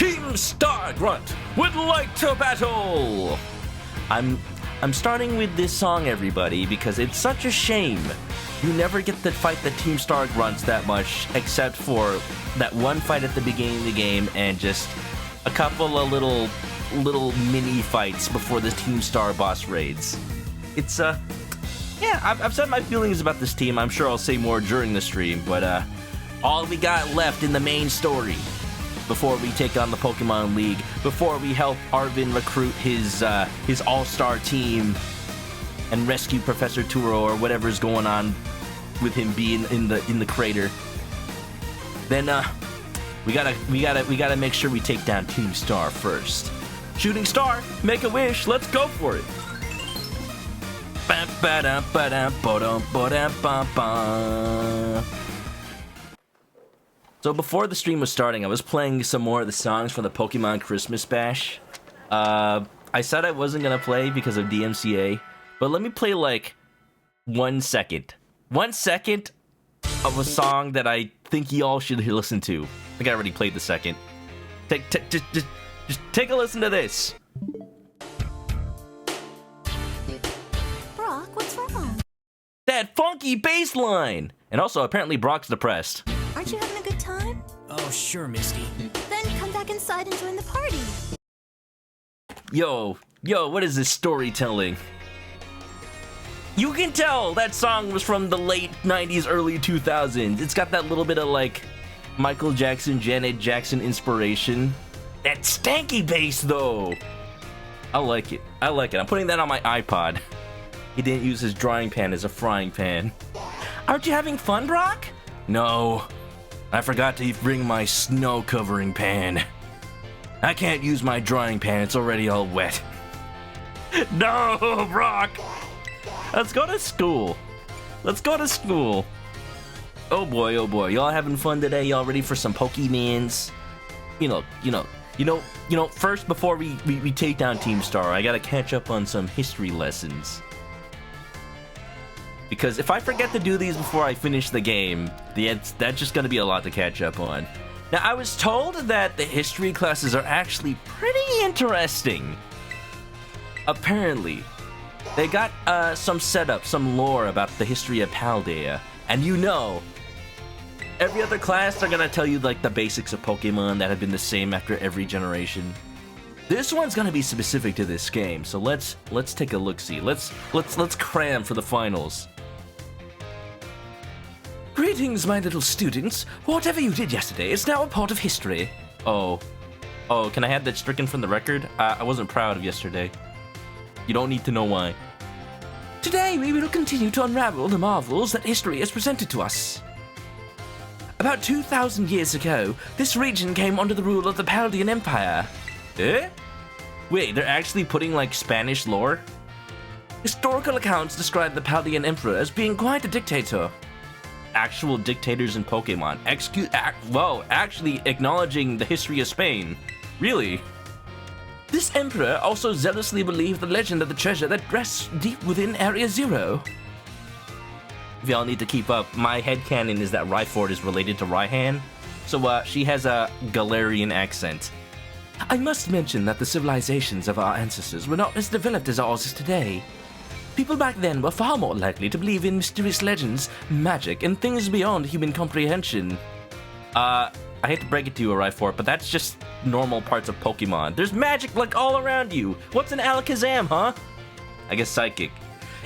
Team Star Grunt would like to battle. I'm starting with this song, everybody, because it's such a shame you never get to fight the Team Star Grunts that much, except for that one fight at the beginning of the game and just a couple of little mini fights before the Team Star boss raids. It's yeah, I've said my feelings about this team. I'm sure I'll say more during the stream, but all we got left in the main story before we take on the Pokemon League, before we help Arvin recruit his all-star team and rescue Professor Turo or whatever's going on with him being in the crater, then we gotta make sure we take down Team Star first. Shooting Star, make a wish, let's go for it. So before the stream was starting, I was playing some more of the songs from the Pokemon Christmas Bash. I said I wasn't gonna play because of DMCA, but let me play like 1 second. 1 second of a song that I think y'all should listen to. I think I already played the second. Just take a listen to this. Brock, what's wrong? That funky bass line! And also, apparently Brock's depressed. Aren't you having a good time? Oh, sure, Misty. Then come back inside and join the party. Yo, what is this storytelling? You can tell that song was from the late 90s, early 2000s. It's got that little bit of like Michael Jackson, Janet Jackson inspiration. That stanky bass though. I like it. I'm putting that on my iPod. He didn't use his drying pan as a frying pan. Aren't you having fun, Brock? No. I forgot to bring my snow covering pan. I can't use my drying pan, it's already all wet. No, Brock! Let's go to school. Oh boy, y'all having fun today? Y'all ready for some Pokemans? You know, first before we take down Team Star, I gotta catch up on some history lessons. Because if I forget to do these before I finish the game, that's just gonna be a lot to catch up on. Now, I was told that the history classes are actually pretty interesting. Apparently, they got some setup, some lore about the history of Paldea. And you know, every other class, they're gonna tell you like the basics of Pokemon that have been the same after every generation. This one's gonna be specific to this game, so let's take a look-see. Let's cram for the finals. Greetings, my little students. Whatever you did yesterday is now a part of history. Oh, can I have that stricken from the record? I wasn't proud of yesterday. You don't need to know why. Today, we will continue to unravel the marvels that history has presented to us. About 2,000 years ago, this region came under the rule of the Paldean Empire. Eh? Wait, they're actually putting, like, Spanish lore? Historical accounts describe the Paldean Emperor as being quite a dictator. Actual dictators in Pokemon. Actually acknowledging the history of Spain. Really? This emperor also zealously believed the legend of the treasure that rests deep within Area Zero. If y'all need to keep up, my headcanon is that Rhyford is related to Raihan, so she has a Galarian accent. I must mention that the civilizations of our ancestors were not as developed as ours is today. People back then were far more likely to believe in mysterious legends, magic, and things beyond human comprehension. I hate to break it to you, Rhyford, but that's just normal parts of Pokemon. There's magic like all around you. What's an Alakazam, huh? I guess psychic.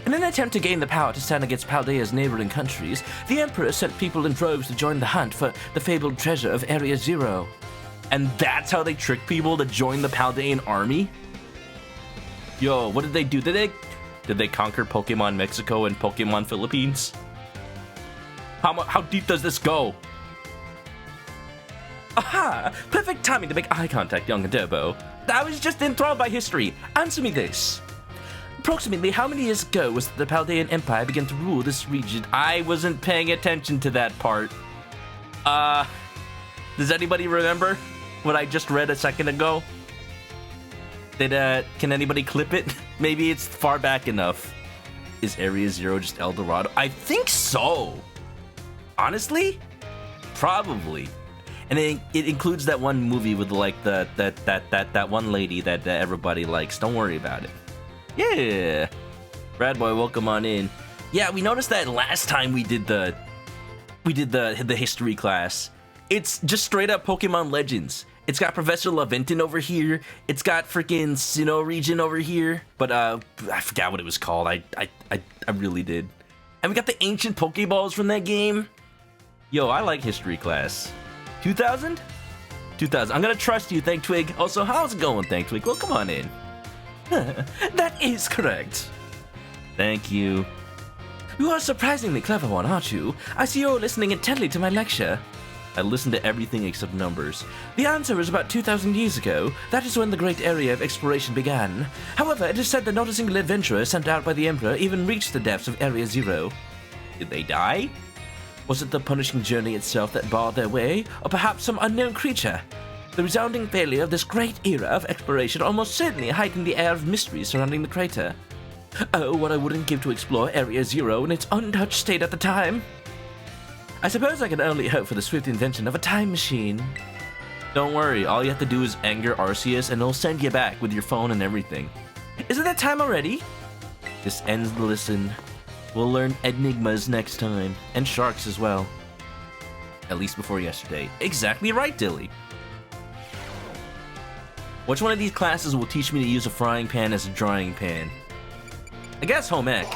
In an attempt to gain the power to stand against Paldea's neighboring countries, the Emperor sent people in droves to join the hunt for the fabled treasure of Area Zero. And that's how they trick people to join the Paldean army? Yo, what did they do? Did they conquer Pokemon Mexico and Pokemon Philippines? How deep does this go? Aha! Perfect timing to make eye contact, young Adobo. I was just enthralled by history. Answer me this. Approximately how many years ago was the Paldean Empire began to rule this region? I wasn't paying attention to that part. Does anybody remember what I just read a second ago? Can anybody clip it? Maybe it's far back enough. Is Area Zero just El Dorado? I think so. Honestly? Probably. And it includes that one movie with like that one lady that everybody likes. Don't worry about it. Yeah. Brad boy, welcome on in. Yeah, we noticed that last time we did the history class. It's just straight up Pokemon Legends. It's got Professor Laventon over here. It's got freaking Sinnoh region over here. But I forgot what it was called. I really did. And we got the ancient Pokeballs from that game. Yo, I like history class. 2000? 2000. I'm gonna trust you, Thank Twig. Also, how's it going, Thank Twig? Well, come on in. That is correct. Thank you. You are a surprisingly clever one, aren't you? I see you're listening intently to my lecture. I listened to everything except numbers. The answer is about 2,000 years ago. That is when the great area of exploration began. However, it is said that not a single adventurer sent out by the Emperor even reached the depths of Area Zero. Did they die? Was it the punishing journey itself that barred their way, or perhaps some unknown creature? The resounding failure of this great era of exploration almost certainly heightened the air of mystery surrounding the crater. Oh, what I wouldn't give to explore Area Zero in its untouched state at the time. I suppose I can only hope for the swift invention of a time machine. Don't worry, all you have to do is anger Arceus and he'll send you back with your phone and everything. Is it that time already? This ends the listen. We'll learn enigmas next time, and sharks as well. At least before yesterday. Exactly right, Dilly. Which one of these classes will teach me to use a frying pan as a drying pan? I guess home ec.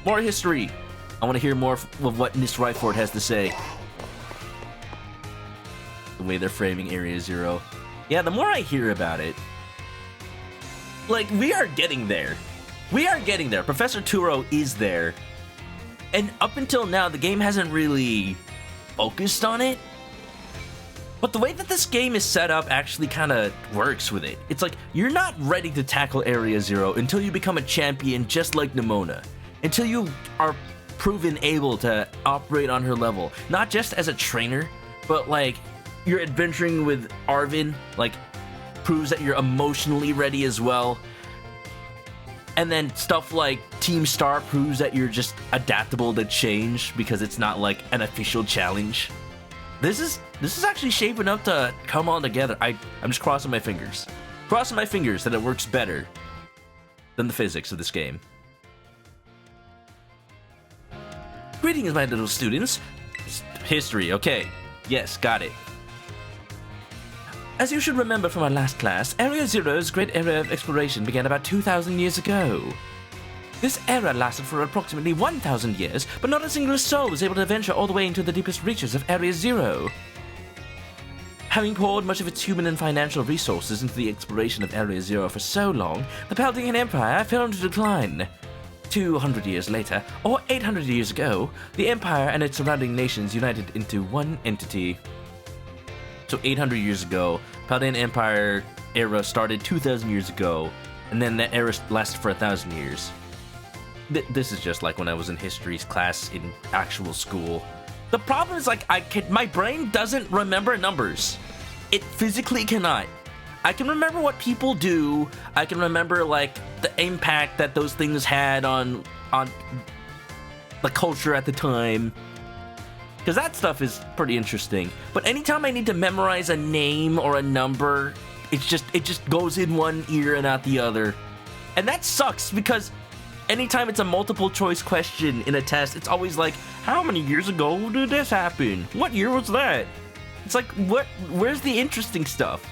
More history. I want to hear more of what Miss Ryford has to say. The way they're framing Area Zero. Yeah, the more I hear about it, like, we are getting there. We are getting there. Professor Turo is there. And up until now, the game hasn't really focused on it. But the way that this game is set up actually kind of works with it. It's like, you're not ready to tackle Area Zero until you become a champion just like Nimona. Until you are proven able to operate on her level. Not just as a trainer, but like, you're adventuring with Arvin, like, proves that you're emotionally ready as well. And then stuff like Team Star proves that you're just adaptable to change because it's not like an official challenge. This is actually shaping up to come all together. I'm just crossing my fingers. Crossing my fingers that it works better than the physics of this game. Greetings, my little students. History, okay. Yes, got it. As you should remember from our last class, Area Zero's great area of exploration began about 2,000 years ago. This era lasted for approximately 1,000 years, but not a single soul was able to venture all the way into the deepest reaches of Area Zero. Having poured much of its human and financial resources into the exploration of Area Zero for so long, the Paldean Empire fell into decline. 200 years later, or 800 years ago, the Empire and its surrounding nations united into one entity. So 800 years ago, Paldean Empire era started 2,000 years ago, and then that era lasted for 1,000 years. This is just like when I was in history class in actual school. The problem is, like, my brain doesn't remember numbers. It physically cannot. I can remember what people do. I can remember, like, the impact that those things had on the culture at the time. Because that stuff is pretty interesting. But anytime I need to memorize a name or a number, it just goes in one ear and out the other. And that sucks because anytime it's a multiple choice question in a test, it's always like, how many years ago did this happen? What year was that? It's like, where's the interesting stuff?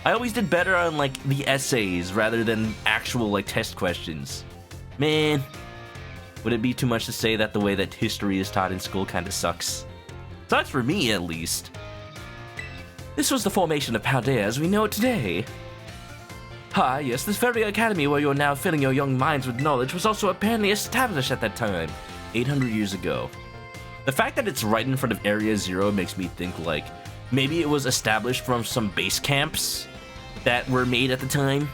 I always did better on, like, the essays rather than actual, like, test questions. Man, would it be too much to say that the way that history is taught in school kind of sucks? Sucks for me, at least. This was the formation of Paldea as we know it today. Ah, yes, this very academy where you're now filling your young minds with knowledge was also apparently established at that time, 800 years ago. The fact that it's right in front of Area Zero makes me think, like, maybe it was established from some base camps that were made at the time.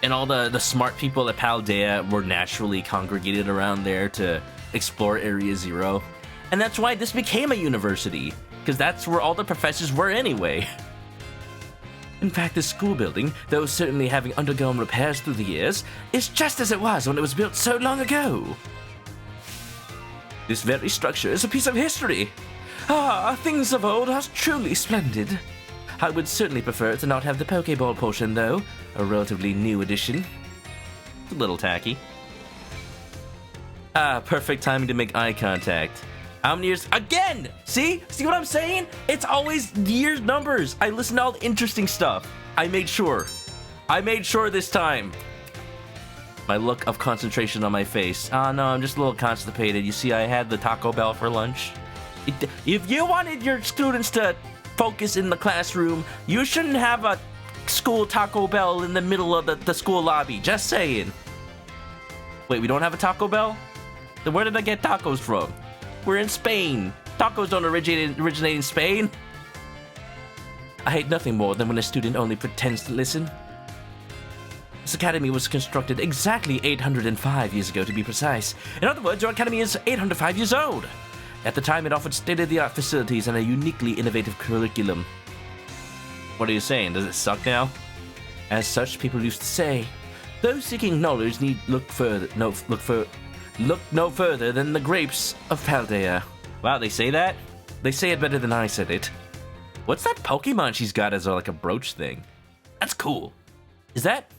And all the smart people at Paldea were naturally congregated around there to explore Area Zero. And that's why this became a university, because that's where all the professors were anyway. In fact, this school building, though certainly having undergone repairs through the years, is just as it was when it was built so long ago. This very structure is a piece of history. Ah, things of old are truly splendid. I would certainly prefer to not have the Pokeball portion, though. A relatively new addition. It's a little tacky. Ah, perfect timing to make eye contact. How many years? Again! See? See what I'm saying? It's always years numbers. I listen to all the interesting stuff. I made sure. I made sure this time. My look of concentration on my face. Oh no, I'm just a little constipated. You see, I had the Taco Bell for lunch. If you wanted your students to focus in the classroom, you shouldn't have a school Taco Bell in the middle of the school lobby. Just saying. Wait, we don't have a Taco Bell? Then where did I get tacos from? We're in Spain. Tacos don't originate in Spain. I hate nothing more than when a student only pretends to listen. This academy was constructed exactly 805 years ago, to be precise. In other words, your academy is 805 years old. At the time, it offered state-of-the-art facilities and a uniquely innovative curriculum. What are you saying? Does it suck now? As such, people used to say, those seeking knowledge need look no further than the grapes of Paldea. Wow, they say that? They say it better than I said it. What's that Pokemon she's got as like a brooch thing? That's cool. Is that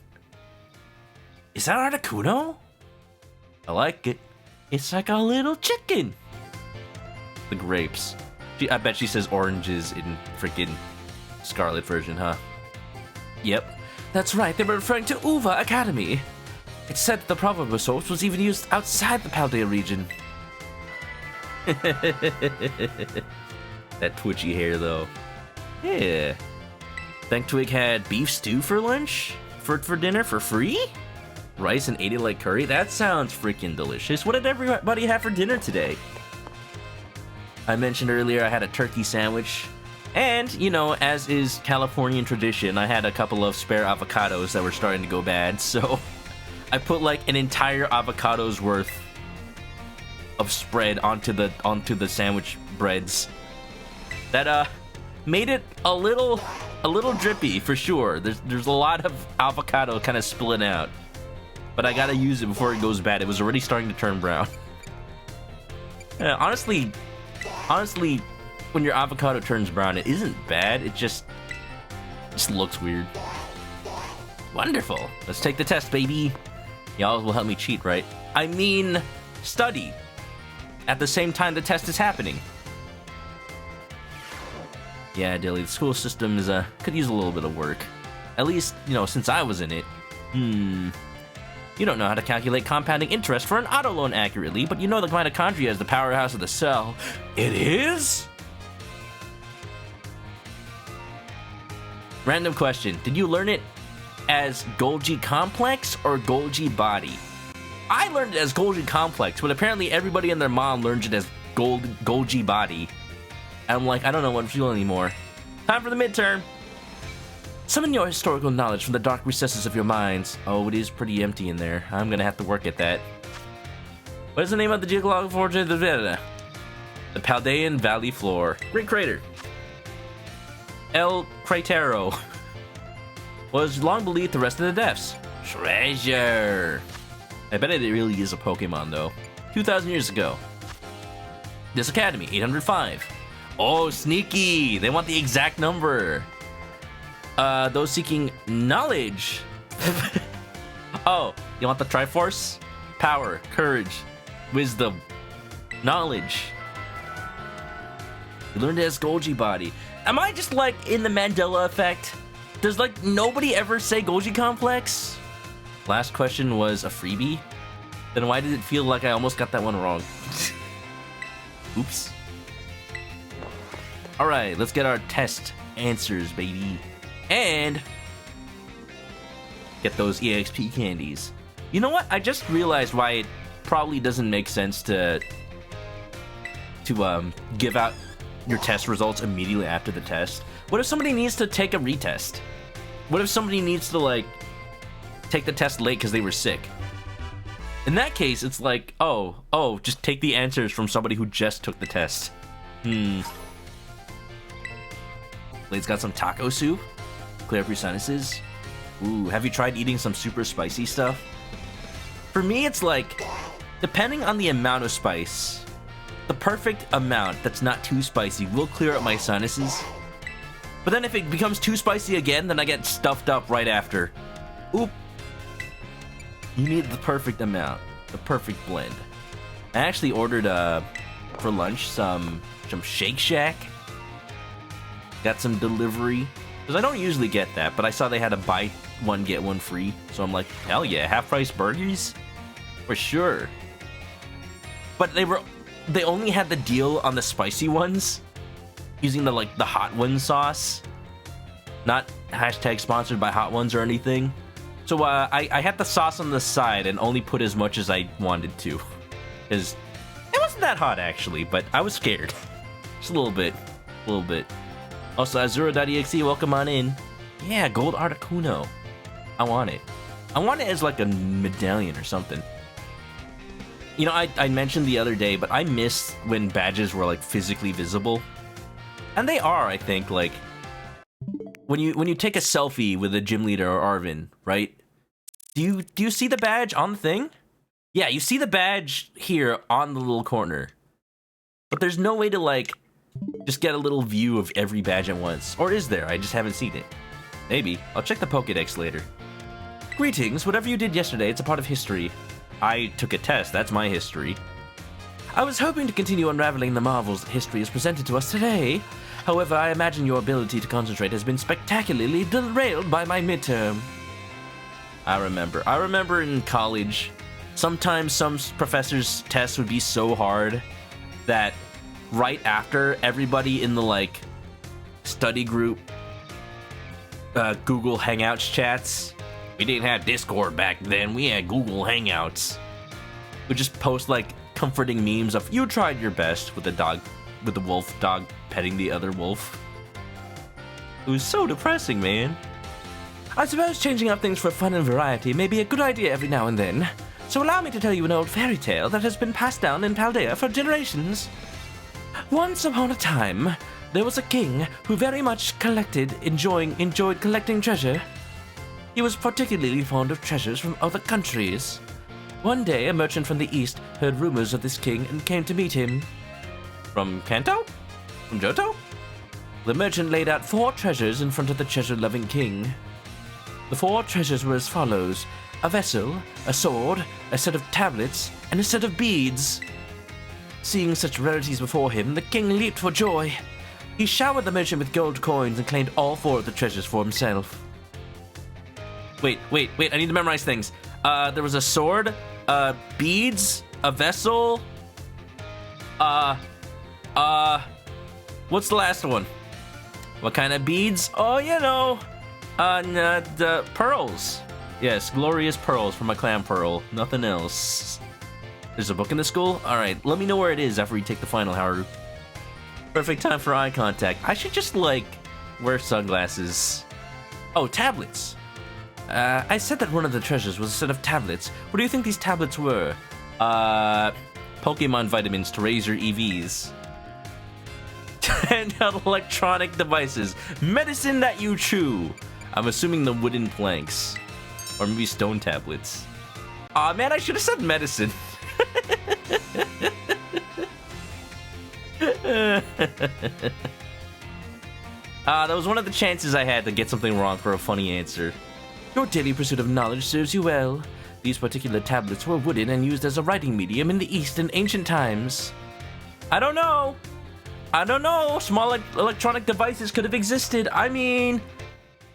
Articuno? I like it. It's like a little chicken. The grapes. I bet she says oranges in freaking Scarlet version, huh? Yep. That's right, they were referring to Uva Academy. It's said that the proverb source was even used outside the Paldea region. That twitchy hair, though. Yeah. Think Twig had beef stew for lunch? For dinner for free? Rice and 80 like curry? That sounds freaking delicious. What did everybody have for dinner today? I mentioned earlier I had a turkey sandwich. And, you know, as is Californian tradition, I had a couple of spare avocados that were starting to go bad, so I put like an entire avocado's worth of spread onto the sandwich breads. That made it a little drippy for sure. There's a lot of avocado kind of spilling out. But I gotta use it before it goes bad. It was already starting to turn brown. Honestly, when your avocado turns brown, it isn't bad. It just looks weird. Wonderful. Let's take the test, baby. Y'all will help me cheat, right? I mean, study. At the same time the test is happening. Yeah, Dilly, the school system is could use a little bit of work. At least, you know, since I was in it. You don't know how to calculate compounding interest for an auto loan accurately, but you know the mitochondria is the powerhouse of the cell. It is? Random question. Did you learn it as Golgi complex or Golgi body? I learned it as Golgi complex, but apparently everybody and their mom learns it as Golgi body. And I'm like, I don't know what to feel anymore. Time for the midterm. Summon your historical knowledge from the dark recesses of your minds. Oh, it is pretty empty in there. I'm gonna have to work at that. What is the name of the geological fortress? The Paldean Valley Floor. Great crater. El Cratero was long believed the rest of the deaths. Treasure. I bet it really is a Pokemon, though. 2,000 years ago. This academy, 805. Oh, sneaky. They want the exact number. Those seeking knowledge. Oh, you want the Triforce? Power, courage, wisdom, knowledge. You learned it as Golgi body. Am I just like in the Mandela effect? Does like nobody ever say Golgi complex? Last question was a freebie? Then why did it feel like I almost got that one wrong? Oops. Alright, let's get our test answers, baby. And get those EXP candies. You know what? I just realized why it probably doesn't make sense to give out your test results immediately after the test. What if somebody needs to take a retest? What if somebody needs to like take the test late because they were sick? In that case, it's like, oh, just take the answers from somebody who just took the test. Blade's got some taco soup. Clear up your sinuses. Ooh, have you tried eating some super spicy stuff? For me, it's like, depending on the amount of spice, the perfect amount that's not too spicy will clear up my sinuses. But then if it becomes too spicy again, then I get stuffed up right after. Oop. You need the perfect amount, the perfect blend. I actually ordered for lunch some Shake Shack. Got some delivery. Because I don't usually get that, but I saw they had a buy one, get one free. So I'm like, hell yeah, half-price burgers? For sure. But they only had the deal on the spicy ones. Using the hot one sauce. Not hashtag sponsored by Hot Ones or anything. So I had the sauce on the side and only put as much as I wanted to. Because it wasn't that hot actually, but I was scared. Just a little bit. A little bit. Also, Azura.exe, welcome on in. Yeah, gold Articuno. I want it. I want it as like a medallion or something. You know, I mentioned the other day, but I miss when badges were like physically visible. And they are, I think, like when you take a selfie with a gym leader or Arvin, right? Do you see the badge on the thing? Yeah, you see the badge here on the little corner. But there's no way to like just get a little view of every badge at once. Or is there? I just haven't seen it. Maybe. I'll check the Pokédex later. Greetings. Whatever you did yesterday, it's a part of history. I took a test. That's my history. I was hoping to continue unraveling the marvels that history has presented to us today. However, I imagine your ability to concentrate has been spectacularly derailed by my midterm. I remember in college, sometimes some professors' tests would be so hard that right after, everybody in the like study group Google Hangouts chats, we didn't have Discord back then, we had Google Hangouts, would just post like comforting memes of you tried your best with the wolf dog petting the other wolf. It was so depressing, man. I suppose changing up things for fun and variety may be a good idea every now and then, so allow me to tell you an old fairy tale that has been passed down in Paldea for generations. Once upon a time, there was a king who very much enjoyed collecting treasure. He was particularly fond of treasures from other countries. One day, a merchant from the east heard rumors of this king and came to meet him. From Kanto? From Johto? The merchant laid out 4 treasures in front of the treasure-loving king. The 4 treasures were as follows: a vessel, a sword, a set of tablets, and a set of beads. Seeing such rarities before him, the king leaped for joy. He showered the merchant with gold coins and claimed all 4 of the treasures for himself. Wait, I need to memorize things. There was a sword, beads, a vessel, what's the last one? What kind of beads? Oh, you know, the pearls. Yes, glorious pearls from a clam pearl. Nothing else. There's a book in the school? Alright, let me know where it is after you take the final, Haru. Perfect time for eye contact. I should just, like, wear sunglasses. Oh, tablets. I said that one of the treasures was a set of tablets. What do you think these tablets were? Pokemon vitamins to raise your EVs. Handheld electronic devices. Medicine that you chew. I'm assuming the wooden planks. Or maybe stone tablets. Aw, man, I should have said medicine. That was one of the chances I had to get something wrong for a funny answer. Your daily pursuit of knowledge serves you well. These particular tablets were wooden and used as a writing medium in the East in ancient times. I don't know. Small electronic devices could have existed. I mean,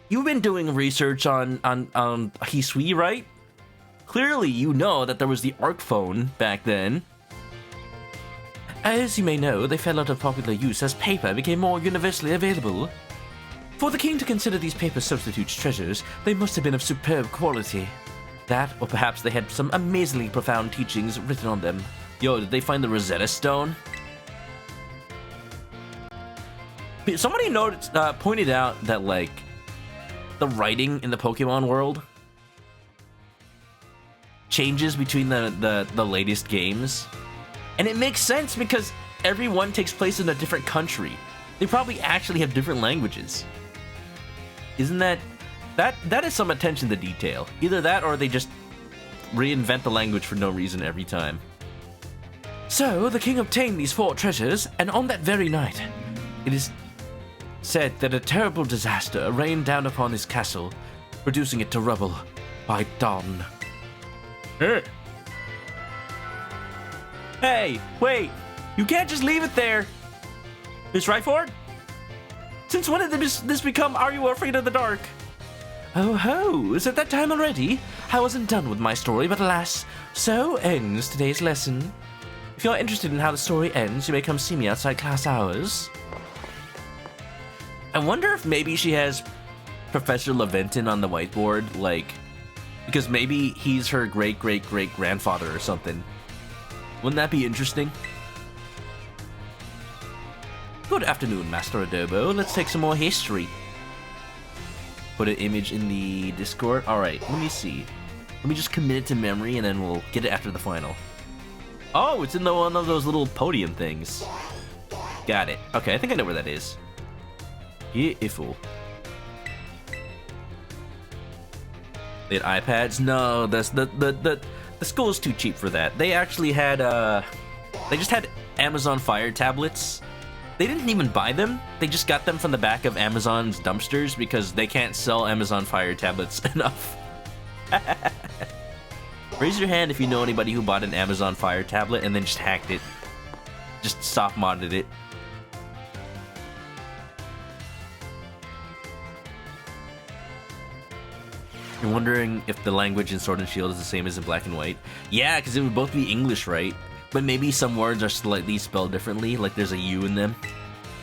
you've been doing research on Hisui, right? Clearly, you know that there was the ARC phone back then. As you may know, they fell out of popular use as paper became more universally available. For the king to consider these paper substitutes treasures, they must have been of superb quality. That, or perhaps they had some amazingly profound teachings written on them. Yo, did they find the Rosetta Stone? Somebody pointed out that, like, the writing in the Pokemon world changes between the latest games. And it makes sense because every one takes place in a different country. They probably actually have different languages. Isn't that is some attention to detail. Either that or they just reinvent the language for no reason every time. So, the king obtained these 4 treasures, and on that very night, it is said that a terrible disaster rained down upon his castle, reducing it to rubble by dawn. Hey, wait! You can't just leave it there! Miss Ryford? Since when did this become Are You Afraid of the Dark? Oh ho, is it that time already? I wasn't done with my story, but alas, so ends today's lesson. If you're interested in how the story ends, you may come see me outside class hours. I wonder if maybe she has Professor Leventon on the whiteboard, like, because maybe he's her great-great-great-grandfather or something. Wouldn't that be interesting? Good afternoon, Master Adobo. Let's take some more history. Put an image in the Discord. Alright, let me see. Let me just commit it to memory and then we'll get it after the final. Oh, it's in one of those little podium things. Got it. Okay, I think I know where that is. Beautiful. They had iPads? No, the school's too cheap for that. They actually had they just had Amazon Fire tablets. They didn't even buy them. They just got them from the back of Amazon's dumpsters because they can't sell Amazon Fire tablets enough. Raise your hand if you know anybody who bought an Amazon Fire tablet and then just hacked it. Just soft modded it. You're wondering if the language in Sword and Shield is the same as in Black and White? Yeah, because it would both be English, right? But maybe some words are slightly spelled differently, like there's a U in them.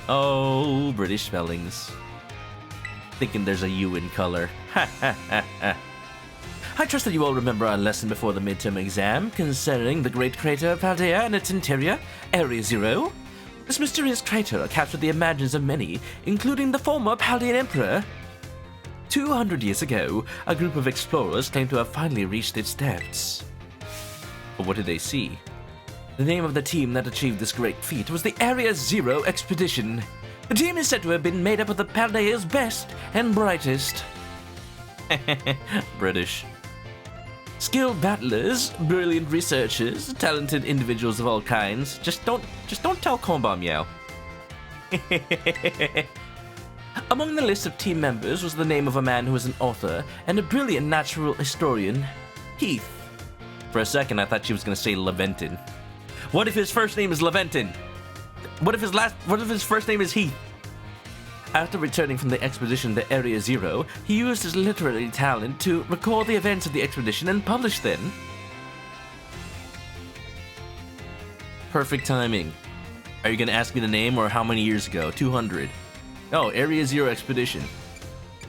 Oh, British spellings. Thinking there's a U in color. Ha ha ha ha. I trust that you all remember our lesson before the midterm exam concerning the great crater of Paldea and its interior, Area Zero. This mysterious crater captured the imaginations of many, including the former Paldean Emperor. 200 years ago, a group of explorers claimed to have finally reached its depths. But what did they see? The name of the team that achieved this great feat was the Area Zero Expedition. The team is said to have been made up of the Paldea's best and brightest. British. Skilled battlers, brilliant researchers, talented individuals of all kinds. Just don't tell Comba Meow. Among the list of team members was the name of a man who was an author and a brilliant natural historian, Heath. For a second, I thought she was going to say Leventon. What if his first name is Leventon? What if his first name is Heath? After returning from the expedition to Area Zero, he used his literary talent to record the events of the expedition and publish them. Perfect timing. Are you going to ask me the name or how many years ago? 200. Oh, Area Zero Expedition.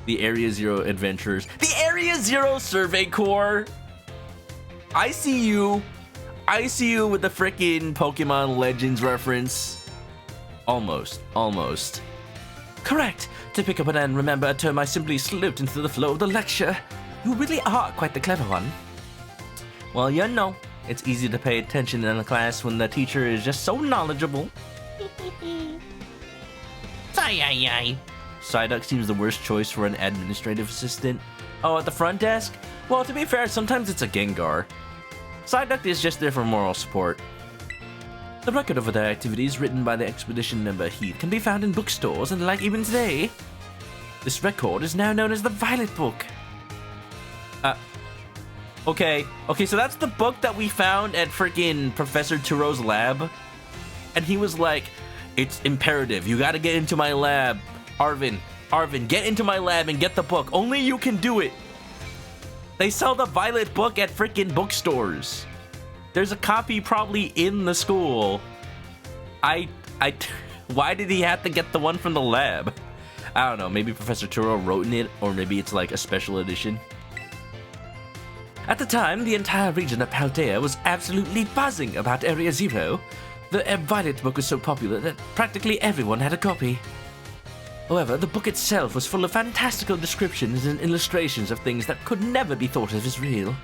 The Area Zero Adventures. The Area Zero Survey Corps! I see you with the frickin' Pokemon Legends reference. Almost. Correct. To pick up and remember a term I simply slipped into the flow of the lecture. You really are quite the clever one. Well, you know, it's easy to pay attention in a class when the teacher is just so knowledgeable. Psyduck seems the worst choice for an administrative assistant. Oh, at the front desk? Well, to be fair, sometimes it's a Gengar. Psyduck is just there for moral support. The record of their activities written by the expedition member Heath can be found in bookstores and like even today. This record is now known as the Violet Book. Okay, so that's the book that we found at freaking Professor Turo's lab. And he was like, it's imperative, you gotta get into my lab. Arvin, get into my lab and get the book. Only you can do it. They sell the Violet Book at freaking bookstores. There's a copy probably in the school. Why did he have to get the one from the lab? I don't know, maybe Professor Turo wrote in it, or maybe it's like a special edition. At the time, the entire region of Paldea was absolutely buzzing about Area Zero. The Violet Book was so popular that practically everyone had a copy. However, the book itself was full of fantastical descriptions and illustrations of things that could never be thought of as real.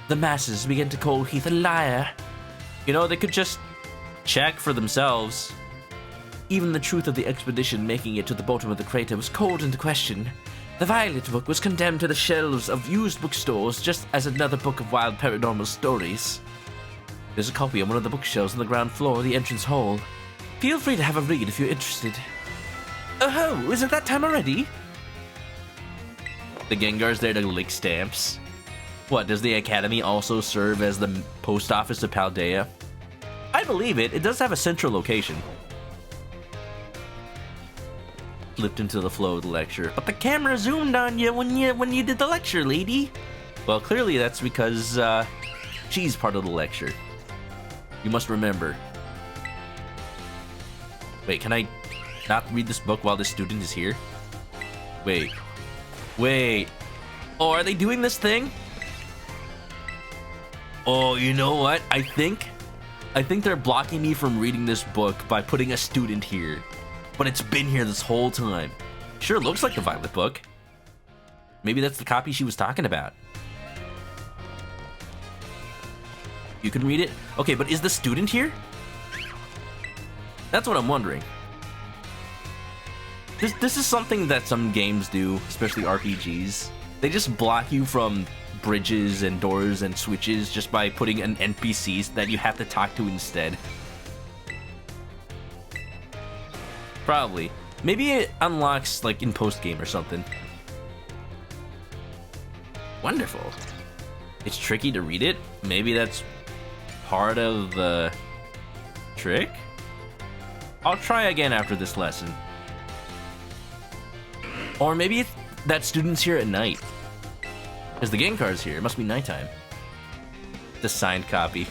The masses began to call Heath a liar. You know, they could just check for themselves. Even the truth of the expedition making it to the bottom of the crater was called into question. The Violet Book was condemned to the shelves of used bookstores just as another book of wild paranormal stories. There's a copy on one of the bookshelves on the ground floor of the entrance hall. Feel free to have a read if you're interested. Oh, is it that time already? The Gengar's there to lick stamps. What, does the Academy also serve as the post office of Paldea? I believe it. It does have a central location. Flipped into the flow of the lecture. But the camera zoomed on you when you did the lecture, lady. Well, clearly that's because she's part of the lecture. You must remember. Wait, can I not read this book while this student is here? Wait. Oh, are they doing this thing? Oh, you know what? I think they're blocking me from reading this book by putting a student here. But it's been here this whole time. Sure looks like the Violet book. Maybe that's the copy she was talking about. You can read it? Okay, but is the student here? That's what I'm wondering. This is something that some games do, especially RPGs. They just block you from bridges and doors and switches just by putting an NPC that you have to talk to instead. Probably. Maybe it unlocks like in post-game or something. Wonderful. It's tricky to read it. Maybe that's part of the trick? I'll try again after this lesson. Or maybe it's that student's here at night. Because the Gengar's here. It must be nighttime. The signed copy.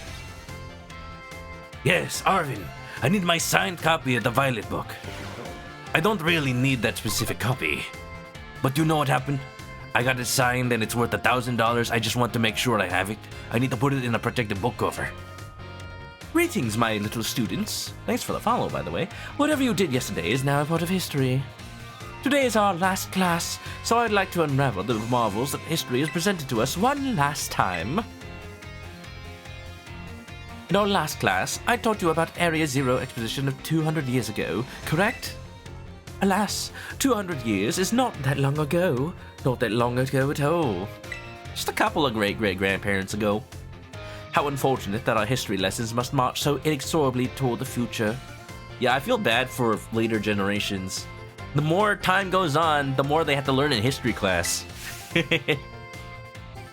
Yes, Arvin. I need my signed copy of the Violet book. I don't really need that specific copy. But you know what happened? I got it signed and it's worth $1,000. I just want to make sure I have it. I need to put it in a protected book cover. Greetings, my little students. Thanks for the follow, by the way. Whatever you did yesterday is now a part of history. Today is our last class, so I'd like to unravel the marvels that history has presented to us one last time. In our last class, I taught you about Area Zero exposition of 200 years ago, correct? Alas, 200 years is not that long ago. Not that long ago at all. Just a couple of great-great-grandparents ago. How unfortunate that our history lessons must march so inexorably toward the future. Yeah, I feel bad for later generations. The more time goes on, the more they have to learn in history class.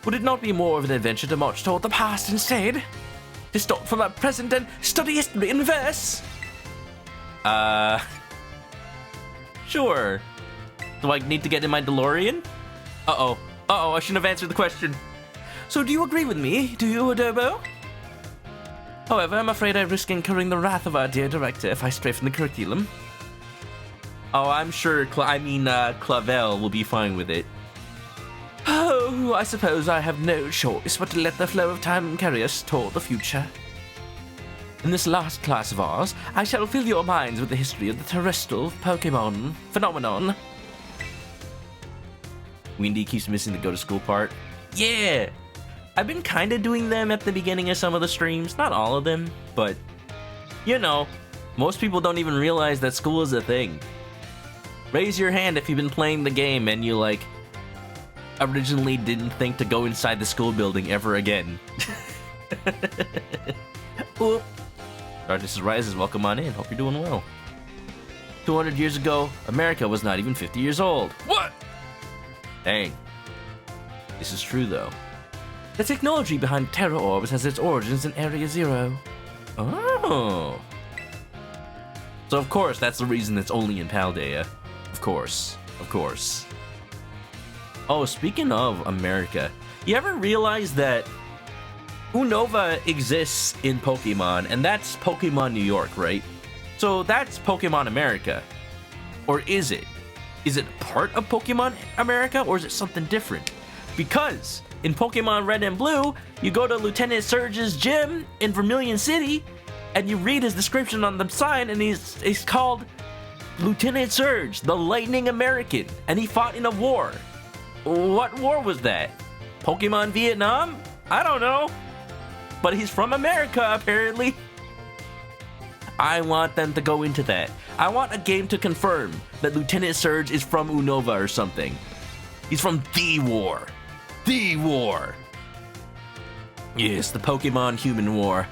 Would it not be more of an adventure to march toward the past instead? To start from our present and study history in reverse? Sure. Do I need to get in my DeLorean? Uh-oh, I shouldn't have answered the question. So do you agree with me? Do you, Adobo? However, I'm afraid I risk incurring the wrath of our dear director if I stray from the curriculum. Oh, I'm sure Clavel will be fine with it. Oh, I suppose I have no choice but to let the flow of time carry us toward the future. In this last class of ours, I shall fill your minds with the history of the terrestrial Pokemon phenomenon. Windy keeps missing the go to school part. Yeah! I've been kind of doing them at the beginning of some of the streams. Not all of them, but you know, most people don't even realize that school is a thing. Raise your hand if you've been playing the game and you, like, originally didn't think to go inside the school building ever again. Oop. Darkness Rises, welcome on in. Hope you're doing well. 200 years ago, America was not even 50 years old. What? Dang. This is true, though. The technology behind Terra Orbs has its origins in Area Zero. Oh. So, of course, that's the reason it's only in Paldea. Of course. Oh, speaking of America, you ever realize that Unova exists in Pokemon, and that's Pokemon New York, right? So that's Pokemon America. Or is it? Is it part of Pokemon America, or is it something different? Because in Pokemon Red and Blue, you go to Lieutenant Surge's gym in Vermilion City, and you read his description on the sign, and he's called Lieutenant Surge, the Lightning American, and he fought in a war. What war was that? Pokemon Vietnam? I don't know. But he's from America, apparently. I want them to go into that. I want a game to confirm that Lieutenant Surge is from Unova or something. He's from the war. The war. Yes, the Pokemon Human War.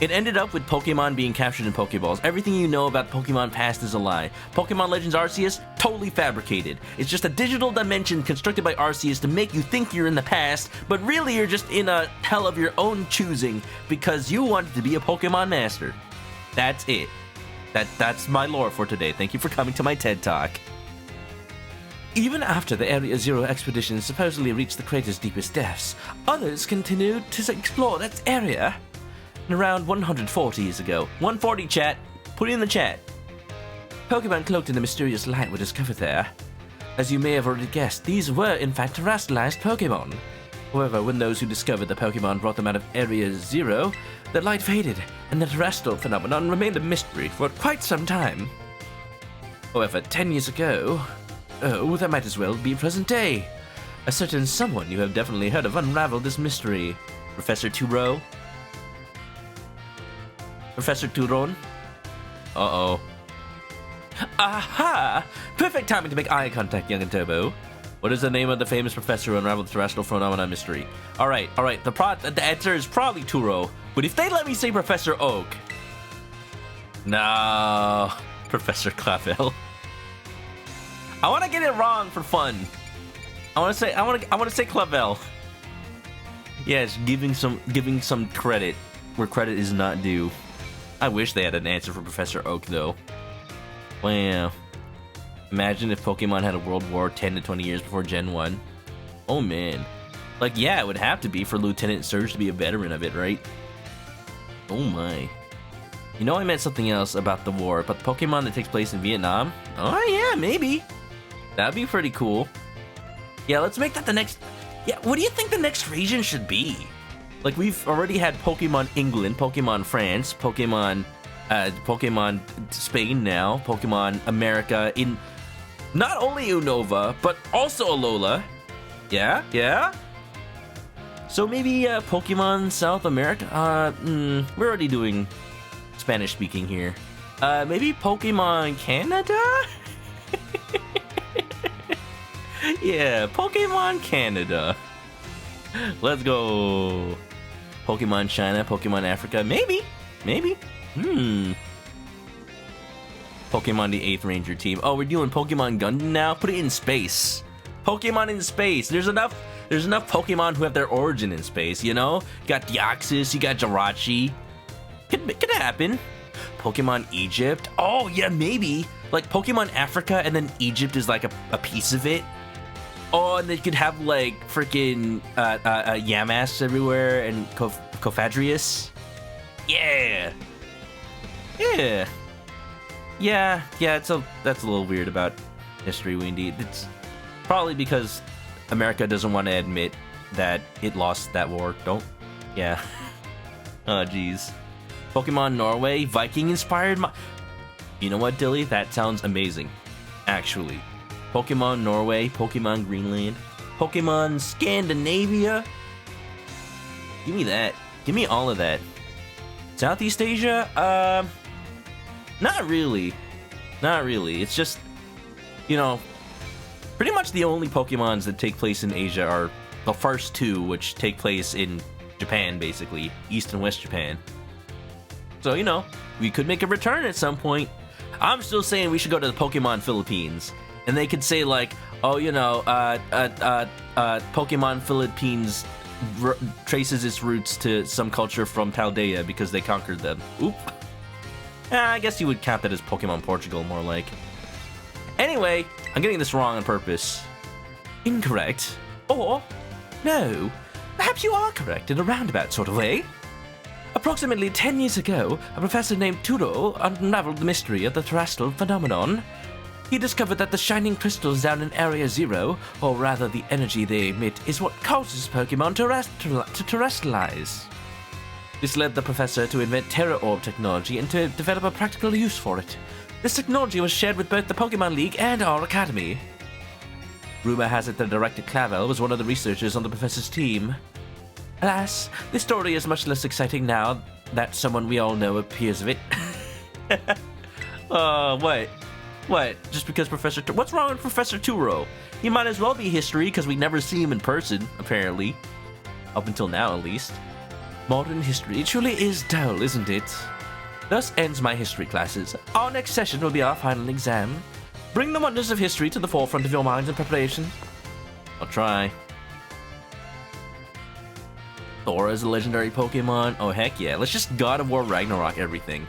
It ended up with Pokemon being captured in Pokeballs. Everything you know about Pokemon past is a lie. Pokemon Legends Arceus, totally fabricated. It's just a digital dimension constructed by Arceus to make you think you're in the past, but really you're just in a hell of your own choosing because you wanted to be a Pokemon master. That's it. That's my lore for today. Thank you for coming to my TED Talk. Even after the Area Zero expedition supposedly reached the crater's deepest depths, others continued to explore that area. Around 140 years ago. 140, chat. Put it in the chat. Pokemon cloaked in the mysterious light were discovered there. As you may have already guessed, these were in fact terrestrialized Pokemon. However, when those who discovered the Pokemon brought them out of Area Zero, the light faded, and the terrestrial phenomenon remained a mystery for quite some time. However, 10 years ago... Oh, that might as well be present day. A certain someone you have definitely heard of unraveled this mystery. Professor Turo? Professor Turon? Uh-oh. Aha! Perfect timing to make eye contact, young and Turbo. What is the name of the famous professor who unraveled the terrestrial phenomenon mystery? Alright. The answer is probably Turo. But if they let me say Professor Oak... No... Professor Clavel. I want to get it wrong for fun. I want to say Clavel. Yes, giving some credit where credit is not due. I wish they had an answer for Professor Oak, though. Wow. Imagine if Pokemon had a World War 10 to 20 years before Gen 1. Oh, man. Like, yeah, it would have to be for Lieutenant Surge to be a veteran of it, right? Oh, my. You know, I meant something else about the war, but the Pokemon that takes place in Vietnam? Oh, yeah, maybe. That'd be pretty cool. Yeah, let's make that the next... Yeah, what do you think the next region should be? Like, we've already had Pokemon England, Pokemon France, Pokemon Spain now, Pokemon America in not only Unova, but also Alola. Yeah? So maybe Pokemon South America? We're already doing Spanish speaking here. Maybe Pokemon Canada? Yeah, Pokemon Canada. Let's go. Pokemon China, Pokemon Africa, maybe. Pokemon the 8th Ranger team. Oh, we're doing Pokemon Gundam now? Put it in space. Pokemon in space. There's enough Pokemon who have their origin in space, you know? You got Deoxys, you got Jirachi. Could happen. Pokemon Egypt. Oh, yeah, maybe. Like Pokemon Africa and then Egypt is like a piece of it. Oh, and they could have like freaking Yamask everywhere and Cofadrius. Yeah. That's a little weird about history, Windy. It's probably because America doesn't want to admit that it lost that war. Yeah. Oh, jeez. Pokemon Norway, Viking-inspired. You know what, Dilly? That sounds amazing. Actually. Pokemon Norway, Pokemon Greenland, Pokemon Scandinavia. Give me that. Give me all of that. Southeast Asia? Not really. It's just, you know, pretty much the only Pokemons that take place in Asia are the first two, which take place in Japan, basically. East and West Japan. So, you know, we could make a return at some point. I'm still saying we should go to the Pokemon Philippines. And they could say like, oh, you know, Pokemon Philippines traces its roots to some culture from Paldea because they conquered them. Oop. I guess you would count that as Pokemon Portugal, more like. Anyway, I'm getting this wrong on purpose. Incorrect. Or, no, perhaps you are correct in a roundabout sort of way. Approximately 10 years ago, a professor named Turo unraveled the mystery of the terrestrial phenomenon. He discovered that the shining crystals down in Area Zero, or rather the energy they emit, is what causes Pokemon to terrestrialize. This led the professor to invent Terra Orb technology and to develop a practical use for it. This technology was shared with both the Pokemon League and our academy. Rumor has it that Director Clavel was one of the researchers on the professor's team. Alas, this story is much less exciting now that someone we all know appears of it. What? Just because Professor... What's wrong with Professor Turo? He might as well be history because we never see him in person, apparently. Up until now, at least. Modern history truly is dull, isn't it? Thus ends my history classes. Our next session will be our final exam. Bring the wonders of history to the forefront of your minds in preparation. I'll try. Thor is a legendary Pokemon. Oh, heck yeah. Let's just God of War Ragnarok everything.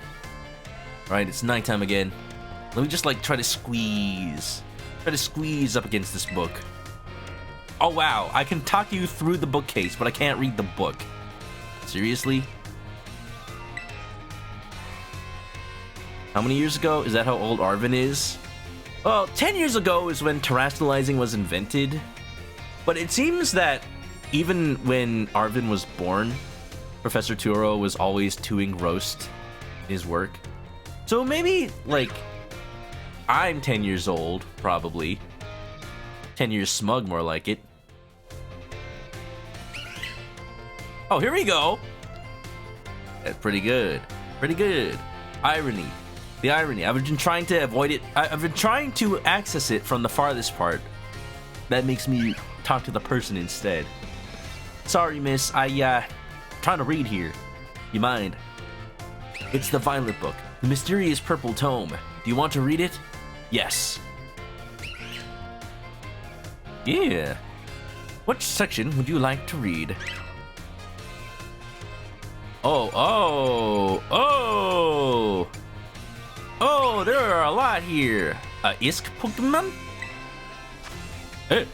Right, it's nighttime again. Let me just, like, try to squeeze up against this book. Oh, wow. I can talk you through the bookcase, but I can't read the book. Seriously? How many years ago? Is that how old Arvin is? Well, 10 years ago is when terrestrializing was invented. But it seems that even when Arvin was born, Professor Turo was always too engrossed in his work. So maybe, like, I'm 10 years old, probably. 10 years smug, more like it. Oh, here we go. That's pretty good. Pretty good. Irony. The irony. I've been trying to avoid it. I've been trying to access it from the farthest part. That makes me talk to the person instead. Sorry, miss. Trying to read here. You mind? It's the Violet Book. The mysterious purple tome. Do you want to read it? Yes. Yeah. Which section would you like to read? Oh, there are a lot here. Isk Pokemon? Hey.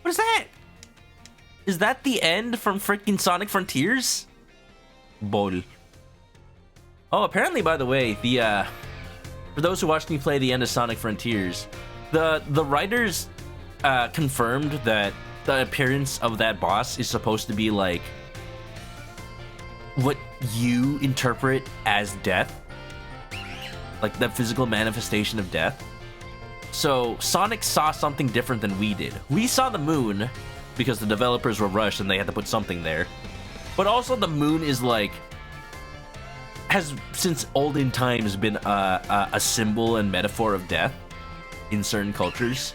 What is that? Is that the end from freaking Sonic Frontiers? Bol. Oh, apparently, by the way, for those who watched me play the end of Sonic Frontiers, the writers confirmed that the appearance of that boss is supposed to be like what you interpret as death, like the physical manifestation of death. So Sonic saw something different than we did. We saw the moon because the developers were rushed and they had to put something there. But also the moon is like, has since olden times been a symbol and metaphor of death in certain cultures.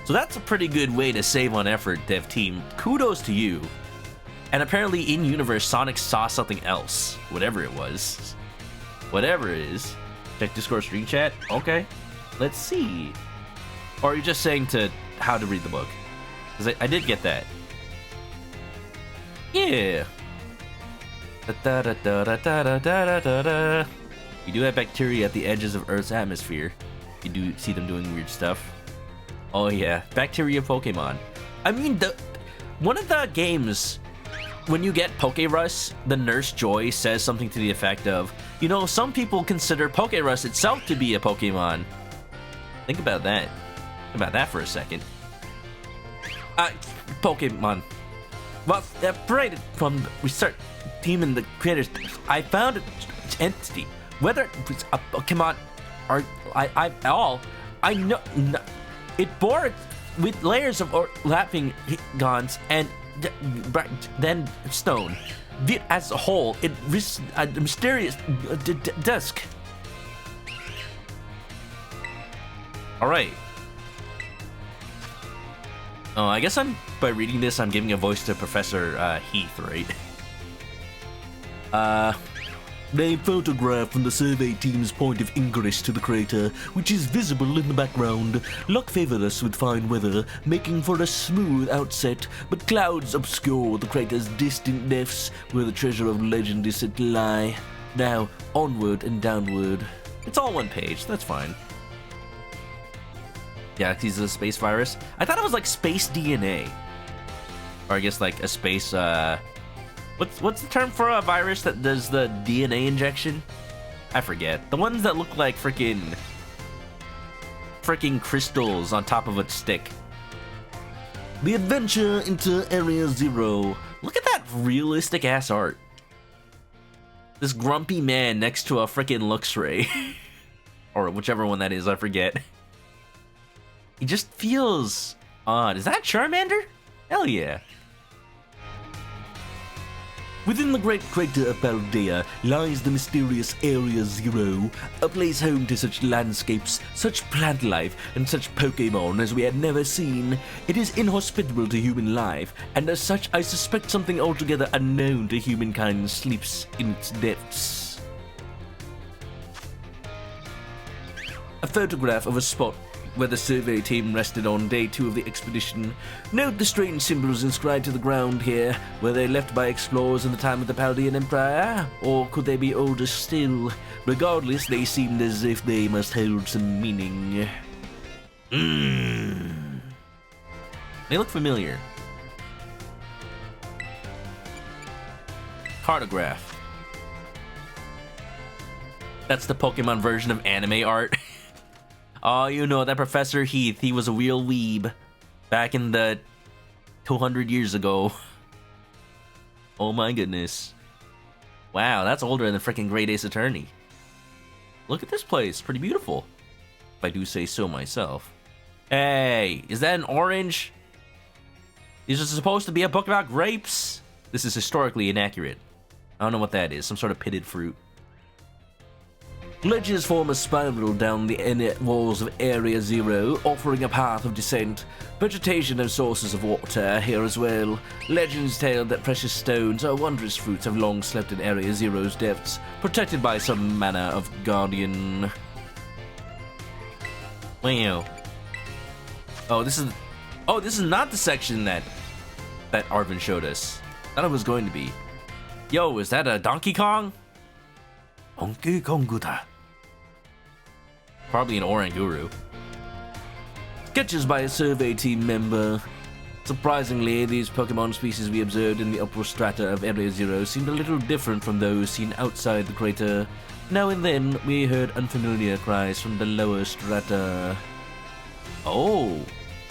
So that's a pretty good way to save on effort, dev team. Kudos to you. And apparently in universe, Sonic saw something else, whatever it was. Whatever it is. Check Discord screen chat. Okay, let's see. Or are you just saying to how to read the book? Because I did get that. Yeah. You do have bacteria at the edges of Earth's atmosphere. You do see them doing weird stuff. Oh yeah, bacteria Pokemon. I mean, one of the games, when you get Pokerus, the Nurse Joy says something to the effect of, you know, some people consider Pokerus itself to be a Pokemon. Think about that. Think about that for a second. Pokemon. Well, separated from the research team and the creators, I found its entity. Whether it's a Pokemon or I know it bore with layers of overlapping gons and then stone. Viewed as a whole, it risks a mysterious dusk. All right. Oh, I guess by reading this, I'm giving a voice to Professor Heath, right? They photograph from the survey team's point of ingress to the crater, which is visible in the background. Luck favored us with fine weather, making for a smooth outset, but clouds obscure the crater's distant depths, where the treasure of legend is said to lie. Now, onward and downward. It's all one page, that's fine. Yeah, he's a space virus. I thought it was like space DNA. Or I guess like a space, What's the term for a virus that does the DNA injection? I forget. The ones that look like freaking crystals on top of a stick. The adventure into Area Zero. Look at that realistic ass art. This grumpy man next to a freaking Luxray. Or whichever one that is, I forget. He just feels odd. Is that Charmander? Hell yeah. Within the great crater of Paldea lies the mysterious Area Zero, a place home to such landscapes, such plant life, and such Pokémon as we had never seen. It is inhospitable to human life, and as such I suspect something altogether unknown to humankind sleeps in its depths. A photograph of a spot where the survey team rested on day 2 of the expedition. Note the strange symbols inscribed to the ground here. Were they left by explorers in the time of the Paldean Empire? Or could they be older still? Regardless, they seemed as if they must hold some meaning. They look familiar. Cartograph. That's the Pokemon version of anime art. Oh, you know, that Professor Heath, he was a real weeb back in the 200 years ago. Oh my goodness. Wow, that's older than the freaking Great Ace Attorney. Look at this place, pretty beautiful, if I do say so myself. Hey, is that an orange? Is it supposed to be a book about grapes? This is historically inaccurate. I don't know what that is, some sort of pitted fruit. Ledges form a spiral down the inner walls of Area Zero, offering a path of descent. Vegetation and sources of water are here as well. Legends tell that precious stones or wondrous fruits have long slept in Area Zero's depths, protected by some manner of guardian. Wow. Oh, this is not the section that Arvin showed us. Thought it was going to be. Yo, is that a Donkey Kong? Donkey Konguda. Probably an Oranguru. Sketches by a survey team member. Surprisingly, these Pokemon species we observed in the upper strata of Area Zero seemed a little different from those seen outside the crater. Now and then, we heard unfamiliar cries from the lower strata. Oh,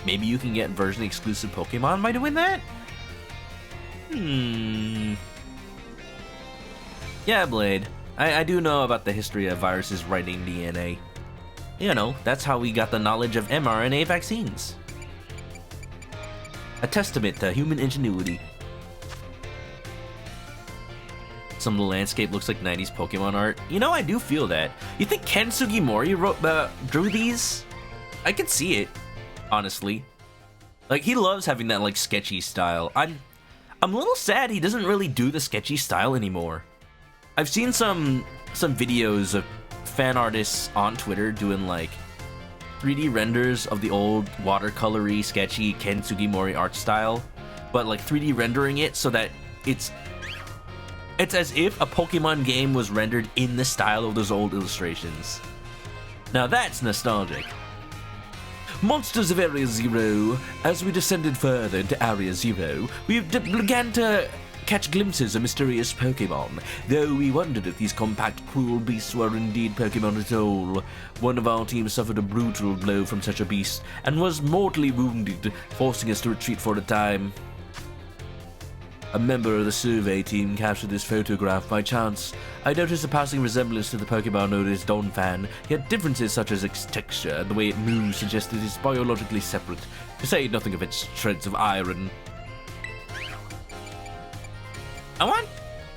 maybe you can get version-exclusive Pokemon by doing that? Yeah, Blade. I do know about the history of viruses writing DNA. You know, that's how we got the knowledge of mRNA vaccines. A testament to human ingenuity. Some of the landscape looks like 90s Pokemon art. You know, I do feel that. You think Ken Sugimori drew these? I could see it, honestly. Like, he loves having that, like, sketchy style. I'm a little sad he doesn't really do the sketchy style anymore. I've seen some videos of fan artists on Twitter doing like 3D renders of the old watercolory, sketchy Ken Sugimori art style, but like 3D rendering it so that it's as if a Pokemon game was rendered in the style of those old illustrations. Now that's nostalgic. Monsters of Area Zero. As we descended further into Area Zero, we began to catch glimpses of mysterious Pokemon, though we wondered if these compact, cruel beasts were indeed Pokemon at all. One of our team suffered a brutal blow from such a beast, and was mortally wounded, forcing us to retreat for a time. A member of the survey team captured this photograph by chance. I noticed a passing resemblance to the Pokemon known as Donphan, yet differences such as its texture and the way it moves suggested it is biologically separate, to say nothing of its shreds of iron.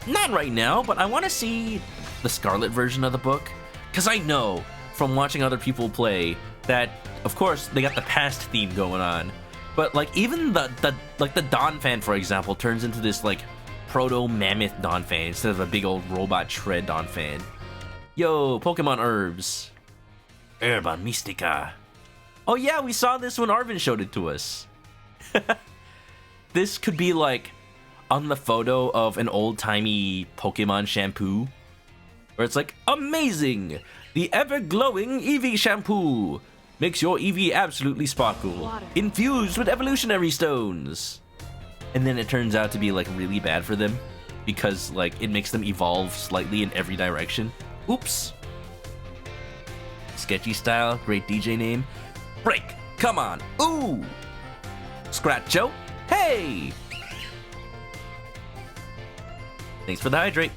Not right now, but I want to see the Scarlet version of the book. Because I know from watching other people play that, of course, they got the past theme going on. But, like, even the Donphan, for example, turns into this, like, proto-mammoth Donphan instead of a big old robot shred Donphan. Yo, Pokemon Herbs. Herba Mystica. Oh, yeah, we saw this when Arvin showed it to us. This could be, like, on the photo of an old-timey Pokemon shampoo, where it's like, amazing! The ever-glowing Eevee shampoo makes your Eevee absolutely sparkle, infused with evolutionary stones. And then it turns out to be, like, really bad for them, because, like, it makes them evolve slightly in every direction. Oops. Sketchy style, great DJ name. Break! Come on! Ooh! Scratcho! Hey! Thanks for the hydrate.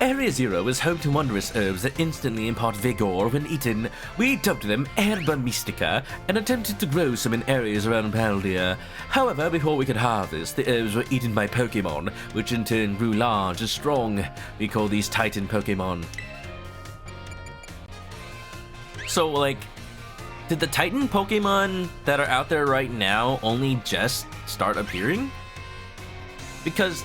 Area Zero is home to wondrous herbs that instantly impart vigor when eaten. We dubbed them Herba Mystica and attempted to grow some in areas around Paldea. However, before we could harvest, the herbs were eaten by Pokemon, which in turn grew large and strong. We call these Titan Pokemon. So, like, did the Titan Pokemon that are out there right now only just start appearing? Because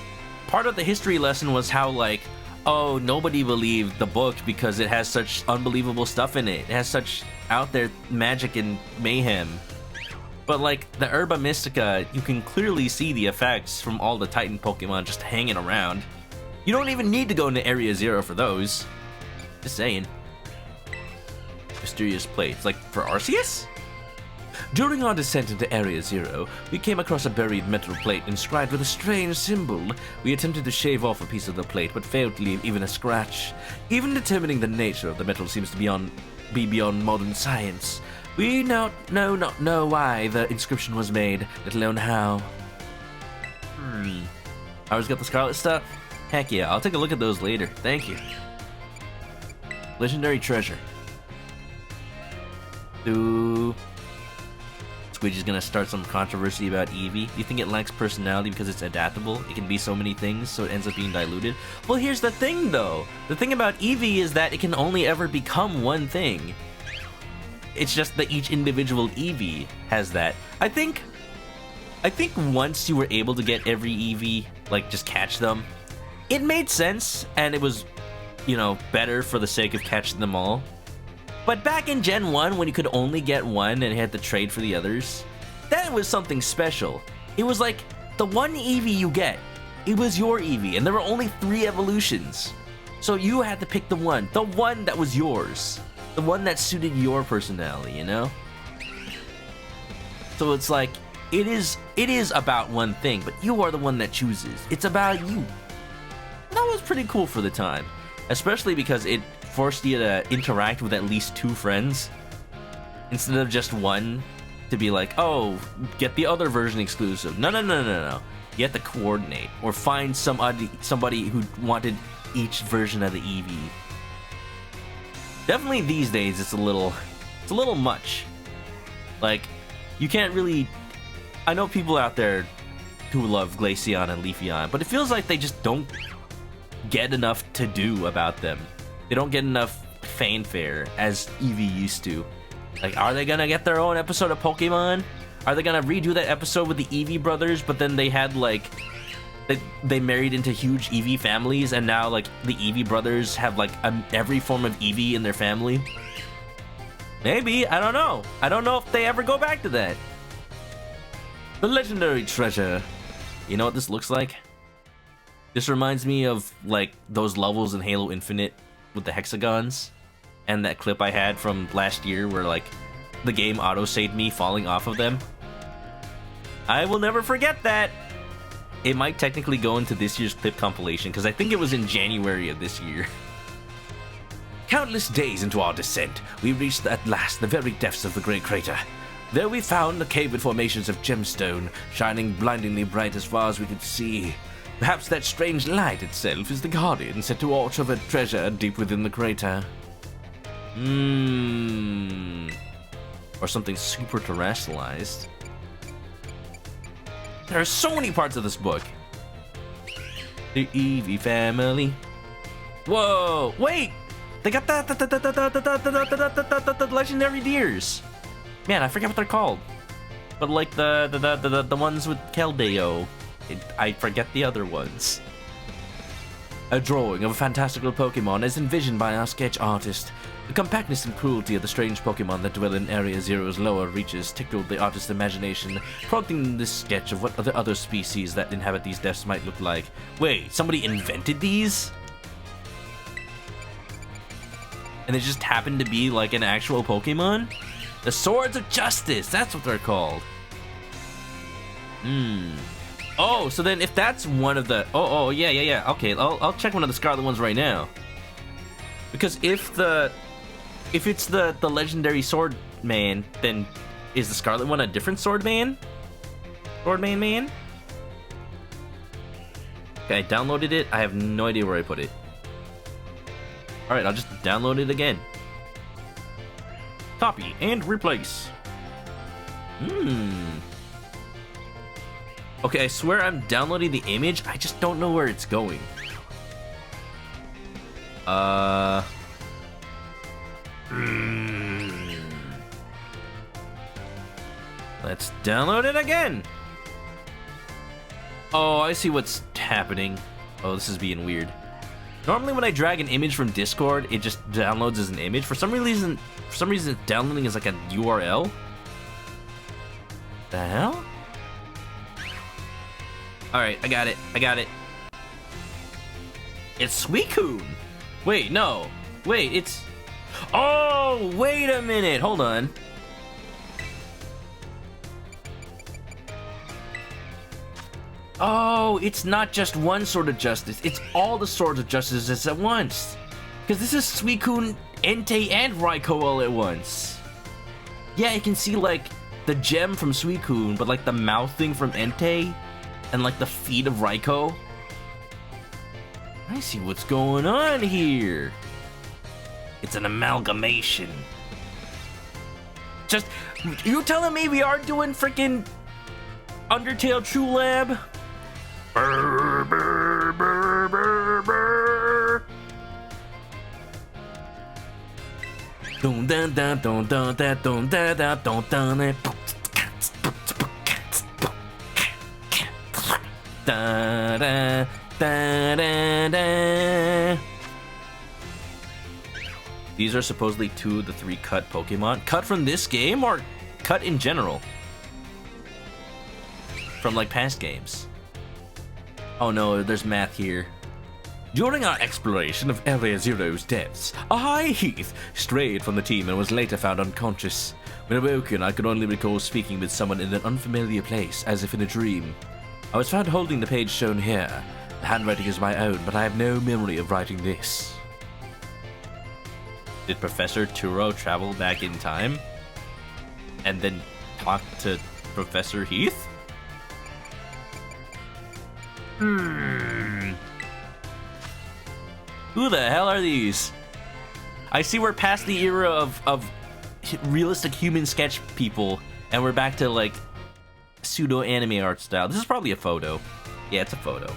part of the history lesson was how, like, oh, nobody believed the book because it has such unbelievable stuff in it. It has such out there magic and mayhem. But, like, the Herba Mystica, you can clearly see the effects from all the Titan Pokemon just hanging around. You don't even need to go into Area Zero for those. Just saying. Mysterious plates, like for Arceus? During our descent into Area Zero, we came across a buried metal plate inscribed with a strange symbol. We attempted to shave off a piece of the plate, but failed to leave even a scratch. Even determining the nature of the metal seems to be beyond modern science. We not know why the inscription was made, let alone how. Ours got the Scarlet stuff? Heck yeah, I'll take a look at those later. Thank you. Legendary treasure. Squidgy's gonna start some controversy about Eevee. You think it lacks personality because it's adaptable? It can be so many things, so it ends up being diluted? Well, here's the thing, though. The thing about Eevee is that it can only ever become one thing. It's just that each individual Eevee has that. I think once you were able to get every Eevee, like, just catch them, it made sense, and it was, you know, better for the sake of catching them all. But back in Gen 1, when you could only get one and had to trade for the others, that was something special. It was like, the one Eevee you get, it was your Eevee, and there were only 3 evolutions. So you had to pick the one that was yours. The one that suited your personality, you know? So it's like, it is about one thing, but you are the one that chooses. It's about you. That was pretty cool for the time. Especially because it forced you to interact with at least 2 friends instead of just one, to be like, oh, get the other version exclusive. No. You have to coordinate or find somebody who wanted each version of the Eevee. Definitely these days it's a little much. Like, you can't really. I know people out there who love Glaceon and Leafeon, but it feels like they just don't get enough to do about them. They don't get enough fanfare as Eevee used to. Like, are they gonna get their own episode of Pokemon? Are they gonna redo that episode with the Eevee brothers, but then they had, like, they married into huge Eevee families, and now, like, the Eevee brothers have, like, every form of Eevee in their family? Maybe, I don't know. I don't know if they ever go back to that. The legendary treasure. You know what this looks like? This reminds me of, like, those levels in Halo Infinite with the hexagons, and that clip I had from last year where, like, the game auto-saved me falling off of them. I will never forget that! It might technically go into this year's clip compilation, because I think it was in January of this year. Countless days into our descent, we reached at last the very depths of the Great Crater. There we found the cave with formations of gemstone, shining blindingly bright as far as we could see. Perhaps that strange light itself is the guardian set to watch over treasure deep within the crater. Or something super terrestrialized. There are so many parts of this book. The Eevee family. Whoa! Wait! They got the legendary deers. Man, I forget what they're called. But like the ones with Keldeo. I forget the other ones. A drawing of a fantastical Pokemon as envisioned by our sketch artist. The compactness and cruelty of the strange Pokemon that dwell in Area Zero's lower reaches tickled the artist's imagination, prompting this sketch of what the other species that inhabit these depths might look like. Wait, somebody invented these? And it just happened to be like an actual Pokemon? The Swords of Justice, that's what they're called. Oh, so then if that's one of the... Oh, yeah. Okay, I'll check one of the Scarlet ones right now. Because if it's the legendary Sword Man, then is the Scarlet one a different Sword Man? Sword Man? Okay, I downloaded it. I have no idea where I put it. Alright, I'll just download it again. Copy and replace. Okay, I swear I'm downloading the image. I just don't know where it's going. Let's download it again. Oh, I see what's happening. Oh, this is being weird. Normally when I drag an image from Discord, it just downloads as an image. For some reason it's downloading as like a URL. The hell? Alright, I got it. It's Suicune! Wait, no. Wait, it's... Oh, wait a minute. Hold on. Oh, it's not just one sword of justice. It's all the swords of justice at once. Because this is Suicune, Entei, and Raikou all at once. Yeah, you can see, like, the gem from Suicune, but, like, the mouth thing from Entei, and, like, the feet of Raikou. I see what's going on here. It's an amalgamation. Just, you telling me we are doing freaking Undertale True Lab? Brr, brr, brr, brr, brr. Dun dun dun dun dun dun dun dun dun dun dun dun. These are supposedly 2 of the 3 cut Pokemon. Cut from this game or cut in general? From like past games. Oh no, there's math here. During our exploration of Area Zero's depths, I, Heath, strayed from the team and was later found unconscious. When awoken, I could only recall speaking with someone in an unfamiliar place, as if in a dream. I was found holding the page shown here. The handwriting is my own, but I have no memory of writing this. Did Professor Turo travel back in time? And then talk to Professor Heath? Who the hell are these? I see we're past the era of realistic human sketch people, and we're back to like pseudo anime art style. This is probably a photo. Yeah, it's a photo.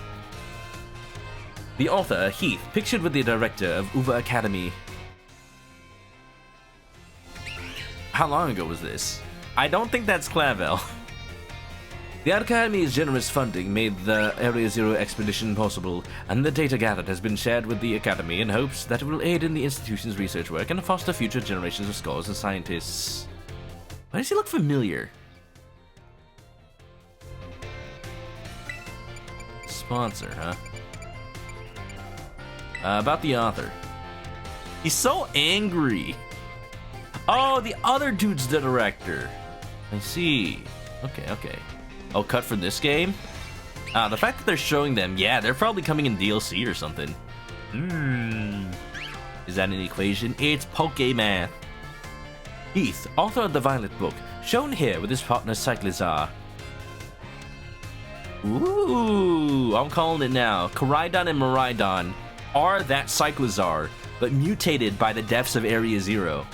The author, Heath, pictured with the director of Uva Academy. How long ago was this? I don't think that's Clavel. The Academy's generous funding made the Area Zero expedition possible, and the data gathered has been shared with the Academy in hopes that it will aid in the institution's research work and foster future generations of scholars and scientists. Why does he look familiar? Sponsor, huh? About the author. He's so angry. Oh, the other dude's the director. I see. Okay. Oh, cut from this game? The fact that they're showing them, yeah, they're probably coming in DLC or something. Is that an equation? It's Pokemath. Heath, author of the Violet book, shown here with his partner Cyclizar. Ooh, I'm calling it now. Koraidon and Miraidon are that Cyclizar, but mutated by the depths of Area Zero.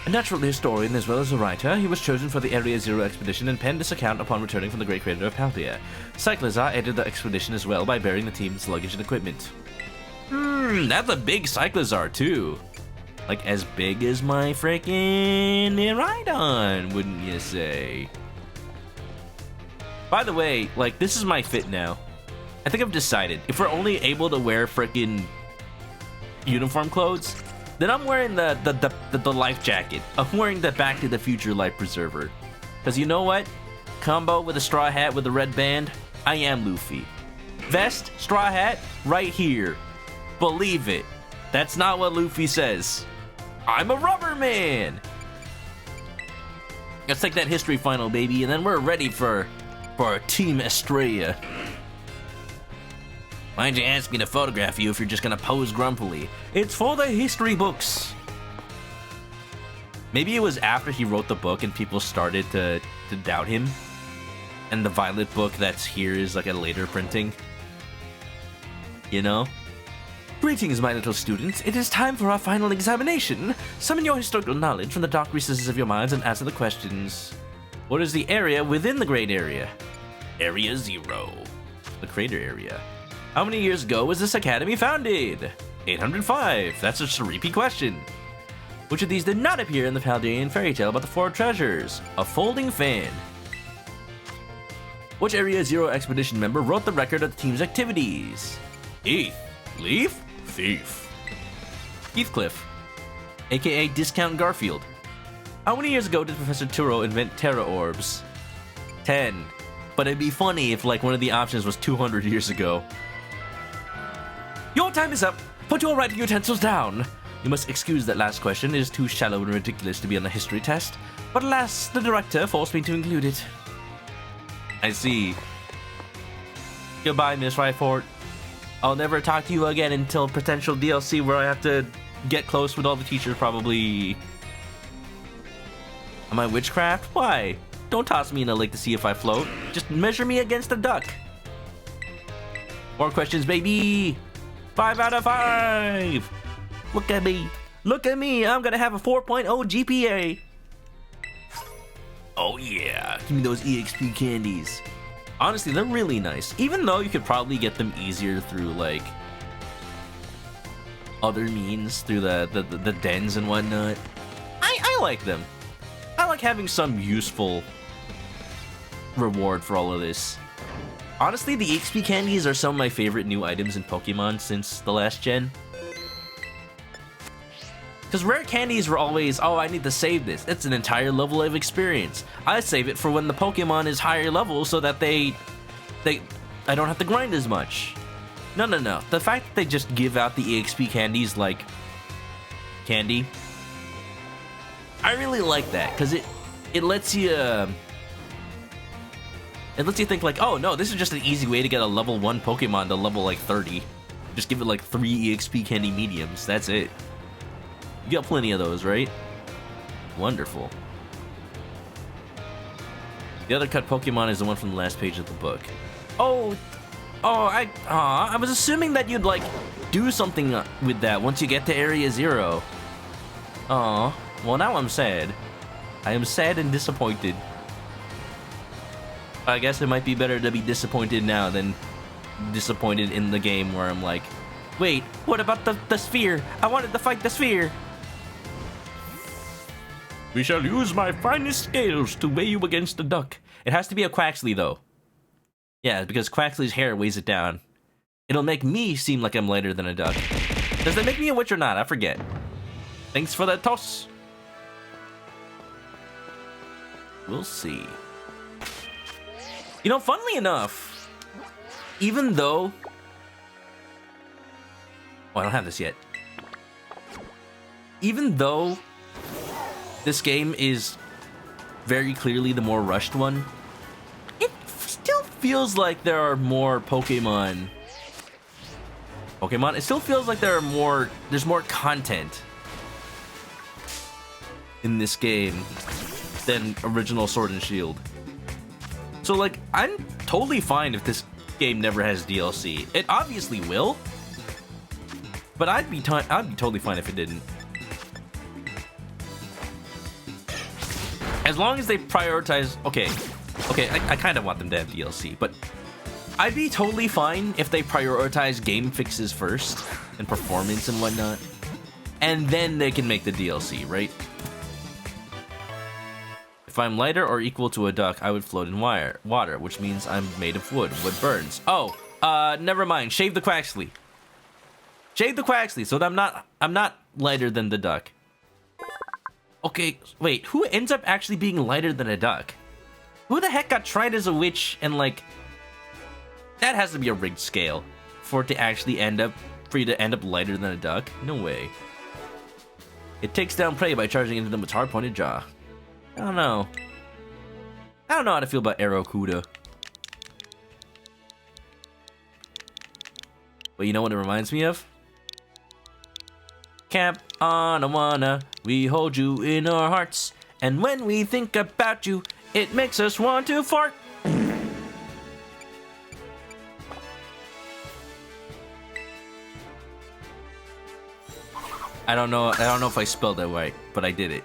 A natural historian as well as a writer, he was chosen for the Area Zero expedition and penned this account upon returning from the Great Crater of Palpia. Cyclizar aided the expedition as well by bearing the team's luggage and equipment. That's a big Cyclizar too. Like as big as my freaking Miraidon, wouldn't you say? By the way, like this is my fit now. I think I've decided, if we're only able to wear freaking uniform clothes, then I'm wearing the life jacket. I'm wearing the Back to the Future life preserver. Because you know what? Combo with a straw hat with a red band, I am Luffy. Vest, straw hat, right here. Believe it. That's not what Luffy says. I'm a rubber man. Let's take that history final, baby, and then we're ready for Team Estrella. Why'd you ask me to photograph you if you're just gonna pose grumpily? It's for the history books. Maybe it was after he wrote the book and people started to doubt him. And the Violet book that's here is like a later printing. You know? Greetings, my little students. It is time for our final examination. Summon your historical knowledge from the dark recesses of your minds and answer the questions. What is the area within the Great Area? Area 0. The crater area. How many years ago was this academy founded? 805. That's just a repeat question. Which of these did not appear in the Chaldean fairy tale about the 4 treasures? A folding fan. Which Area 0 expedition member wrote the record of the team's activities? Heath. Leaf? Thief. Heathcliff, aka Discount Garfield. How many years ago did Professor Turo invent Terra Orbs? 10. But it'd be funny if like one of the options was 200 years ago. Your time is up. Put your writing utensils down. You must excuse that last question. It is too shallow and ridiculous to be on a history test. But alas, the director forced me to include it. I see. Goodbye, Miss Ryford. I'll never talk to you again until potential DLC where I have to get close with all the teachers, probably. Am I witchcraft? Why? Don't toss me in a lake to see if I float. Just measure me against a duck. More questions, baby. 5 out of 5. Look at me. Look at me. I'm gonna have a 4.0 GPA. Oh yeah. Give me those EXP candies. Honestly, they're really nice. Even though you could probably get them easier through like other means, through the dens and whatnot. I like them. I like having some useful reward for all of this. Honestly, the XP candies are some of my favorite new items in Pokemon since the last gen. Because rare candies were always, oh, I need to save this. It's an entire level of experience. I save it for when the Pokemon is higher level so that I don't have to grind as much. No. The fact that they just give out the EXP candies like candy, I really like that because it lets you think like, oh no, this is just an easy way to get a level 1 Pokemon to level like 30. Just give it like 3 EXP candy mediums. That's it. You got plenty of those, right? Wonderful. The other cut Pokemon is the one from the last page of the book. I was assuming that you'd like do something with that once you get to Area 0. Aw, well now I'm sad. I am sad and disappointed. I guess it might be better to be disappointed now than disappointed in the game where I'm like, wait, what about the sphere? I wanted to fight the sphere. We shall use my finest scales to weigh you against the duck. It has to be a Quaxley, though. Yeah, because Quaxley's hair weighs it down. It'll make me seem like I'm lighter than a duck. Does that make me a witch or not? I forget. Thanks for the toss. We'll see. You know, funnily enough, even though... Oh, I don't have this yet. Even though this game is very clearly the more rushed one, it still feels like there are more Pokemon. It still feels like there's more content in this game than original Sword and Shield. So like, I'm totally fine if this game never has DLC. It obviously will, but I'd be totally fine if it didn't. As long as they prioritize... Okay, I kind of want them to have DLC, but I'd be totally fine if they prioritize game fixes first, and performance and whatnot, and then they can make the DLC, right? If I'm lighter or equal to a duck, I would float in water, which means I'm made of wood. Wood burns. Oh, never mind. Shave the Quaxley. Shave the Quaxley, so that I'm not lighter than the duck. Okay, wait, who ends up actually being lighter than a duck? Who the heck got tried as a witch and like... That has to be a rigged scale for you to end up lighter than a duck? No way. It takes down prey by charging into them with hard-pointed jaw. I don't know how to feel about Aerocuda. But you know what it reminds me of? Camp on Awana, we hold you in our hearts, and when we think about you, it makes us want to fart. I don't know if I spelled that right, but I did it.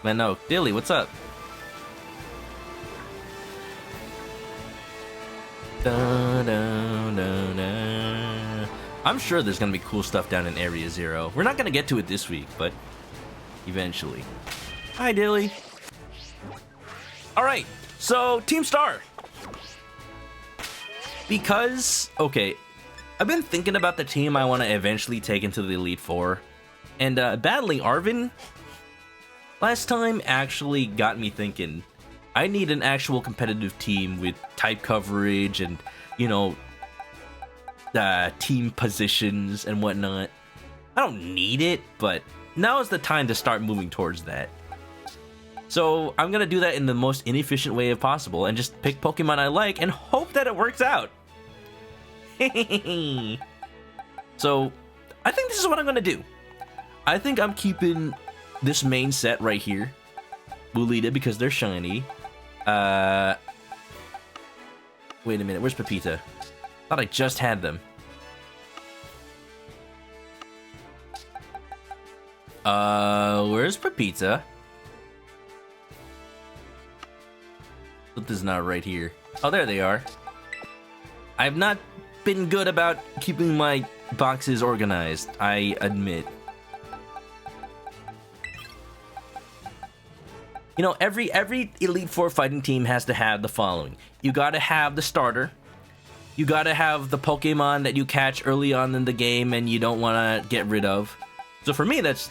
Manok, Dilly, what's up? Da, da, da, da. I'm sure there's gonna be cool stuff down in Area Zero. We're not gonna get to it this week, but eventually. Hi, Dilly. All right, so Team Star. Because, okay, I've been thinking about the team I want to eventually take into the Elite Four, and battling Arvin last time actually got me thinking. I need an actual competitive team with type coverage and, you know, team positions and whatnot. I don't need it, but now is the time to start moving towards that. So I'm gonna do that in the most inefficient way possible and just pick Pokemon I like and hope that it works out. So I think this is what I'm gonna do. I think I'm keeping this main set right here, Bulita, because they're shiny. Wait a minute, where's Pepita? Thought I just had them. Where's Pepita? This is not right here. Oh, there they are. I've not been good about keeping my boxes organized, I admit. You know, every Elite Four fighting team has to have the following. You gotta have the starter. You gotta have the Pokemon that you catch early on in the game and you don't wanna get rid of. So for me, that's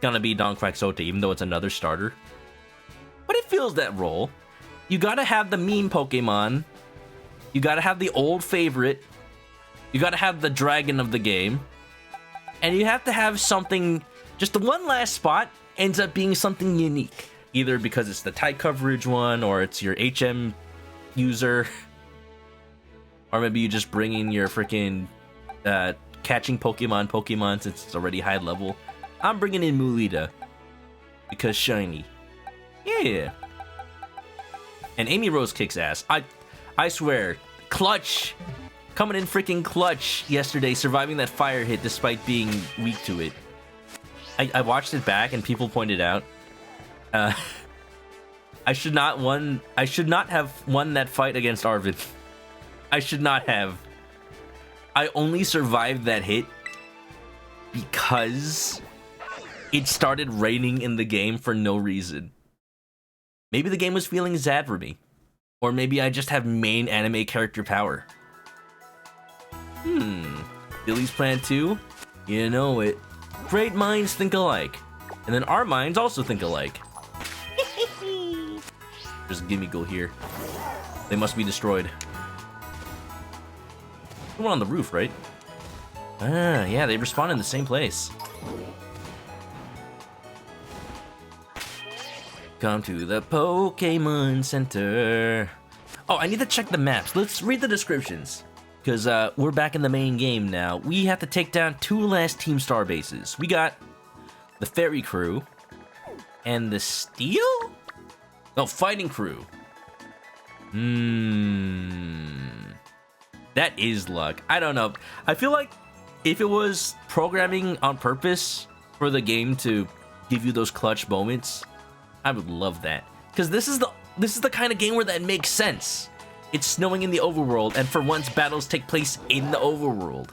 gonna be Don Quaxote, even though it's another starter. But it fills that role. You gotta have the meme Pokemon. You gotta have the old favorite. You gotta have the dragon of the game. And you have to have something, just the one last spot ends up being something unique. Either because it's the type coverage one, or it's your HM user. Or maybe you just bring in your freaking catching Pokemon since it's already high level. I'm bringing in Mulita. Because shiny. Yeah. And Amy Rose kicks ass. I swear, clutch, coming in freaking clutch yesterday, surviving that fire hit despite being weak to it. I watched it back and people pointed out, I should not have won that fight against Arvid. I should not have. I only survived that hit because it started raining in the game for no reason. Maybe the game was feeling sad for me. Or maybe I just have main anime character power. Billy's plan too? You know it. Great minds think alike. And then our minds also think alike. There's a Gimmighoul here. They must be destroyed. We're on the roof, right? Ah, yeah, they respawn in the same place. Come to the Pokemon Center. Oh, I need to check the maps. Let's read the descriptions. Because we're back in the main game now. We have to take down 2 last Team Star bases. We got the Fairy Crew and the Steel? No, Fighting Crew. That is luck. I don't know. I feel like if it was programming on purpose for the game to give you those clutch moments, I would love that. Because this is the kind of game where that makes sense. It's snowing in the overworld, and for once, battles take place in the overworld.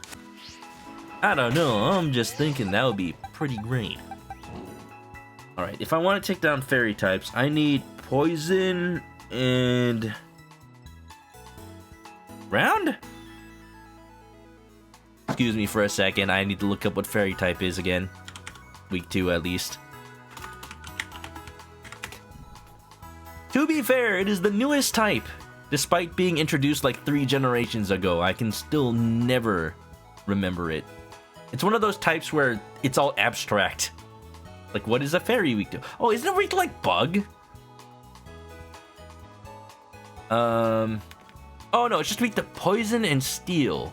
I don't know, I'm just thinking that would be pretty great. Alright, if I want to take down fairy types, I need poison and ground? Excuse me for a second, I need to look up what fairy type is again. Week 2 at least. To be fair, it is the newest type. Despite being introduced like 3 generations ago, I can still never remember it. It's one of those types where it's all abstract. Like, what is a fairy weak to? Oh, isn't it weak to like bug? Oh no, it's just weak to poison and steel.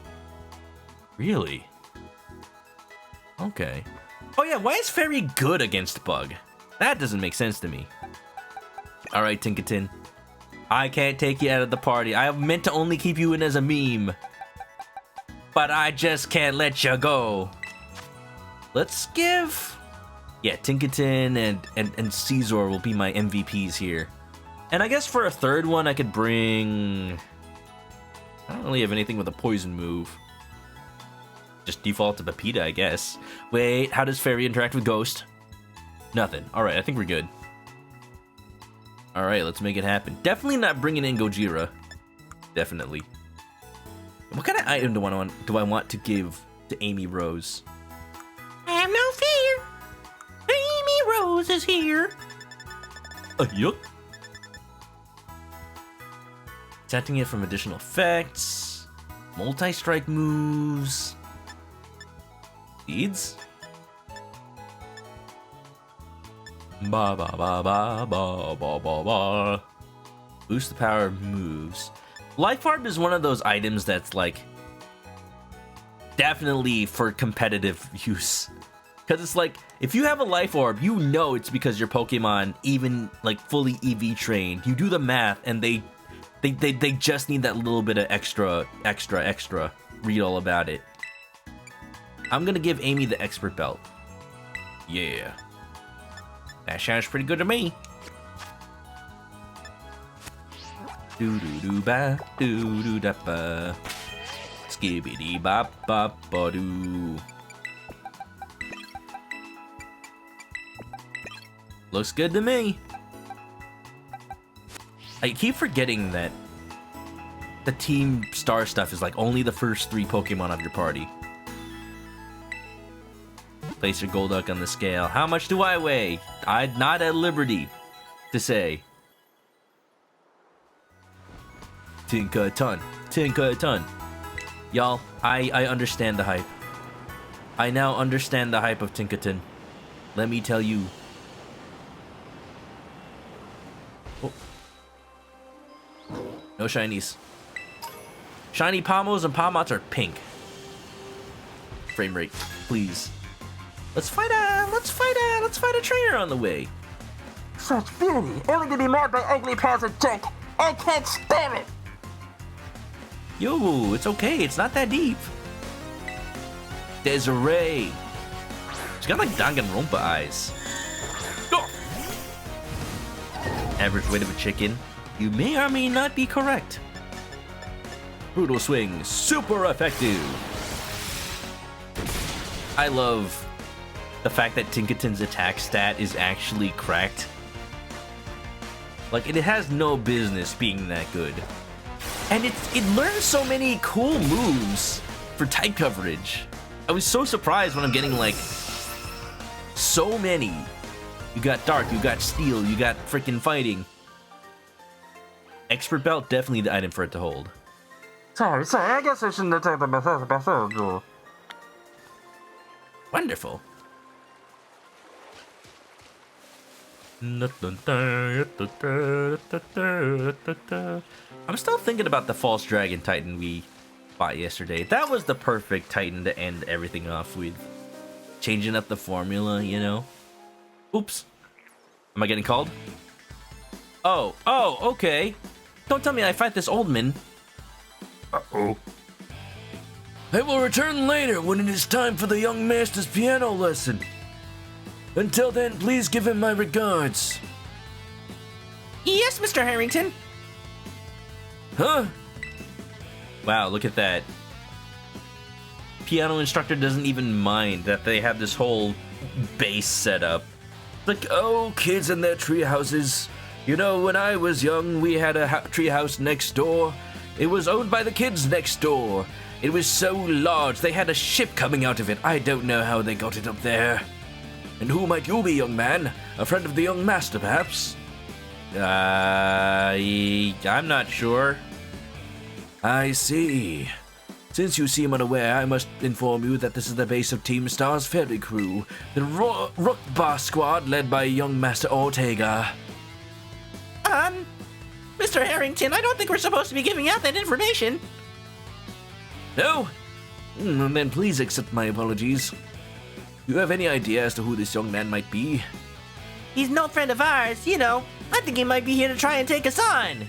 Really? Okay. Oh yeah, why is fairy good against bug? That doesn't make sense to me. Alright, Tinkaton. I can't take you out of the party. I meant to only keep you in as a meme. but I just can't let you go. Let's give... Yeah, Tinkaton and Caesar will be my MVPs here. And I guess for a third one, I could bring... I don't really have anything with a poison move. Just default to Pepita, I guess. Wait, how does Fairy interact with Ghost? Nothing. Alright, I think we're good. Alright, let's make it happen. Definitely not bringing in Gojira. Definitely. What kind of item do I want to give to Amy Rose? Have no fear. Amy Rose is here. Yup. Protecting it from additional effects. Multi-strike moves. Seeds. Ba ba ba ba ba ba ba ba. Boost the power of moves. Life Orb is one of those items that's like definitely for competitive use. Because it's like, if you have a Life Orb, you know it's because your Pokemon even like fully EV trained. You do the math and they just need that little bit of extra. Read all about it. I'm gonna give Amy the Expert Belt. Yeah. That sounds pretty good to me. Do-do-do-ba, do-do-da-ba. Skibbity-bop-bop-ba-doo. Looks good to me. I keep forgetting that the Team Star stuff is like only the first 3 Pokemon of your party. Place your Golduck on the scale. How much do I weigh? I'm not at liberty to say. Tinkaton. Tinkaton. Y'all, I understand the hype. I now understand the hype of Tinkaton. Let me tell you. Oh. No shinies. Shiny Pommos and Pommots are pink. Frame rate, please. Let's fight a trainer on the way. Such beauty, only to be marred by ugly paws of junk. I can't stand it. Yo, it's okay. It's not that deep. Desiree. She's got like Danganronpa eyes. Oh. Average weight of a chicken. You may or may not be correct. Brutal swing. Super effective. I love the fact that Tinkaton's attack stat is actually cracked. Like, it has no business being that good. And it learns so many cool moves for type coverage. I was so surprised when I'm getting, like, so many. You got Dark, you got Steel, you got freaking Fighting. Expert Belt, definitely the item for it to hold. Sorry, I guess I shouldn't have taken the method. Wonderful. I'm still thinking about the False Dragon Titan we bought yesterday. That was the perfect Titan to end everything off with. Changing up the formula, you know? Oops. Am I getting called? Oh, okay. Don't tell me I fight this old man. Uh-oh. I will return later when it is time for the young master's piano lesson. Until then, please give him my regards. Yes, Mr. Harrington. Huh? Wow, look at that. Piano instructor doesn't even mind that they have this whole base set up. Like, oh, kids and their tree houses. You know, when I was young, we had a tree house next door. It was owned by the kids next door. It was so large, they had a ship coming out of it. I don't know how they got it up there. And who might you be, young man? A friend of the young master, perhaps? I'm not sure. I see. Since you seem unaware, I must inform you that this is the base of Team Star's ferry crew, the Rook Bar Squad led by young Master Ortega. Mr. Harrington, I don't think we're supposed to be giving out that information. No? Then please accept my apologies. Do you have any idea as to who this young man might be? He's no friend of ours, you know. I think he might be here to try and take us on.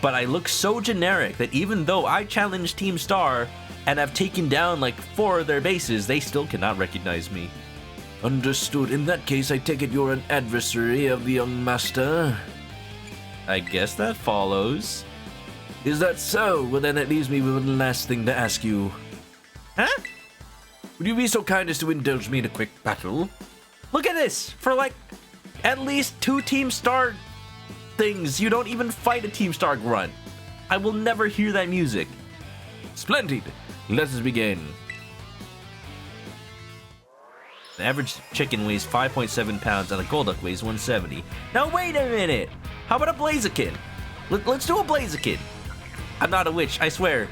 but I look so generic that even though I challenged Team Star and have taken down like 4 of their bases, they still cannot recognize me. Understood. In that case, I take it you're an adversary of the young master. I guess that follows. Is that so? Well, then it leaves me with one last thing to ask you. Huh? Would you be so kind as to indulge me in a quick battle? Look at this! For like at least 2 Team Star things, you don't even fight a Team Star grunt. I will never hear that music. Splendid! Let us begin. The average chicken weighs 5.7 pounds and a Golduck weighs 170. Now wait a minute! How about a Blaziken? Let's do a Blaziken. I'm not a witch, I swear.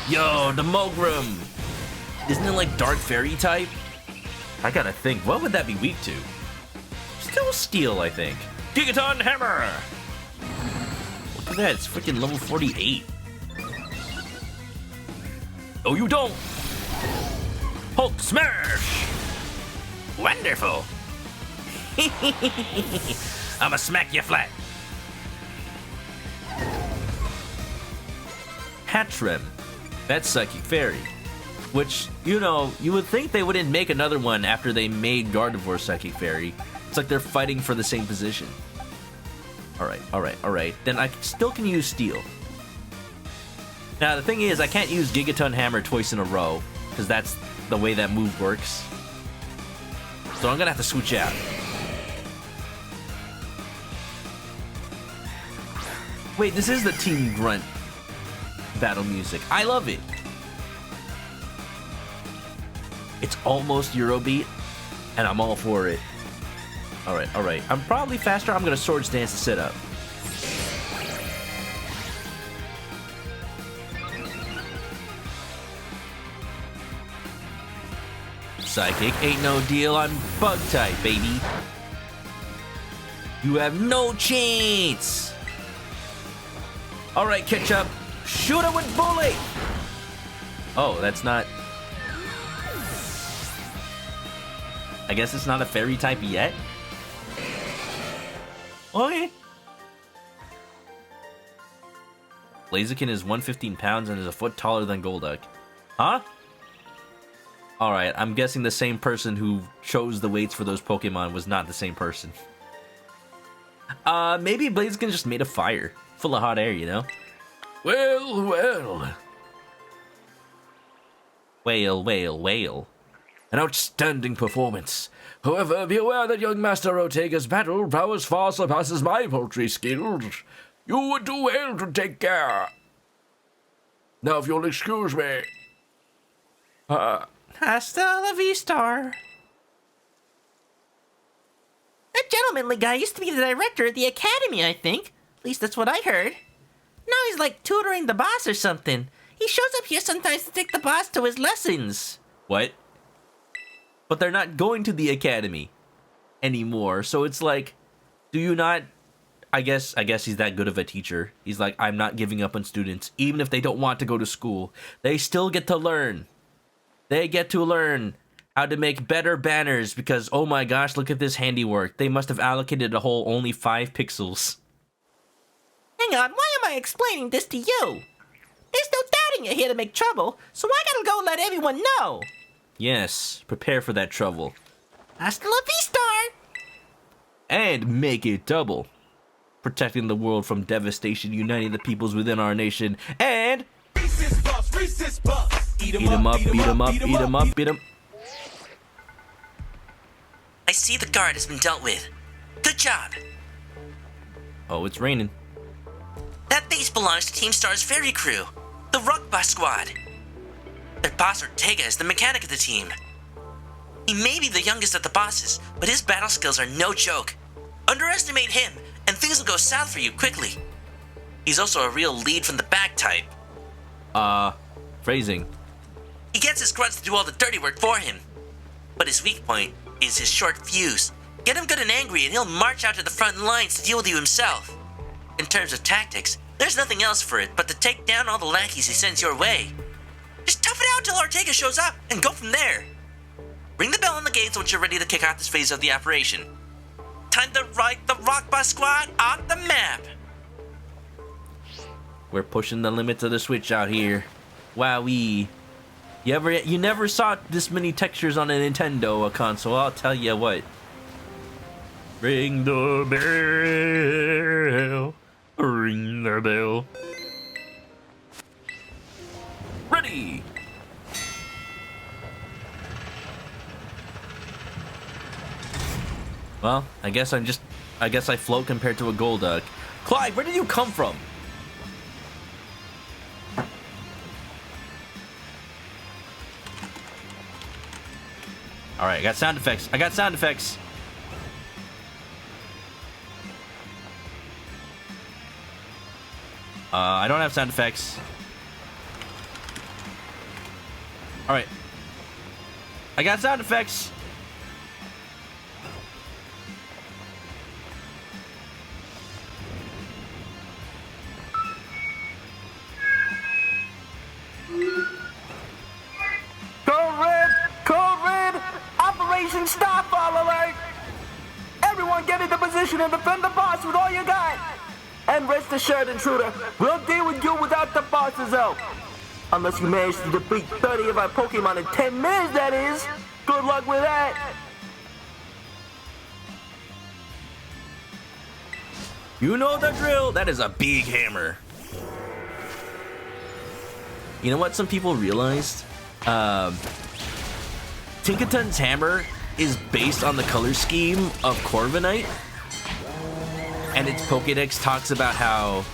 Yo, the Mogrim! Isn't it like Dark Fairy type? I gotta think, what would that be weak to? Still Steel, I think. Gigaton Hammer! Look at that, it's freaking level 48. Oh, you don't! Hulk Smash! Wonderful! I'ma smack you flat. Hattrem. That's Psychic Fairy. Which, you know, you would think they wouldn't make another one after they made Gardevoir Psychic Fairy. It's like they're fighting for the same position. Alright. Then I still can use Steel. Now, the thing is, I can't use Gigaton Hammer twice in a row, because that's the way that move works. So I'm gonna have to switch out. Wait, this is the Team Grunt battle music. I love it. It's almost Eurobeat, and I'm all for it. Alright. I'm probably faster. I'm gonna Swords Dance to set up. Psychic ain't no deal on Bug type, baby. You have no chance. Alright, Ketchup. Shoot him with Bullet! Oh, that's not... I guess it's not a fairy type yet? Okay. Blaziken is 115 pounds and is a foot taller than Golduck. Huh? Alright, I'm guessing the same person who chose the weights for those Pokemon was not the same person. Maybe Blaziken just made of fire. Full of hot air, you know? Well. Whale. An outstanding performance. However, be aware that young Master Ortega's battle prowess far surpasses my poultry skills. You would do well to take care. Now, if you'll excuse me. Hasta la vista. That gentlemanly guy used to be the director of the academy, I think. At least that's what I heard. Now he's like tutoring the boss or something. He shows up here sometimes to take the boss to his lessons. What? But they're not going to the academy anymore. So it's like, do you not... I guess he's that good of a teacher. He's like, I'm not giving up on students. Even if they don't want to go to school, they still get to learn. They get to learn how to make better banners because, oh my gosh, look at this handiwork. They must have allocated a whole only 5 pixels. Hang on, why am I explaining this to you? There's no doubting you're here to make trouble, so I gotta go let everyone know. Yes, prepare for that trouble. Hasta la vista! And make it double. Protecting the world from devastation, uniting the peoples within our nation, and... Recess buffs! Eat 'em up, beat 'em up, eat 'em up, beat 'em. I see the guard has been dealt with. Good job. Oh, it's raining. That base belongs to Team Star's Fairy Crew, the Rock Bus Squad. Their boss Ortega is the mechanic of the team. He may be the youngest of the bosses, but his battle skills are no joke. Underestimate him, and things will go south for you quickly. He's also a real lead from the back type. Phrasing. He gets his grunts to do all the dirty work for him. But his weak point is his short fuse. Get him good and angry and he'll march out to the front lines to deal with you himself. In terms of tactics, there's nothing else for it but to take down all the lackeys he sends your way. Just tough it out till Ortega shows up and go from there. Ring the bell on the gates once you're ready to kick off this phase of the operation. Time to write the Rock Bus Squad off the map. We're pushing the limits of the Switch out here. Wowee. You never saw this many textures on a Nintendo console, I'll tell you what. Ring the bell. Ring the bell. Ready. Well, I guess I float compared to a Golduck. Clive, where did you come from? All right, I got sound effects. I don't have sound effects. All right. I got sound effects. Code Red! Operation STARFALL alert! Everyone get into position and defend the boss with all you got! And rest assured, intruder, we'll deal with you without the boss's help. Unless you manage to defeat 30 of our Pokemon in 10 minutes, that is. Good luck with that. You know the drill. That is a big hammer. You know what some people realized? Tinkaton's hammer is based on the color scheme of Corviknight. And its Pokédex talks about how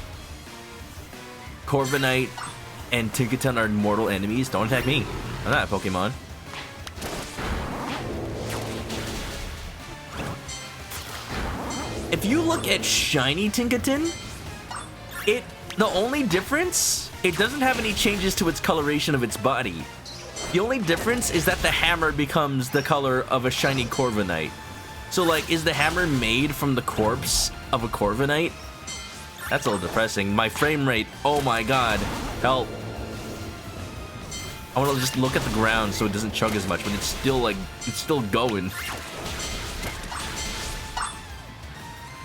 Corviknight and Tinkaton are mortal enemies. Don't attack me. I'm not a Pokemon. If you look at shiny Tinkaton, the only difference, it doesn't have any changes to its coloration of its body. The only difference is that the hammer becomes the color of a shiny Corviknight. So, like, is the hammer made from the corpse of a Corviknight? That's a little depressing. My frame rate, oh my god. Help. I want to just look at the ground so it doesn't chug as much, but it's still, like, it's still going.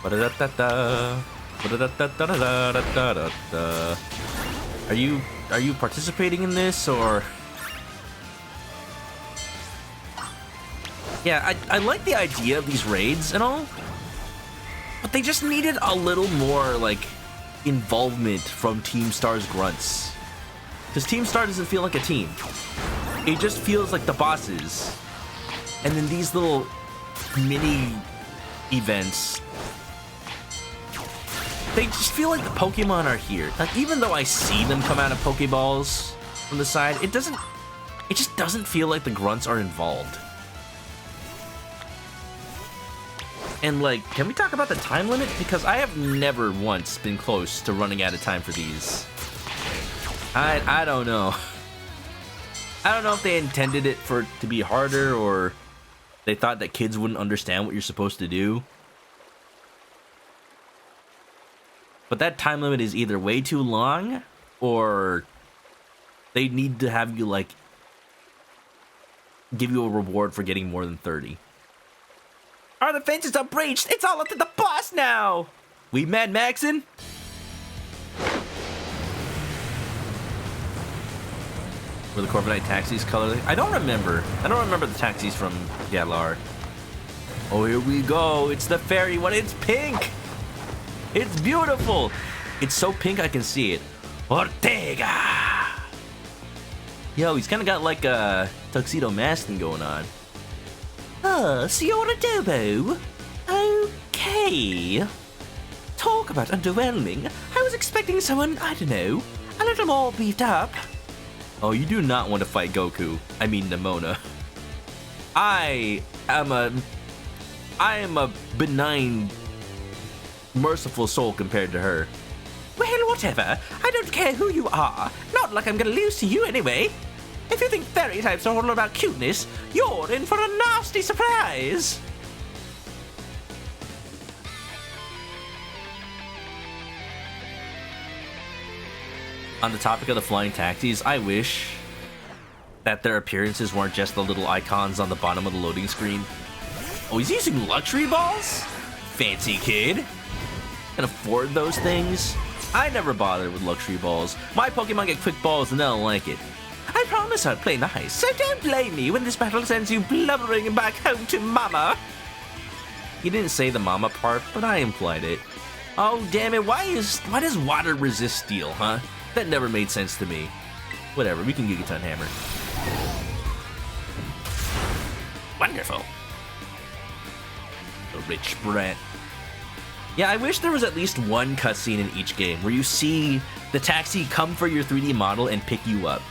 Ba-da-da-da-da. Ba-da-da-da-da-da-da-da-da. Are you participating in this, or... Yeah, I like the idea of these raids and all, but they just needed a little more, like, involvement from Team Star's grunts. Because Team Star doesn't feel like a team. It just feels like the bosses. And then these little mini events, they just feel like the Pokemon are here. Like, even though I see them come out of Pokeballs from the side, it just doesn't feel like the grunts are involved. And, like, can we talk about the time limit? Because I have never once been close to running out of time for these. I don't know. I don't know if they intended it to be harder, or they thought that kids wouldn't understand what you're supposed to do. But that time limit is either way too long, or they need to have you, like, give you a reward for getting more than 30. Our defenses are breached! It's all up to the boss now! We Mad Maxin'? Were the Corviknight taxis color? I don't remember. I don't remember the taxis from Galar. Oh, here we go. It's the fairy one. It's pink! It's beautiful! It's so pink I can see it. Ortega! Yo, he's kind of got like a tuxedo mask thing going on. Oh, ManokAdobo. Okay. Talk about underwhelming. I was expecting someone, I don't know, a little more beefed up. Oh, you do not want to fight Goku. I mean Nemona. I am a benign, merciful soul compared to her. Well, whatever. I don't care who you are. Not like I'm gonna lose to you anyway. If you think fairy types are all about cuteness, you're in for a nasty surprise. On the topic of the flying taxis, I wish that their appearances weren't just the little icons on the bottom of the loading screen. Oh, he's using luxury balls? Fancy kid. Can afford those things. I never bothered with luxury balls. My Pokemon get quick balls and they don't like it. I promise I'll play nice, so don't blame me when this battle sends you blubbering back home to Mama. He didn't say the Mama part, but I implied it. Oh, damn it, why does water resist steel, huh? That never made sense to me. Whatever, we can Gigaton Hammer. Wonderful. The rich brat. Yeah, I wish there was at least one cutscene in each game where you see the taxi come for your 3D model and pick you up.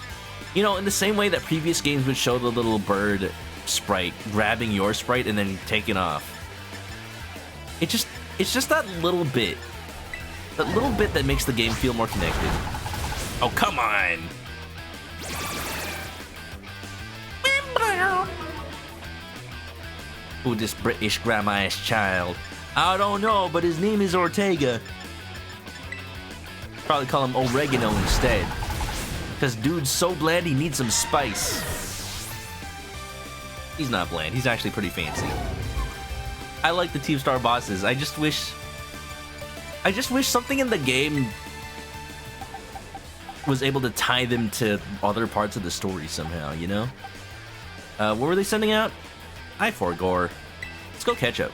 You know, in the same way that previous games would show the little bird sprite grabbing your sprite and then taking off. It's just that little bit that makes the game feel more connected. Oh, come on! Ooh, this British grandma-ass child. I don't know, but his name is Ortega. Probably call him Oregano instead. Because dude's so bland he needs some spice. He's not bland, he's actually pretty fancy. I like the Team Star bosses. I just wish something in the game was able to tie them to other parts of the story somehow, you know? What were they sending out? I4Gore. Let's go Ketchup.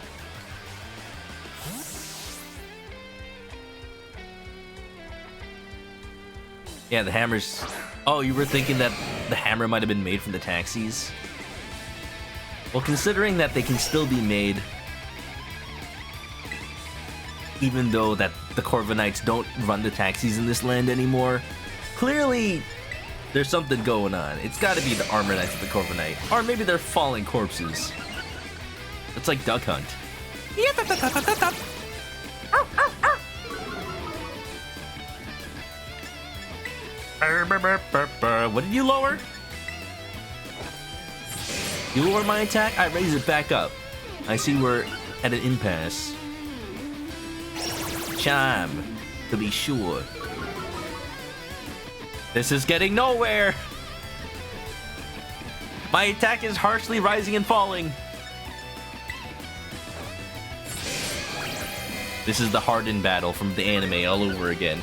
Yeah, the hammers. Oh, you were thinking that the hammer might have been made from the taxis? Well, considering that they can still be made, even though that the Corviknights don't run the taxis in this land anymore, clearly there's something going on. It's got to be the Armor Knights of the Corviknight, or maybe they're falling corpses. It's like Duck Hunt. What did you lower? You lower my attack, I raise it back up. I see we're at an impasse. Charm, to be sure. This is getting nowhere. My attack is harshly rising and falling. This is the hardened battle from the anime all over again.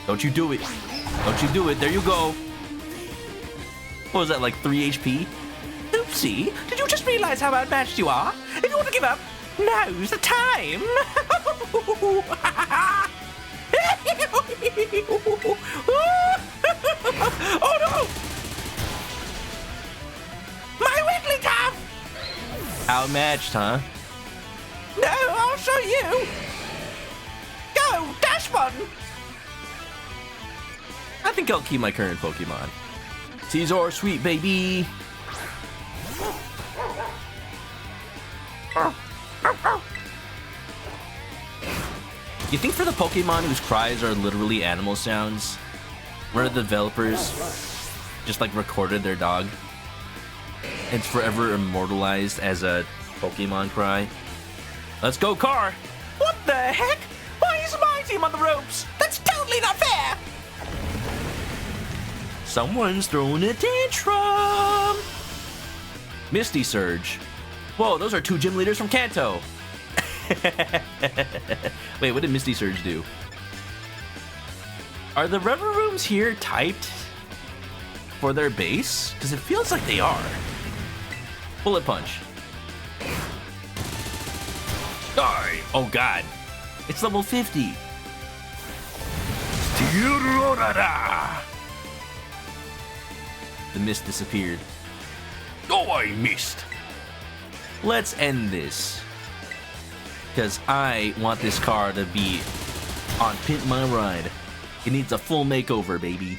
Don't you do it. Don't you do it. There you go. What was that, like 3 HP? Oopsie. Did you just realize how outmatched you are? If you want to give up, now's the time. Oh no! My Wigglytuff! Outmatched, huh? No, I'll show you! Go, dash button! I think I'll keep my current Pokemon. Caesar, sweet baby! You think for the Pokemon whose cries are literally animal sounds, one of the developers just like recorded their dog? It's forever immortalized as a Pokemon cry. Let's go, car! What the heck? Why is my team on the ropes? That's totally not fair! Someone's throwing a tantrum! Misty Surge. Whoa, those are 2 gym leaders from Kanto. Wait, what did Misty Surge do? Are the Rever Rooms here typed for their base? Because it feels like they are. Bullet Punch. Die! Oh god. It's level 50. The mist disappeared. Oh, I missed. Let's end this. Because I want this car to be on Pimp My Ride. It needs a full makeover, baby.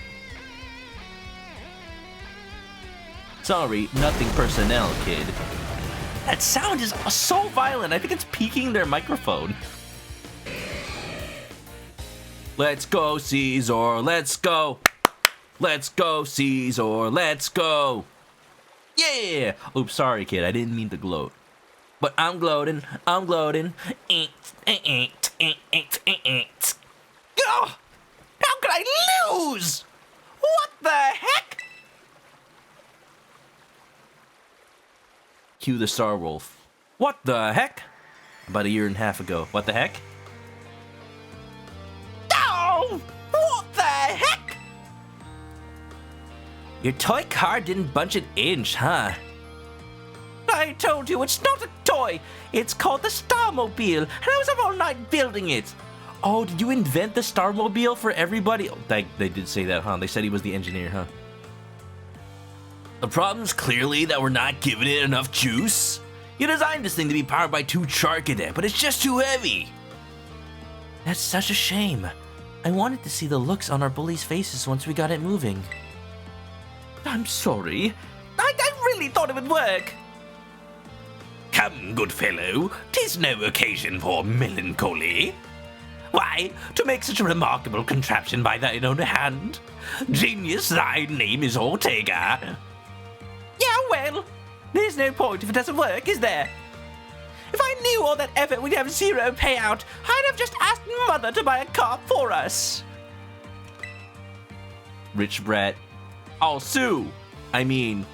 Sorry, nothing personnel, kid. That sound is so violent. I think it's peaking their microphone. Let's go, Caesar. Let's go. Let's go, Caesar. Let's go. Yeah. Oops, sorry, kid. I didn't mean to gloat. But I'm gloating. I'm gloating. Oh, how could I lose? What the heck? Cue the Star Wolf. What the heck? About a year and a half ago. What the heck? Your toy car didn't bunch an inch, huh? I told you, it's not a toy. It's called the Starmobile, and I was up all night building it. Oh, did you invent the Starmobile for everybody? Oh, they did say that, huh? They said he was the engineer, huh? The problem's clearly that we're not giving it enough juice. You designed this thing to be powered by 2 Charcadet, but it's just too heavy. That's such a shame. I wanted to see the looks on our bullies' faces once we got it moving. I'm sorry. I really thought it would work. Come, good fellow, 'tis no occasion for melancholy. Why, to make such a remarkable contraption by thine own hand? Genius, thy name is Ortega. Yeah, well, there's no point if it doesn't work, is there? If I knew all that effort would have 0 payout, I'd have just asked Mother to buy a car for us. Rich brat. Oh, Sue. I mean...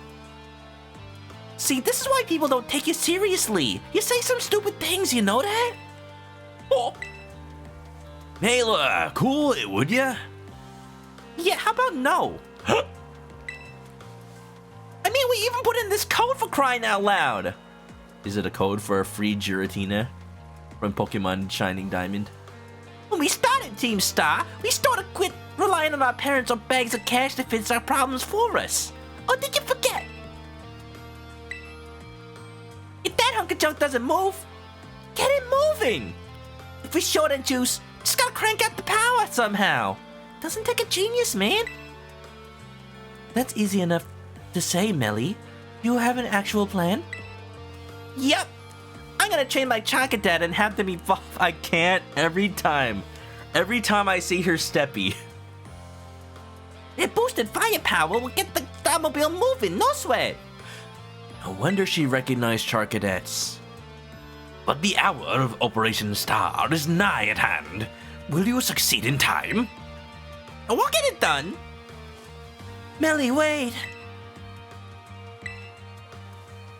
See, this is why people don't take you seriously. You say some stupid things, you know that? Oh. Mela, cool it, would ya? Yeah, how about no? I mean, we even put in this code for crying out loud. Is it a code for a free Giratina from Pokemon Shining Diamond? When we started Team Star, we started quit relying on our parents or bags of cash to fix our problems for us. Or did you forget? If that hunk of junk doesn't move, get it moving. If we're short on juice, just gotta crank up the power somehow. Doesn't take a genius, man. That's easy enough to say, Melly. You have an actual plan? Yep. I'm gonna train my Charcadet and have them evolve. I can't every time. Every time I see her steppy. That boosted firepower will get the Starmobile moving, no sweat. No wonder she recognized Charcadets. But the hour of Operation Star is nigh at hand. Will you succeed in time? We'll get it done. Melly, wait.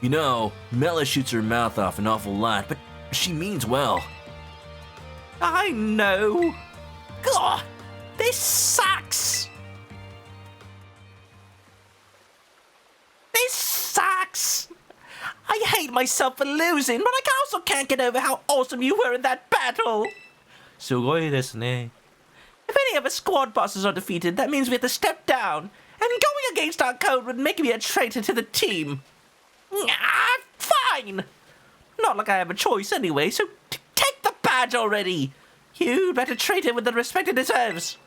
You know, Mela shoots her mouth off an awful lot, but she means well. I know. Ugh, this sucks. This sucks. I hate myself for losing, but I also can't get over how awesome you were in that battle. Sugoi desu ne. If any of us squad bosses are defeated, that means we have to step down. And going against our code would make me a traitor to the team. Fine. Not like I have a choice anyway, so take the badge already. You'd better treat it with the respect it deserves.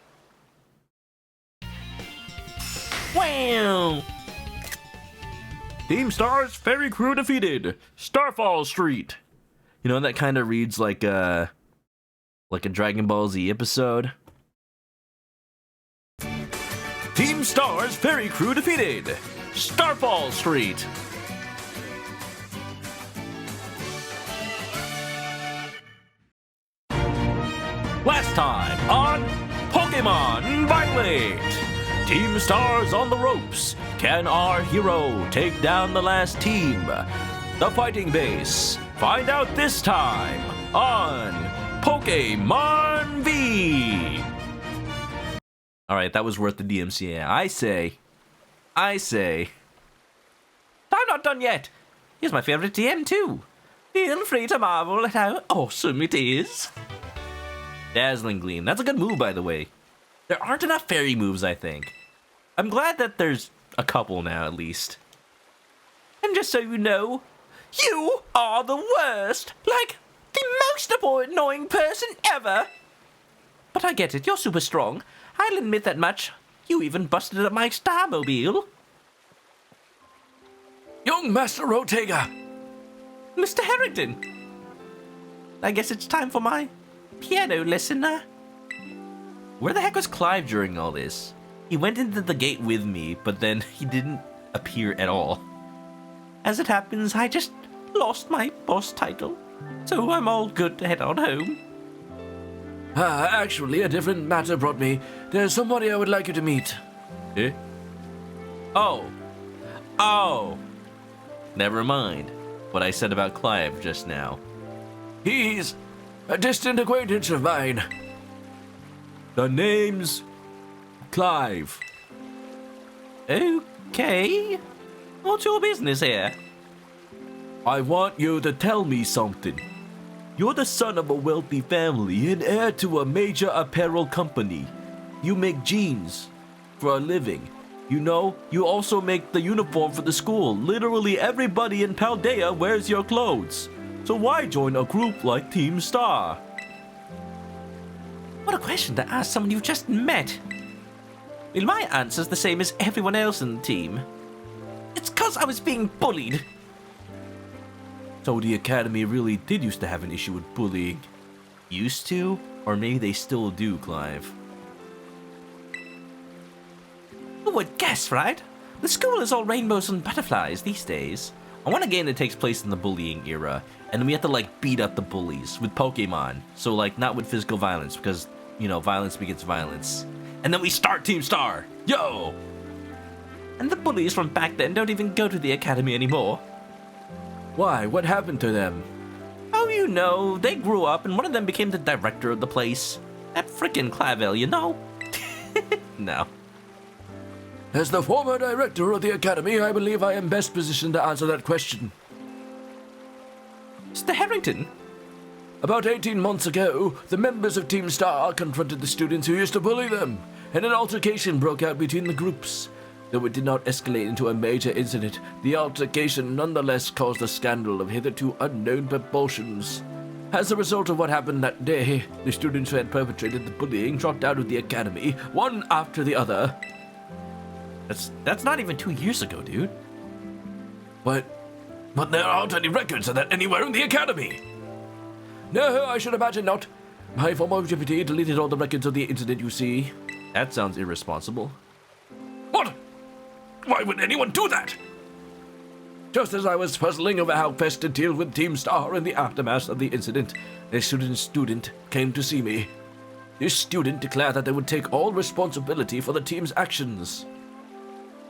Wow. Team Star's ferry crew defeated. Starfall Street. You know, that kind of reads like a Dragon Ball Z episode. Team Star's ferry crew defeated. Starfall Street. Last time on Pokemon Violet. Team Star's on the ropes. Can our hero take down the last team? The fighting base. Find out this time on Pokemon V. Alright, that was worth the DMCA. I say. I'm not done yet. Here's my favorite DM too. Feel free to marvel at how awesome it is. Dazzling Gleam. That's a good move, by the way. There aren't enough fairy moves, I think. I'm glad that there's a couple now, at least. And just so you know, you are the worst. Like, the most annoying person ever. But I get it. You're super strong. I'll admit that much. You even busted up my Starmobile. Young Master Ortega. Mr. Harrington. I guess it's time for my piano lesson. Where the heck was Clive during all this? He went into the gate with me, but then he didn't appear at all. As it happens, I just lost my boss title, so I'm all good to head on home. Actually, a different matter brought me. There's somebody I would like you to meet. Eh? Oh. Never mind what I said about Clive just now. He's a distant acquaintance of mine. The name's Clive. Okay. What's your business here? I want you to tell me something. You're the son of a wealthy family and heir to a major apparel company. You make jeans for a living. You know, you also make the uniform for the school. Literally everybody in Paldea wears your clothes. So why join a group like Team Star? What a question to ask someone you've just met. Well, my answer's the same as everyone else in the team. It's 'cause I was being bullied. So the Academy really did used to have an issue with bullying. Used to? Or maybe they still do, Clive. Who would guess, right? The school is all rainbows and butterflies these days. I want a game that takes place in the bullying era, and we have to, like, beat up the bullies with Pokemon. So, like, not with physical violence, because, you know, violence begets violence. And then we start Team Star! Yo! And the bullies from back then don't even go to the academy anymore. Why? What happened to them? Oh, you know, they grew up and one of them became the director of the place. That frickin' Clive, you know? No. As the former director of the Academy, I believe I am best positioned to answer that question. Mr. Harrington? About 18 months ago, the members of Team Star confronted the students who used to bully them, and an altercation broke out between the groups. Though it did not escalate into a major incident, the altercation nonetheless caused a scandal of hitherto unknown proportions. As a result of what happened that day, the students who had perpetrated the bullying dropped out of the Academy, one after the other. That's not even 2 years ago, dude. But there aren't any records of that anywhere in the Academy. No, I should imagine not. My former deputy deleted all the records of the incident, you see. That sounds irresponsible. What? Why would anyone do that? Just as I was puzzling over how best to deal with Team Star in the aftermath of the incident, a student came to see me. This student declared that they would take all responsibility for the team's actions.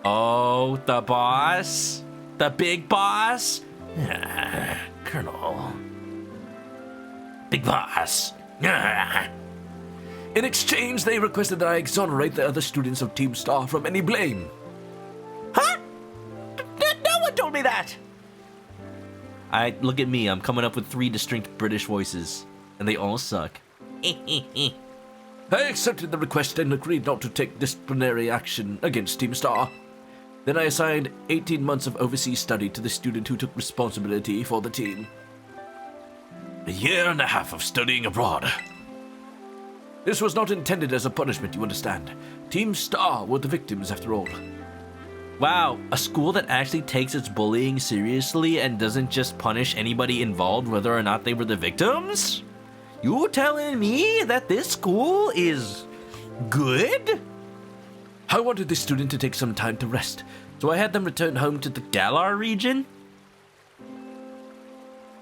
Oh, the boss? The big boss? Colonel. Big boss. In exchange, they requested that I exonerate the other students of Team Star from any blame. Huh? No one told me that! Look at me, I'm coming up with 3 distinct British voices, and they all suck. I accepted the request and agreed not to take disciplinary action against Team Star. Then I assigned 18 months of overseas study to the student who took responsibility for the team. A year and a half of studying abroad. This was not intended as a punishment, you understand. Team Star were the victims, after all. Wow, a school that actually takes its bullying seriously and doesn't just punish anybody involved whether or not they were the victims? You telling me that this school is good? I wanted the student to take some time to rest, so I had them return home to the Galar region?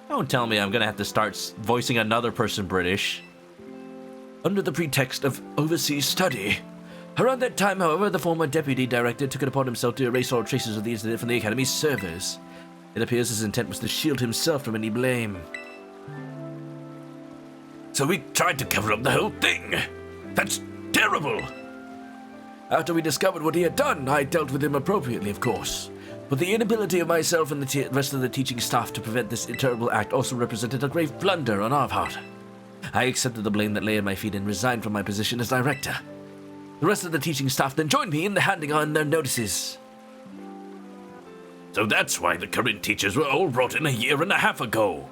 Don't tell me I'm gonna have to start voicing another person British. Under the pretext of overseas study. Around that time, however, the former deputy director took it upon himself to erase all traces of the incident from the Academy's servers. It appears his intent was to shield himself from any blame. So we tried to cover up the whole thing. That's terrible! After we discovered what he had done, I dealt with him appropriately, of course. But the inability of myself and the rest of the teaching staff to prevent this terrible act also represented a grave blunder on our part. I accepted the blame that lay at my feet and resigned from my position as director. The rest of the teaching staff then joined me in the handing on their notices. So that's why the current teachers were all brought in a year and a half ago.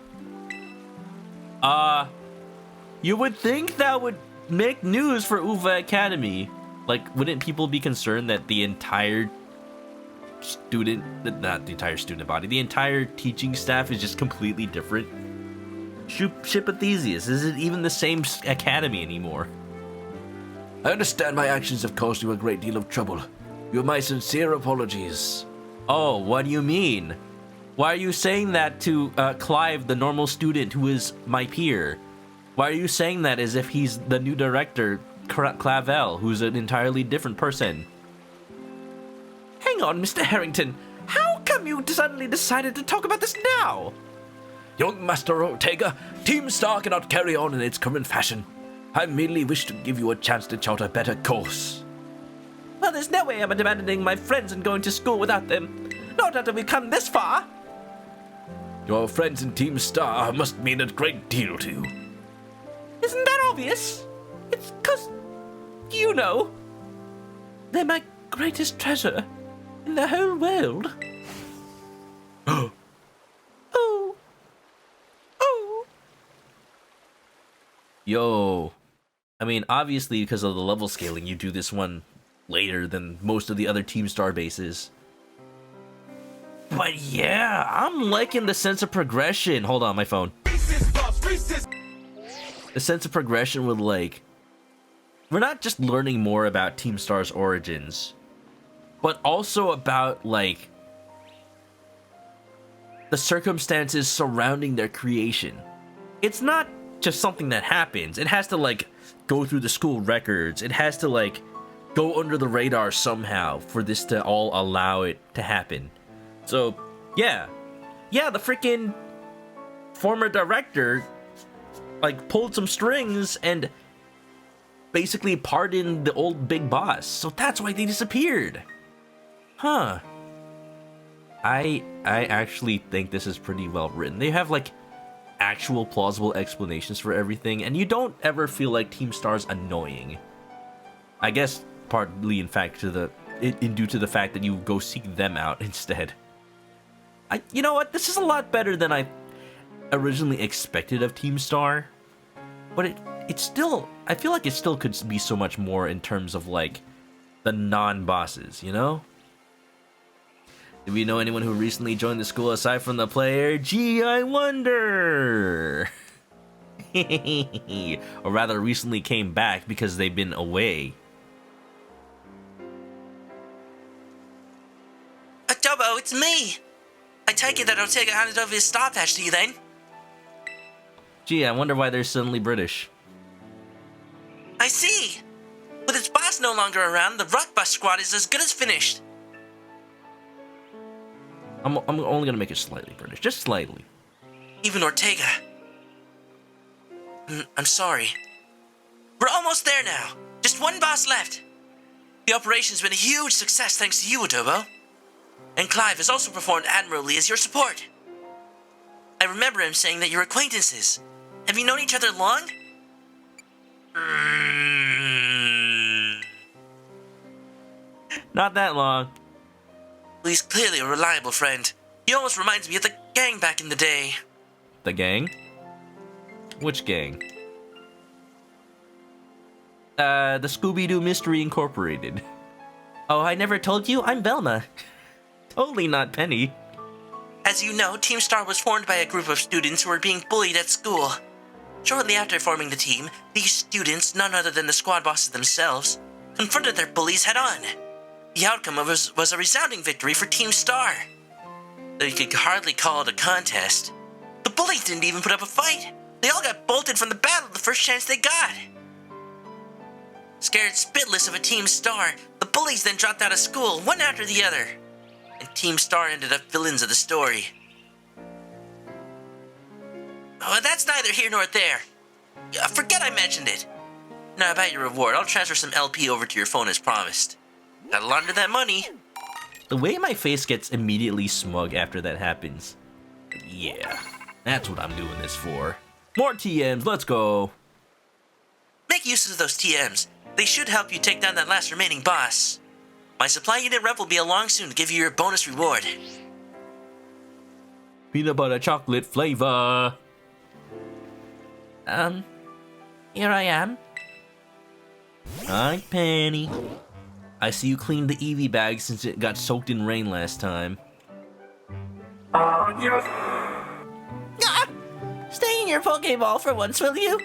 You would think that would make news for Uva Academy. Like, wouldn't people be concerned that the entire not the entire student body, the entire teaching staff is just completely different? Shipathesius, is it even the same academy anymore? I understand my actions have caused you a great deal of trouble. You have my sincere apologies. Oh, what do you mean? Why are you saying that to Clive, the normal student who is my peer? Why are you saying that as if he's the new director, Clavel, who's an entirely different person? Hang on, Mr. Harrington. How come you suddenly decided to talk about this now? Young Master Ortega, Team Star cannot carry on in its current fashion. I merely wish to give you a chance to chart a better course. No, there's no way I'm abandoning my friends and going to school without them. Not after we've come this far. Your friends in Team Star must mean a great deal to you. Isn't that obvious? It's 'cause, you know, they're my greatest treasure in the whole world. Oh. Oh. Yo. I mean, obviously, because of the level scaling, you do this one later than most of the other Team Star bases. But yeah, I'm liking the sense of progression. Hold on, my phone. The sense of progression with, like, we're not just learning more about Team Star's origins, but also about, like, the circumstances surrounding their creation. It's not just something that happens. It has to, like, go through the school records. It has to, like, go under the radar somehow for this to all allow it to happen. So, yeah. Yeah, the freaking former director, like, pulled some strings and basically pardoned the old big boss. So that's why they disappeared. Huh. I actually think this is pretty well written. They have, like, actual plausible explanations for everything, and you don't ever feel like Team Star's annoying. I guess partly, in fact, due to the fact that you go seek them out instead. You know what? This is a lot better than I originally expected of Team Star, but it's still, I feel like it still could be so much more in terms of, like, the non-bosses, you know? Do we know anyone who recently joined the school aside from the player? Gee, I wonder. Or rather, recently came back because they've been away. Adobo, it's me! I take it that Ortega handed over his star patch to you then? Gee, I wonder why they're suddenly British. I see! With its boss no longer around, the Rock Bus squad is as good as finished. I'm only gonna make it slightly British, just slightly. Even Ortega. I'm sorry. We're almost there now. Just one boss left. The operation's been a huge success thanks to you, Adobo. And Clive has also performed admirably as your support. I remember him saying that you're acquaintances. Have you known each other long? Not that long. Well, he's clearly a reliable friend. He almost reminds me of the gang back in the day. The gang? Which gang? The Scooby-Doo Mystery Incorporated. Oh, I never told you? I'm Velma. Totally not Penny. As you know, Team Star was formed by a group of students who were being bullied at school. Shortly after forming the team, these students, none other than the squad bosses themselves, confronted their bullies head-on. The outcome was a resounding victory for Team Star. Though you could hardly call it a contest. The bullies didn't even put up a fight. They all got bolted from the battle the first chance they got. Scared spitless of a Team Star, the bullies then dropped out of school, one after the other. And Team Star ended up villains of the story. Oh, that's neither here nor there. Forget I mentioned it. Now about your reward, I'll transfer some LP over to your phone as promised. Gotta launder that money. The way my face gets immediately smug after that happens. Yeah, that's what I'm doing this for. More TMs, let's go. Make use of those TMs. They should help you take down that last remaining boss. My supply unit rep will be along soon to give you your bonus reward. Peanut butter chocolate flavor. Here I am. Hi, Penny. I see you cleaned the Eevee bag since it got soaked in rain last time. Yes. Ah! Stay in your Pokeball for once, will you?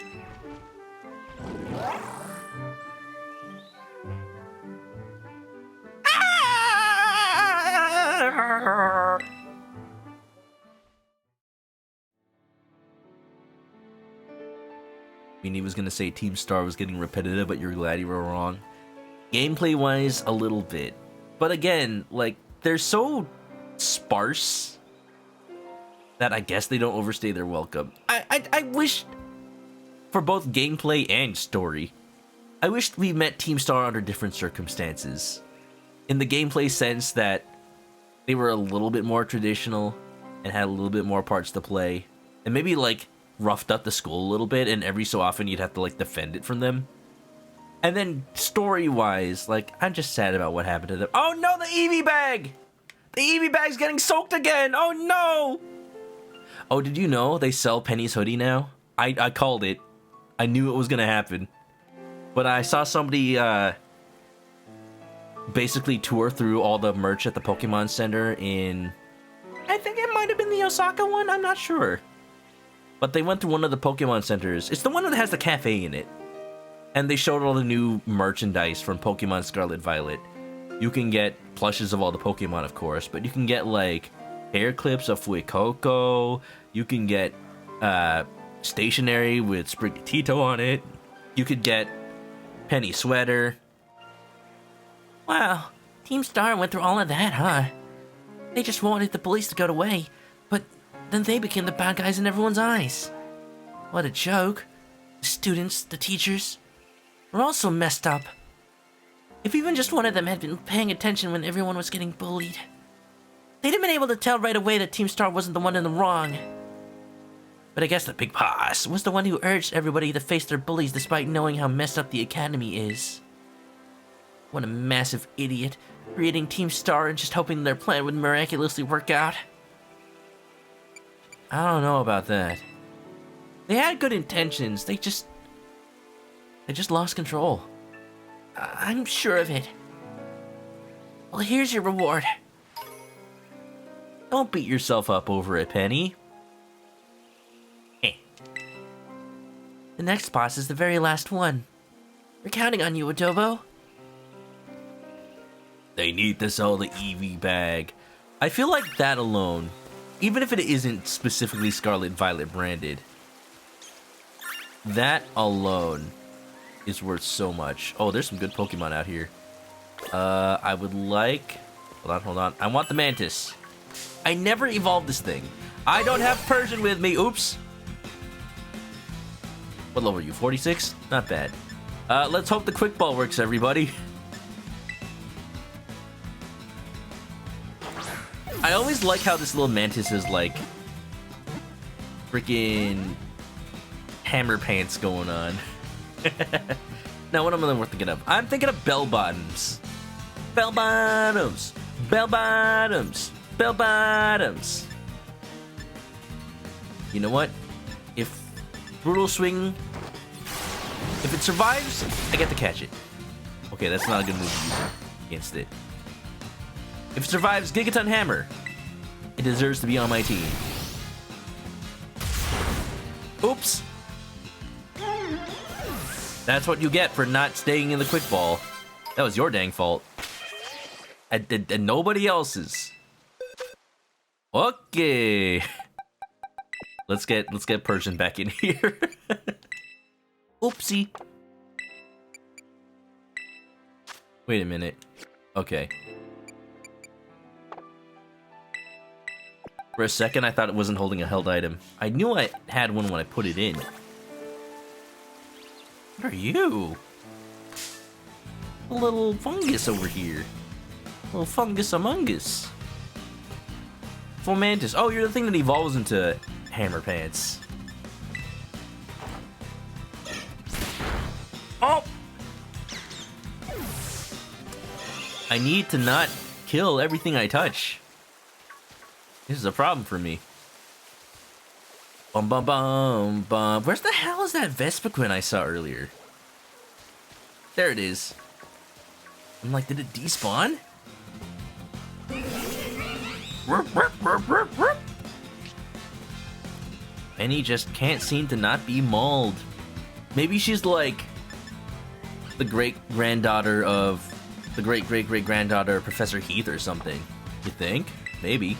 Ah! Meanie was gonna say Team Star was getting repetitive, but you're glad you were wrong. Gameplay-wise, a little bit. But again, like, they're so sparse that I guess they don't overstay their welcome. I wish, for both gameplay and story, I wished we met Team Star under different circumstances. in the gameplay sense that they were a little bit more traditional and had a little bit more parts to play, and maybe like roughed up the school a little bit, and every so often you'd have to like defend it from them. And then story-wise, like, I'm just sad about what happened to them. Oh no, the Eevee bag! The Eevee bag's getting soaked again! Oh no! Oh, did you know they sell Penny's hoodie now? I called it. I knew it was gonna happen. But I saw somebody basically tour through all the merch at the Pokemon Center in... I think it might have been the Osaka one, I'm not sure. But they went through one of the Pokemon Centers. It's the one that has the cafe in it. And they showed all the new merchandise from Pokemon Scarlet Violet. You can get plushes of all the Pokemon, of course, but you can get, like, hair clips of Fuecoco. You can get stationery with Sprigatito on it. You could get Penny sweater. Wow, Team Star went through all of that, huh? They just wanted the police to go away, but then they became the bad guys in everyone's eyes. What a joke. The students, the teachers, were also messed up. If even just one of them had been paying attention when everyone was getting bullied, they'd have been able to tell right away that Team Star wasn't the one in the wrong. But I guess the big boss was the one who urged everybody to face their bullies despite knowing how messed up the academy is. What a massive idiot, creating Team Star and just hoping their plan would miraculously work out. I don't know about that. They had good intentions, they just lost control. I'm sure of it. Well, here's your reward. Don't beat yourself up over it, Penny. The next boss is the very last one. We're counting on you, Adobo. They need to sell the Eevee bag. I feel like that alone, even if it isn't specifically Scarlet Violet branded, that alone is worth so much. Oh, there's some good Pokemon out here. I would like... Hold on. I want the Mantis. I never evolved this thing. I don't have Persian with me. Oops. What level are you? 46? Not bad. Let's hope the Quick Ball works, everybody. I always like how this little Mantis is like freaking hammer pants going on. Now, what am I thinking of? I'm thinking of bell bottoms. Bell bottoms. Bell bottoms. Bell bottoms. You know what? If Brutal Swing, if it survives, I get to catch it. Okay, that's not a good move to use against it. If it survives Gigaton Hammer, it deserves to be on my team. Oops. That's what you get for not staying in the Quick Ball. That was your dang fault. And nobody else's. Okay. Let's get Persian back in here. Oopsie. Wait a minute. Okay. For a second, I thought it wasn't holding a held item. I knew I had one when I put it in. What are you? A little fungus over here. A little fungus among us. Fomantis. Oh, you're the thing that evolves into Hammer Pants. Oh! I need to not kill everything I touch. This is a problem for me. Bum bum bum bum. Where's the hell is that Vespiquen I saw earlier? There it is. I'm like, did it despawn? Penny just can't seem to not be mauled. Maybe she's like the great-granddaughter of the great-great-great-granddaughter of Professor Heath or something. You think? Maybe.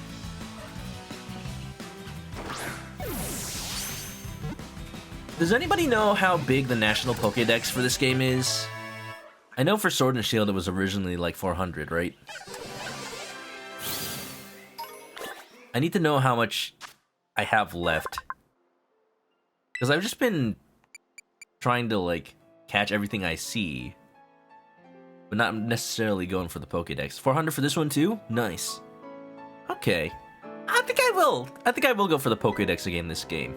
Does anybody know how big the national Pokédex for this game is? I know for Sword and Shield it was originally like 400, right? I need to know how much I have left. Because I've just been trying to, like, catch everything I see. but not necessarily going for the Pokédex. 400 for this one too? Nice. Okay. I think I will go for the Pokédex again this game.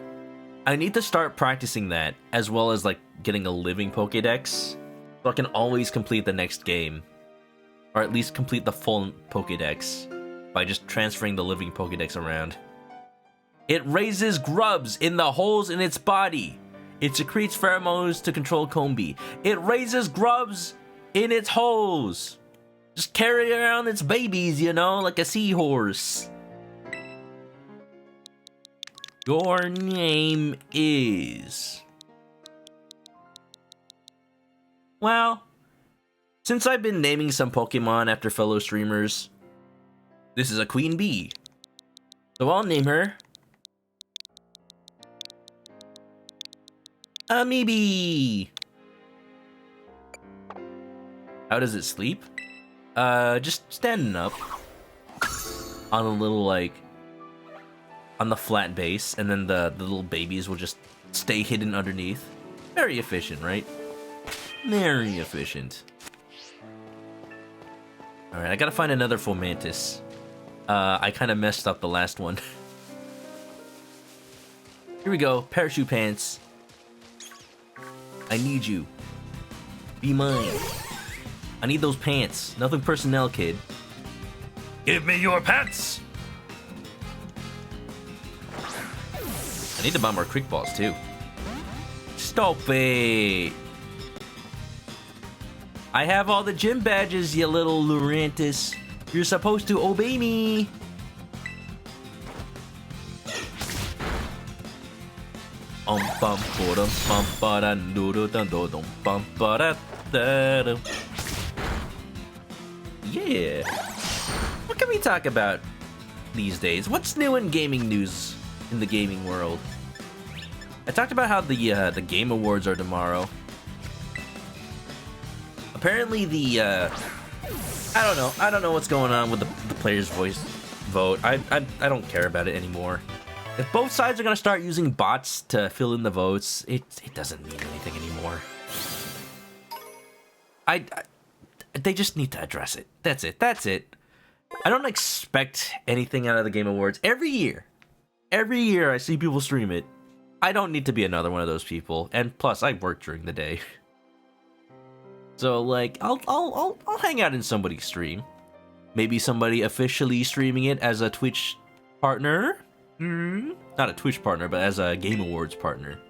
I need to start practicing that, as well as like getting a living Pokédex, so I can always complete the next game. Or at least complete the full Pokédex by just transferring the living Pokédex around. It raises grubs in the holes in its body. It secretes pheromones to control Combi. It raises grubs in its holes. Just carry around its babies, you know, like a seahorse. Your name is... Well, since I've been naming some Pokemon after fellow streamers, this is a Queen Bee. So I'll name her... Amiibi! How does it sleep? Just standing up. On a little, like... on the flat base, and then the little babies will just stay hidden underneath. Very efficient, right? Very efficient. Alright, I gotta find another Fomantis. I kind of messed up the last one. Here we go, parachute pants. I need you. Be mine. I need those pants. Nothing personnel, kid. Give me your pants! I need to buy more quick balls, too. Stop it! I have all the gym badges, you little Lurantis. You're supposed to obey me. Yeah. What can we talk about these days? What's new in gaming news in the gaming world? I talked about how the Game Awards are tomorrow. Apparently I don't know what's going on with the player's voice vote. I don't care about it anymore. If both sides are gonna start using bots to fill in the votes, it doesn't mean anything anymore. They just need to address it. That's it. I don't expect anything out of the Game Awards. Every year I see people stream it. I don't need to be another one of those people. And plus, I work during the day. So like, I'll hang out in somebody's stream. Maybe somebody officially streaming it as a Twitch partner. Not a Twitch partner, but as a Game Awards partner.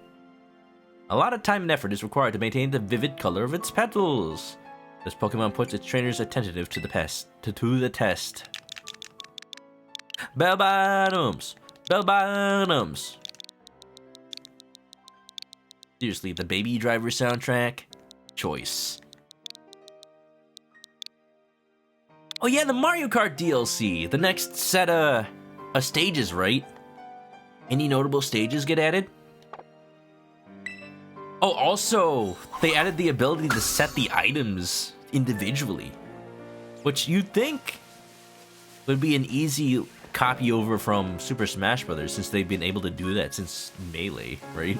A lot of time and effort is required to maintain the vivid color of its petals. This Pokemon puts its trainers attentive to the test. Bell bottoms. Seriously, the Baby Driver soundtrack? Choice. Oh yeah, the Mario Kart DLC! The next set of stages, right? Any notable stages get added? Oh, also, they added the ability to set the items individually. Which you'd think would be an easy copy over from Super Smash Bros. Since they've been able to do that since Melee, right?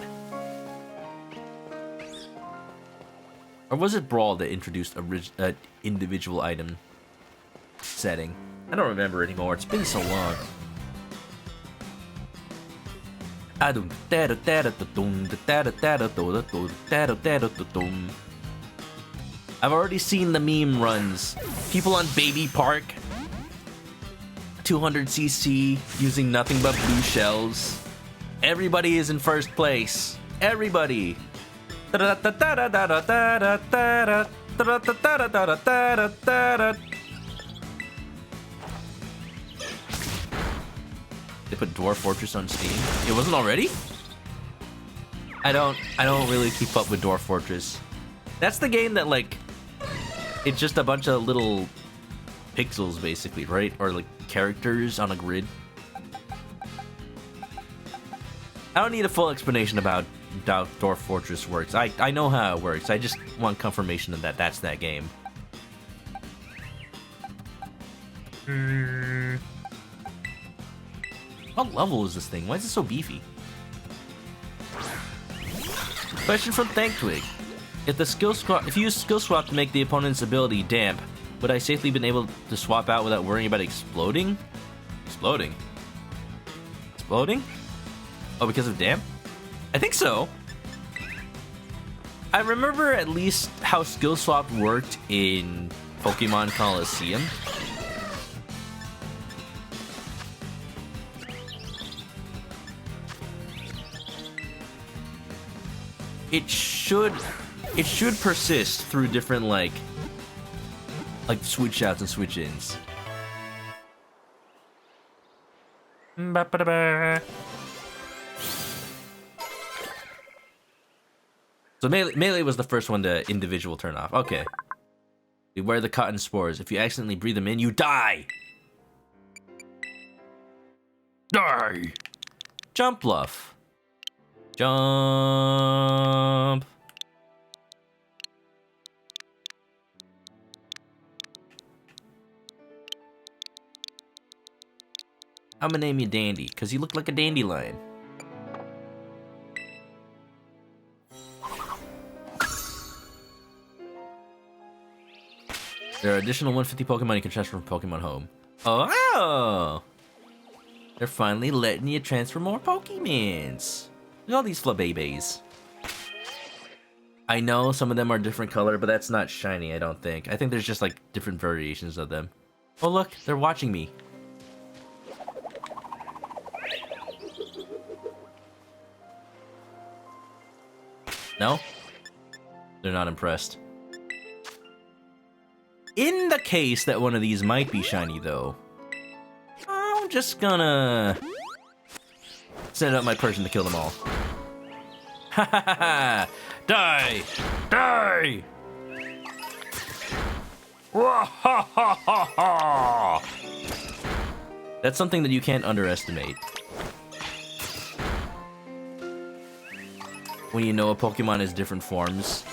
Or was it Brawl that introduced a individual item setting? I don't remember anymore. It's been so long. I've already seen the meme runs. People on Baby Park, 200cc, using nothing but blue shells. Everybody is in first place. Everybody. They put Dwarf Fortress on Steam. It wasn't already? I don't really keep up with Dwarf Fortress. That's the game that, like, it's just a bunch of little pixels basically, right? Or like characters on a grid. I don't need a full explanation about how Dwarf Fortress works. I know how it works. I just want confirmation of that's that game. What level is this thing? Why is it so beefy? Question from Thanktwig. If you use skill swap to make the opponent's ability damp, would I safely been able to swap out without worrying about exploding? Exploding? Exploding? Oh, because of damp? I think so. I remember at least how skill swap worked in Pokemon Coliseum. It should persist through different like switch outs and switch ins. So melee was the first one to individual turn off. Okay. Beware the cotton spores. If you accidentally breathe them in, you die. Die. Jump bluff. Jump. I'm gonna name you Dandy, because you look like a dandelion. There are additional 150 Pokemon you can transfer from Pokemon Home. Oh! They're finally letting you transfer more Pokemons. Look at all these Flabébés. I know some of them are different color, but that's not shiny, I don't think. I think there's just like different variations of them. Oh look, they're watching me. No? They're not impressed. In the case that one of these might be shiny, though, I'm just gonna send out my person to kill them all. Ha ha ha ha! Die! Die! Wah ha ha ha ha! That's something that you can't underestimate. When you know a Pokemon has different forms.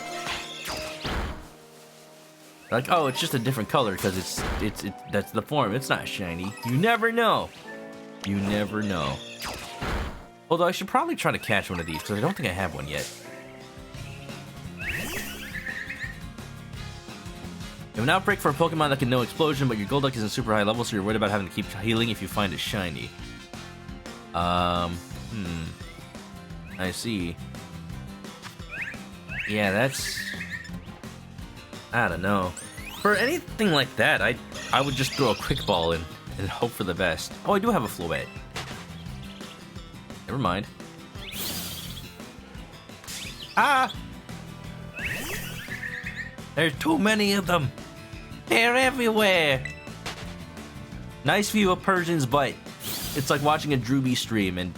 Like, oh, it's just a different color because it's that's the form. It's not shiny. You never know. You never know. Although I should probably try to catch one of these because I don't think I have one yet. You have an outbreak for a Pokemon that can know explosion, but your Golduck isn't super high level, so you're worried about having to keep healing if you find it shiny. I see. Yeah, that's... I don't know. For anything like that, I would just throw a quick ball in and hope for the best. Oh, I do have a Floette. Never mind. Ah! There's too many of them. They're everywhere. Nice view of Persian's butt. It's like watching a Drooby stream and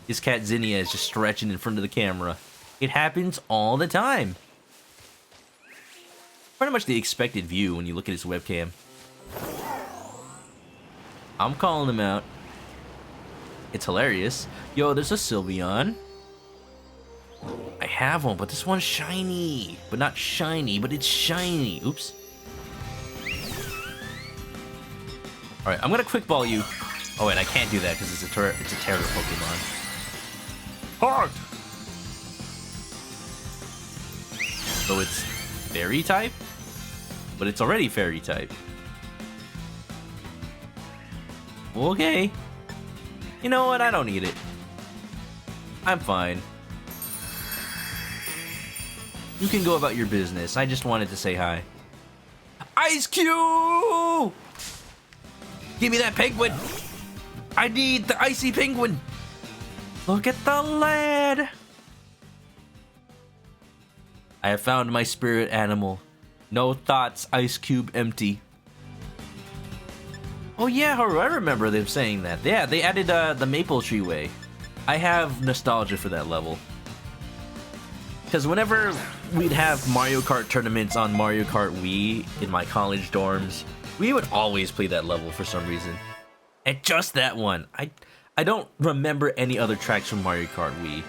his cat Zinnia is just stretching in front of the camera. It happens all the time. Pretty much the expected view when you look at his webcam. I'm calling him out. It's hilarious. Yo, there's a Sylveon. I have one, but this one's shiny. But not shiny, but it's shiny. Oops. Alright, I'm gonna quick ball you. Oh wait, I can't do that because it's a terror Pokemon. Heart! So it's Fairy type? But it's already Fairy type. Okay. You know what? I don't need it. I'm fine. You can go about your business. I just wanted to say hi. Ice Cube! Give me that penguin! I need the icy penguin! Look at the lad! I have found my spirit animal. No thoughts, Ice Cube empty. Oh yeah, I remember them saying that. Yeah, they added the Maple Tree Way. I have nostalgia for that level. Because whenever we'd have Mario Kart tournaments on Mario Kart Wii in my college dorms, we would always play that level for some reason. And just that one. I don't remember any other tracks from Mario Kart Wii.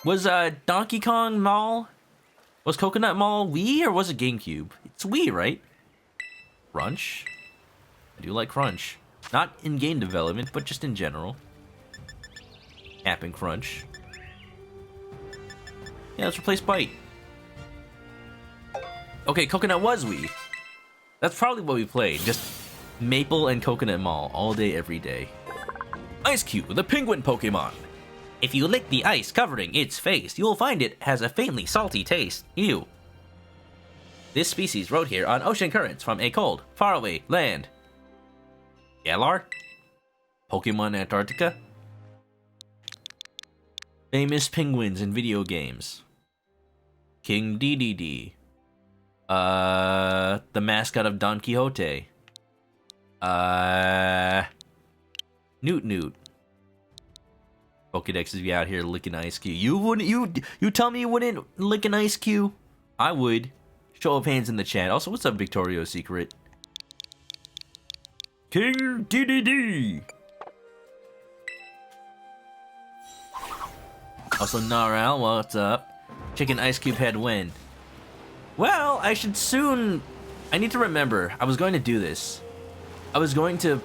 Was Donkey Kong Mall? Was Coconut Mall Wii or was it GameCube? It's Wii, right? Crunch? I do like Crunch. Not in game development, but just in general. Cap'n Crunch. Yeah, let's replace Bite. Okay, Coconut was Wii. That's probably what we played. Just Maple and Coconut Mall all day, every day. Ice Cube, the penguin Pokemon. If you lick the ice covering its face, you'll find it has a faintly salty taste. Ew. This species rode here on ocean currents from a cold, faraway land. Galar? Pokemon Antarctica? Famous penguins in video games. King Dedede. The mascot of Don Quixote. Newt Newt. Pokedex is out here licking Ice Cube. You wouldn't, you tell me you wouldn't lick an Ice Cube? I would. Show of hands in the chat. Also, what's up, Victorio's Secret? King Dedede. Also, Naral, what's up? Chicken Ice Cube head win. Well, I should soon... I need to remember. I was going to do this. I was going to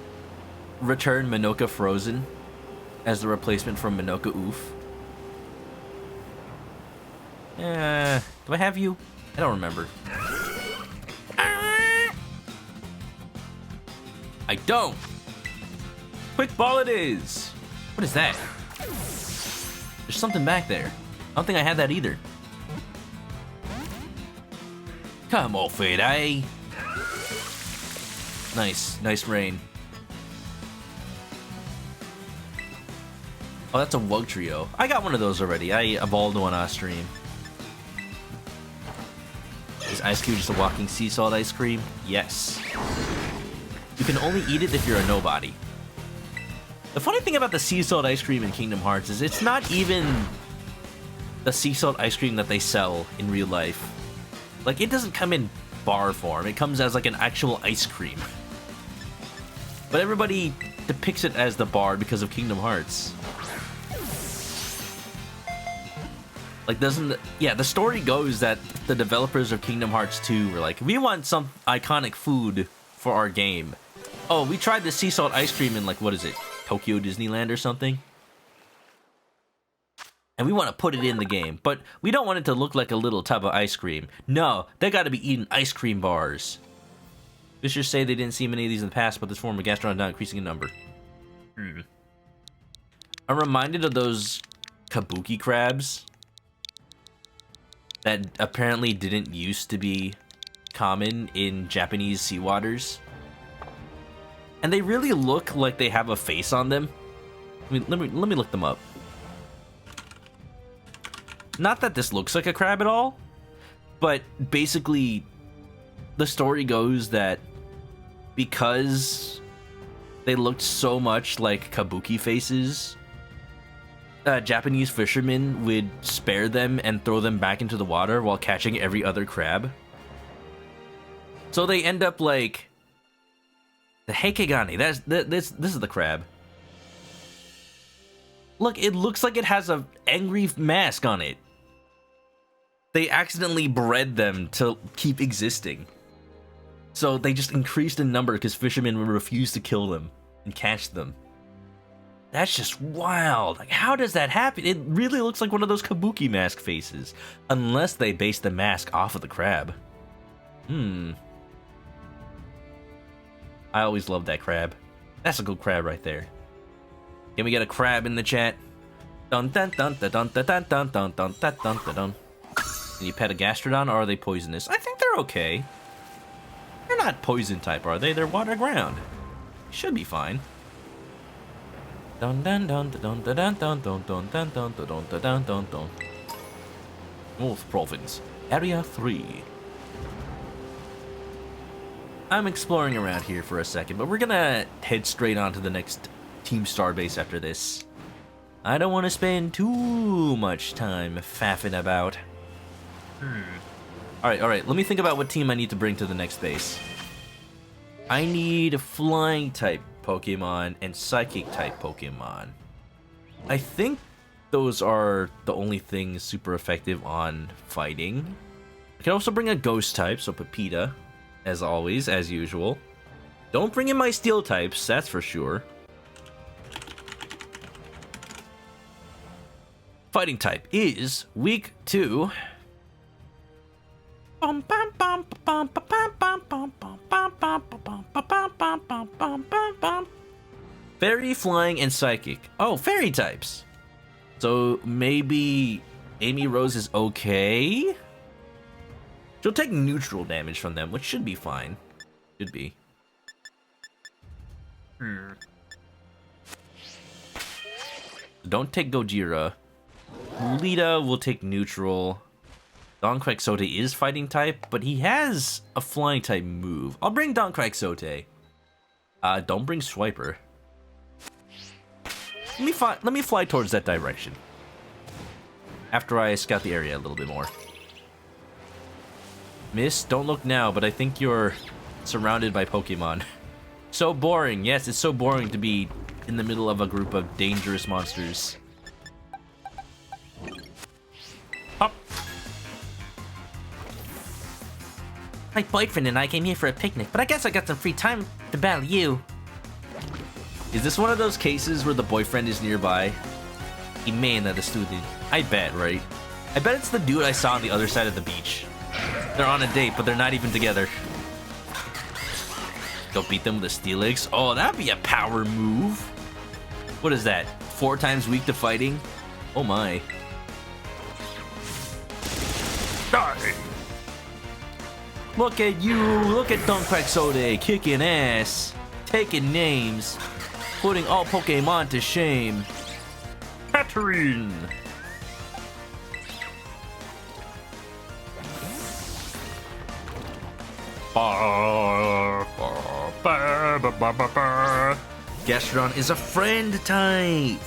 return Manoka Frozen as the replacement for Manoka Oof. Do I have you? I don't remember. I don't! Quick ball it is! What is that? There's something back there. I don't think I had that either. Come off it, eh? Nice rain. Oh, that's a Wug Trio. I got one of those already. I evolved one on stream. Is Ice Cube just a walking sea salt ice cream? Yes. You can only eat it if you're a nobody. The funny thing about the sea salt ice cream in Kingdom Hearts is it's not even the sea salt ice cream that they sell in real life. Like, it doesn't come in bar form. It comes as like an actual ice cream. But everybody depicts it as the bar because of Kingdom Hearts. Like, the story goes that the developers of Kingdom Hearts 2 were like, we want some iconic food for our game. Oh, we tried the sea salt ice cream in, like, what is it? Tokyo Disneyland or something? And we want to put it in the game, but we don't want it to look like a little tub of ice cream. No, they got to be eating ice cream bars. Fishers say they didn't see many of these in the past, but this form of gastron not increasing in number. I'm reminded of those kabuki crabs that apparently didn't used to be common in Japanese seawaters. And they really look like they have a face on them. Let me look them up. Not that this looks like a crab at all, but basically the story goes that because they looked so much like kabuki faces, Japanese fishermen would spare them and throw them back into the water while catching every other crab. So they end up like the Heikegani. This is the crab. Look, it looks like it has an angry mask on it. They accidentally bred them to keep existing. So they just increased in number because fishermen would refuse to kill them and catch them. That's just wild. Like, how does that happen? It really looks like one of those kabuki mask faces. Unless they base the mask off of the crab. I always loved that crab. That's a good crab right there. Can we get a crab in the chat? Dun dun dun dun dun dun dun dun dun dun dun dun dun dun. Can you pet a gastrodon, or are they poisonous? I think they're okay. They're not poison type, are they? They're water ground. Should be fine. Dun dun dun dun dun dun dun dun dun dun dun dun dun dun dun dun. North Province, Area 3. I'm exploring around here for a second, but we're gonna head straight on to the next Team Starbase after this. I don't want to spend too much time faffing about. Alright, let me think about what team I need to bring to the next base. I need flying type Pokemon and psychic type Pokemon. I think those are the only things super effective on fighting. I can also bring a ghost type, so Pepita, as always, as usual. Don't bring in my steel types, that's for sure. Fighting type is weak to Fairy, flying, and psychic. Oh, fairy types. So maybe Amy Rose is okay? She'll take neutral damage from them, which should be fine. Should be. Don't take Gojira. Lita will take neutral. Don Quixote is fighting type, but he has a flying type move. I'll bring Don Quixote. Don't bring Swiper. Let me fly towards that direction. After I scout the area a little bit more. Miss, don't look now, but I think you're surrounded by Pokemon. So boring. Yes, it's so boring to be in the middle of a group of dangerous monsters. Hop. My boyfriend and I came here for a picnic, but I guess I got some free time to battle you. Is this one of those cases where the boyfriend is nearby? He may not a student. I bet, right? I bet it's the dude I saw on the other side of the beach. They're on a date, but they're not even together. Go beat them with a Steelix? Oh, that'd be a power move. What is that? 4 times weak to fighting? Oh my. Die! Look at you! Look at Don Quixote kicking ass, taking names, putting all Pokemon to shame. Katarine! Gastrodon is a friend type.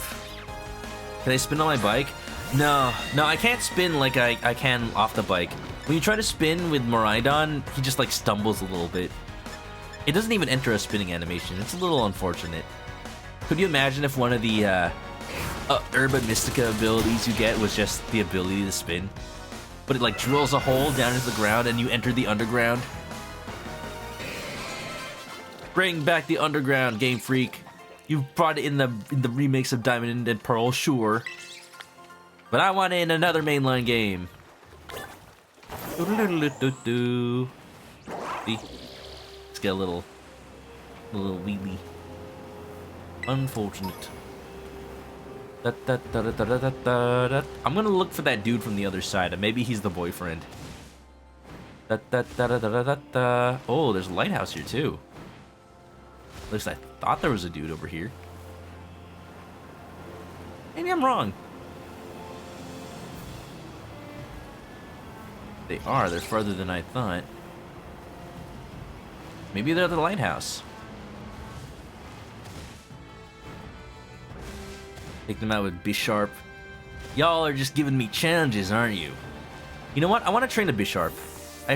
Can I spin on my bike? No, I can't spin like I can off the bike. When you try to spin with Miraidon, he just like stumbles a little bit. It doesn't even enter a spinning animation. It's a little unfortunate. Could you imagine if one of the Urban Mystica abilities you get was just the ability to spin? But it like drills a hole down into the ground and you enter the underground? Bring back the underground, Game Freak. You brought it in the remakes of Diamond and Pearl, sure. But I want it in another mainline game. See? Let's get a little wheelie. Unfortunate. I'm gonna look for that dude from the other side, and maybe he's the boyfriend. Oh, there's a lighthouse here too. At least I thought there was a dude over here. Maybe I'm wrong. They're further than I thought. Maybe they're at the lighthouse. Take them out with Bisharp. Y'all are just giving me challenges, aren't you? You know what? I want to train a Bisharp. I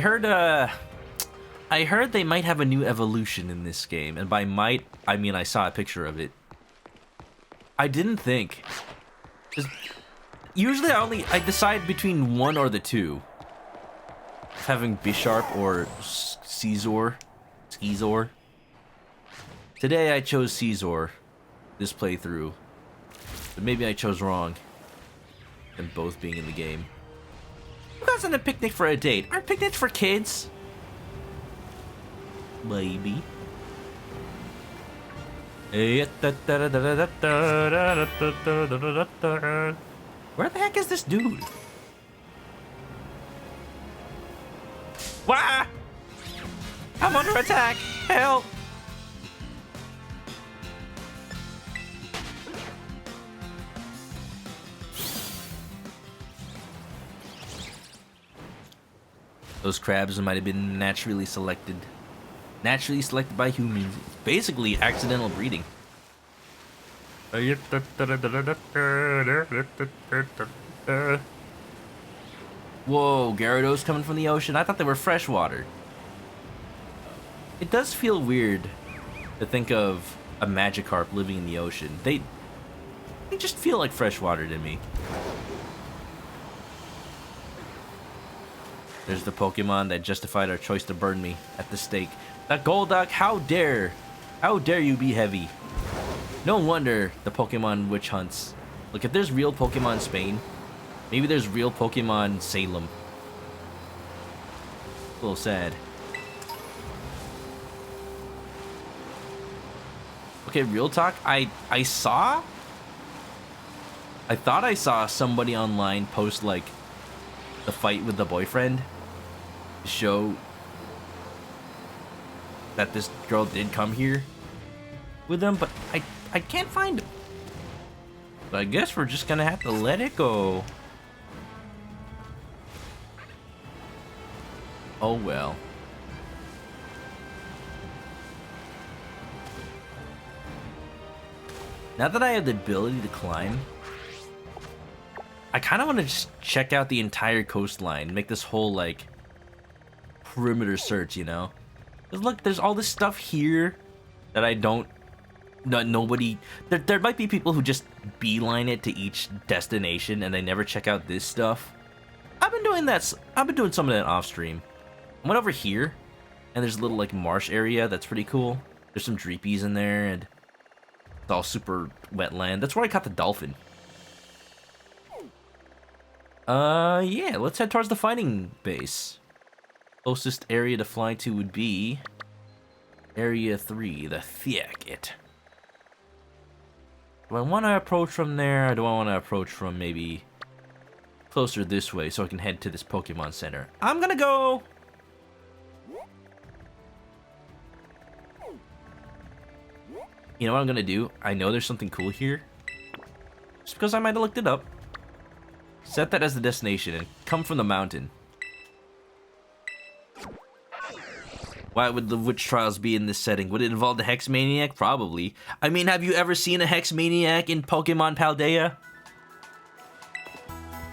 heard they might have a new evolution in this game, and by might, I mean I saw a picture of it. I didn't think. Usually I decide between one or the two. Having Bisharp or Scizor. Today I chose Scizor, this playthrough. But maybe I chose wrong. Them both being in the game. Who goes on a picnic for a date? Aren't picnics for kids? Maybe. Where the heck is this dude? Wah! I'm under attack! Help! Those crabs might have been naturally selected. Naturally selected by humans. Basically, accidental breeding. Whoa, Gyarados coming from the ocean? I thought they were freshwater. It does feel weird to think of a Magikarp living in the ocean. They just feel like freshwater to me. There's the Pokemon that justified our choice to burn me at the stake. That Golduck, how dare you be heavy? No wonder the Pokemon witch hunts. Look, if there's real Pokemon Spain, maybe there's real Pokemon Salem. A little sad. Okay, real talk. I thought I saw somebody online post like the fight with the boyfriend to show that this girl did come here with them, but I can't find him. So I guess we're just gonna have to let it go. Oh well. Now that I have the ability to climb, I kind of want to just check out the entire coastline, make this whole like perimeter search, you know? 'Cause look, there's all this stuff here that I don't. Nobody. There might be people who just beeline it to each destination and they never check out this stuff. I've been doing that. I've been doing some of that off stream. I went over here, and there's a little like marsh area that's pretty cool. There's some dreepies in there, and it's all super wetland. That's where I caught the dolphin. Yeah, let's head towards the fighting base. Closest area to fly to would be Area 3, the thicket. Do I want to approach from there, or do I want to approach from maybe closer this way so I can head to this Pokemon Center? I'm gonna go! You know what I'm gonna do? I know there's something cool here. Just because I might have looked it up. Set that as the destination and come from the mountain. Why would the witch trials be in this setting? Would it involve the Hex Maniac? Probably. I mean, have you ever seen a Hex Maniac in Pokemon Paldea?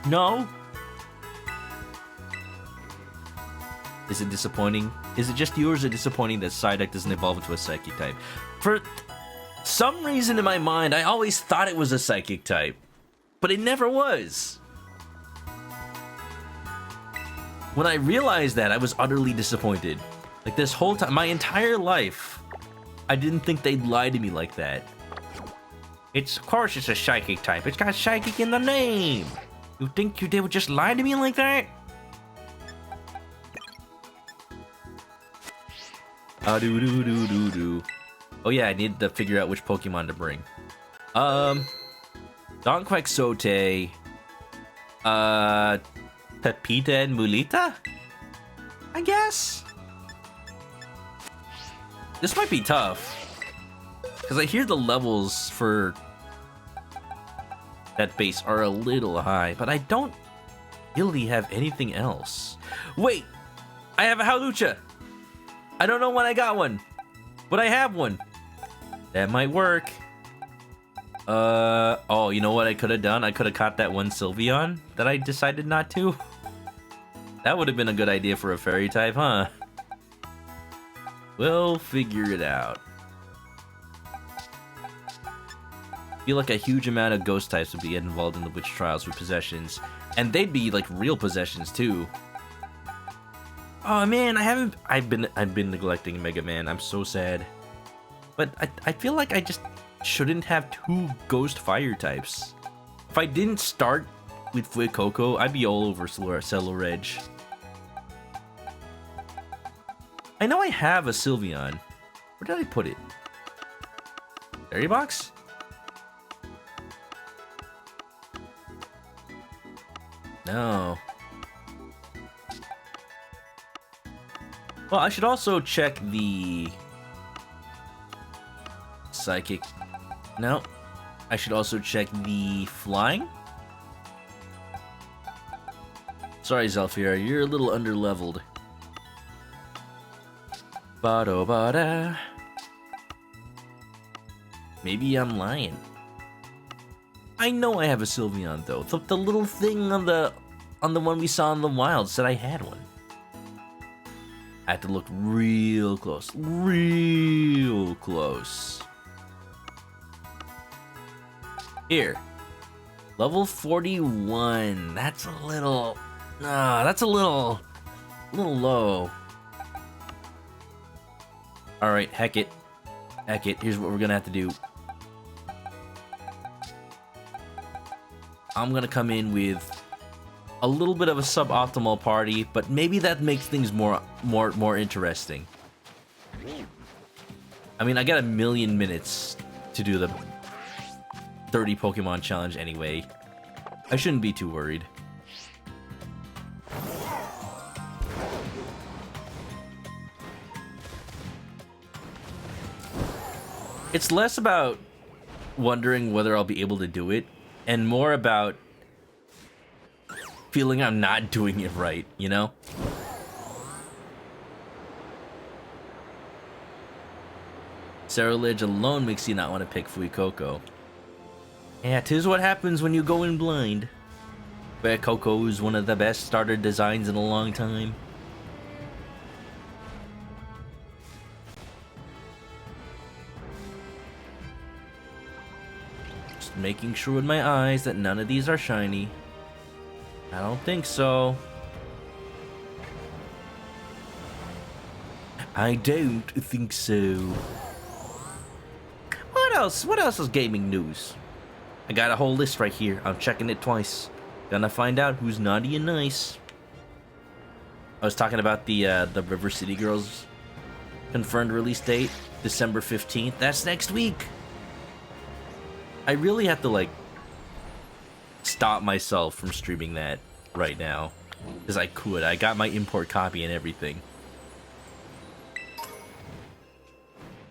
No? Is it disappointing? Is it just you, or is it disappointing that Psyduck doesn't evolve into a Psychic type? For some reason in my mind, I always thought it was a Psychic type, but it never was. When I realized that, I was utterly disappointed. Like this whole time, my entire life, I didn't think they'd lie to me like that. Of course it's a Psychic type. It's got Psychic in the name. You think they would just lie to me like that? Oh yeah, I need to figure out which Pokemon to bring. Donquaxote, Pepita and Mulita? I guess? This might be tough. Because I hear the levels for that base are a little high, but I don't really have anything else. Wait! I have a Hawlucha! I don't know when I got one, but I have one. That might work. Oh, you know what I could have done? I could have caught that one Sylveon that I decided not to. That would have been a good idea for a fairy type, huh? We'll figure it out. I feel like a huge amount of ghost types would be involved in the witch trials with possessions, and they'd be like real possessions too. Oh man, I've been neglecting Mega Man. I'm so sad. But I feel like I just shouldn't have two ghost fire types. If I didn't start with Fuecoco, I'd be all over Celoredge. I know I have a Sylveon. Where did I put it? Fairy box? No. Well, I should also check the Psychic. No. I should also check the flying. Sorry, Zelfira, you're a little underleveled. Bada. Maybe I'm lying. I know I have a Sylveon though. The little thing on the one we saw in the wild said I had one. I have to look real close. Real close. Here. Level 41. That's a little low. Alright, heck it. Here's what we're gonna have to do. I'm gonna come in with a little bit of a suboptimal party, but maybe that makes things more interesting. I mean, I got 1,000,000 minutes to do the 30 Pokemon challenge anyway. I shouldn't be too worried. It's less about wondering whether I'll be able to do it, and more about feeling I'm not doing it right, you know? Cerulege alone makes you not want to pick Fuecoco. Yeah, 'tis what happens when you go in blind. Fuecoco is one of the best starter designs in a long time. Just making sure with my eyes that none of these are shiny. I don't think so. I don't think so. What else is gaming news? I got a whole list right here. I'm checking it twice. Gonna find out who's naughty and nice. I was talking about the River City Girls confirmed release date, December 15th. That's next week. I really have to like stop myself from streaming that right now, because I could. I got my import copy and everything.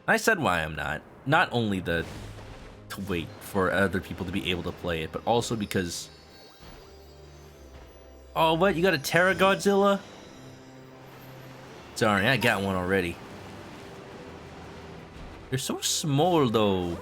I said why I'm not. Not only to wait for other people to be able to play it, but also because... Oh, what? You got a Terra Godzilla? Sorry, I got one already. They're so small, though.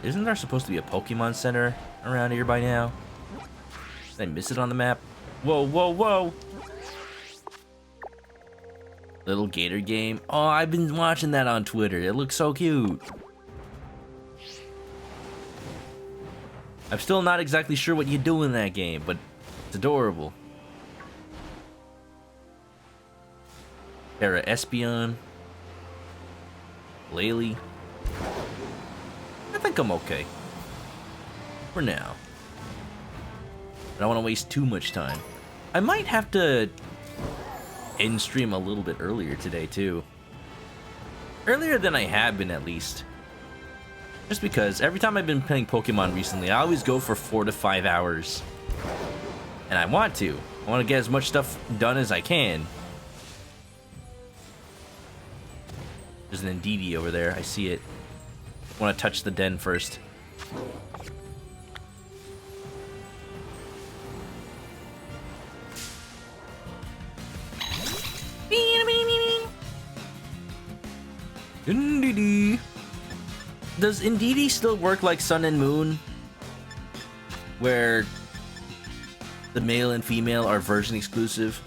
Isn't there supposed to be a Pokemon Center around here by now? Did I miss it on the map? Whoa, whoa, whoa! Little gator game. Oh, I've been watching that on Twitter. It looks so cute. I'm still not exactly sure what you do in that game, but it's adorable. Terra Espeon. Laley. I think I'm okay. For now. I don't want to waste too much time. I might have to end stream a little bit earlier today, too. Earlier than I have been, at least. Just because every time I've been playing Pokemon recently, I always go for 4 to 5 hours. And I want to. I want to get as much stuff done as I can. There's an Indeedee over there. I see it. I want to touch the den first. Indeedee. Does Indeedee still work like Sun and Moon? Where the male and female are version exclusive?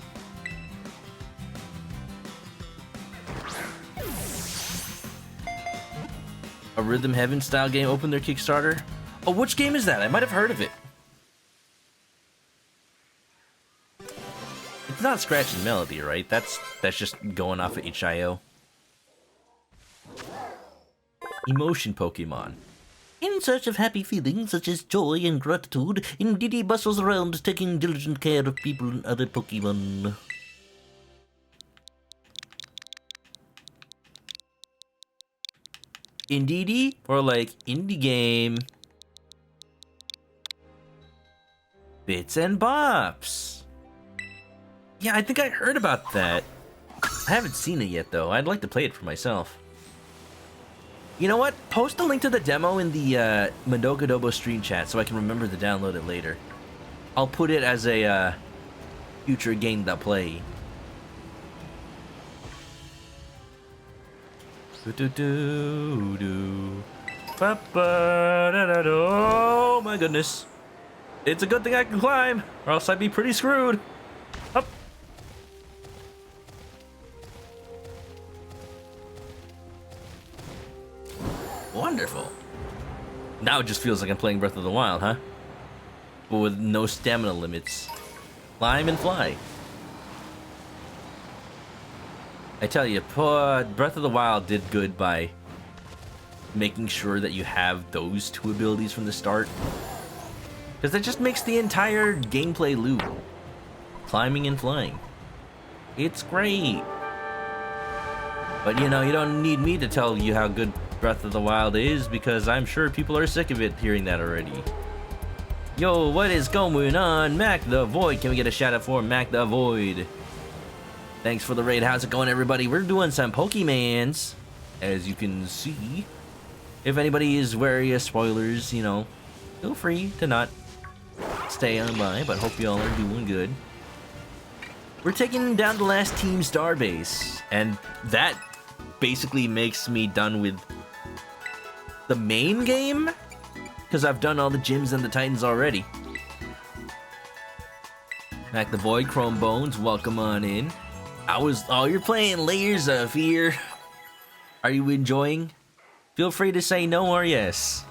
A Rhythm Heaven style game opened their Kickstarter? Oh, which game is that? I might have heard of it. It's not Scratch and Melody, right? That's just going off of itch.io. Emotion Pokemon. In search of happy feelings such as joy and gratitude, Indeedee bustles around taking diligent care of people and other Pokemon. Indeedee? Or like indie game? Bits and Bops. Yeah, I think I heard about that. I haven't seen it yet though. I'd like to play it for myself. You know what? Post a link to the demo in the ManokAdobo stream chat so I can remember to download it later. I'll put it as a future game to play. Oh my goodness. It's a good thing I can climb, or else I'd be pretty screwed. Up. Wonderful. Now it just feels like I'm playing Breath of the Wild, huh? but with no stamina limits. Climb and fly. I tell you, Breath of the Wild did good by making sure that you have those two abilities from the start. Because that just makes the entire gameplay loop. Climbing and flying. It's great. But you know, you don't need me to tell you how good Breath of the Wild is, because I'm sure people are sick of it hearing that already. Yo, what is going on? Mac the Void. Can we get a shout out for Mac the Void? Thanks for the raid. How's it going, everybody? We're doing some Pokemans, as you can see. If anybody is wary of spoilers, you know, feel free to not stay on by, but hope y'all are doing good. We're taking down the last Team Star base, and that basically makes me done with the main game, because I've done all the gyms and the Titans already. Mac the Void, Chrome Bones, welcome on in. Oh, you're playing Layers of Fear. Are you enjoying? Feel free to say no or yes,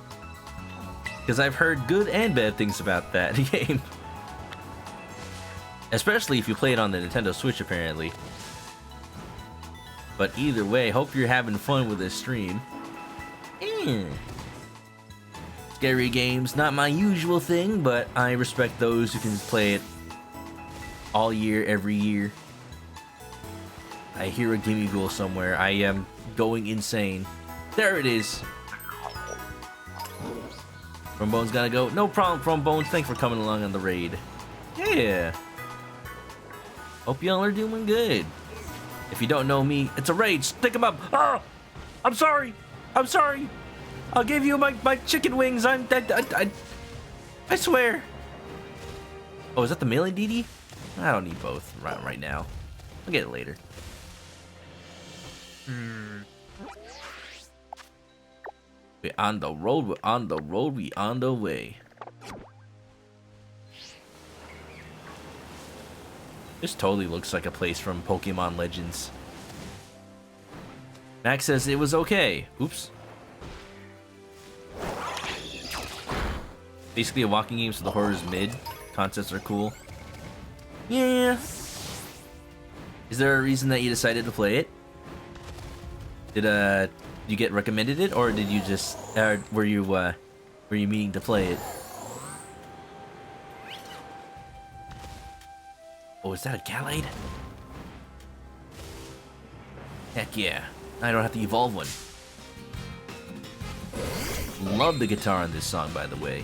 because I've heard good and bad things about that game. Especially if you play it on the Nintendo Switch, apparently. But either way, hope you're having fun with this stream. Scary games, not my usual thing, but I respect those who can play it all year, every year. I hear a gimme ghoul somewhere. I am going insane. There it is. From Bones gotta go. No problem, From Bones. Thanks for coming along on the raid. Yeah. Hope y'all are doing good. If you don't know me, it's a raid. Stick 'em up. Oh, I'm sorry. I'm sorry. I'll give you my chicken wings. I swear. Oh, is that the melee DD? I don't need both right now. I'll get it later. We on the road. We're on the road. We on the way. This totally looks like a place from Pokemon Legends. Max says it was okay. Oops. Basically a walking game, so the horror's mid. Concepts are cool. Yeah. Is there a reason that you decided to play it? Did you get recommended it, or did you just were you meaning to play it? Oh, is that a Gallade? Heck yeah. I don't have to evolve one. Love the guitar on this song, by the way.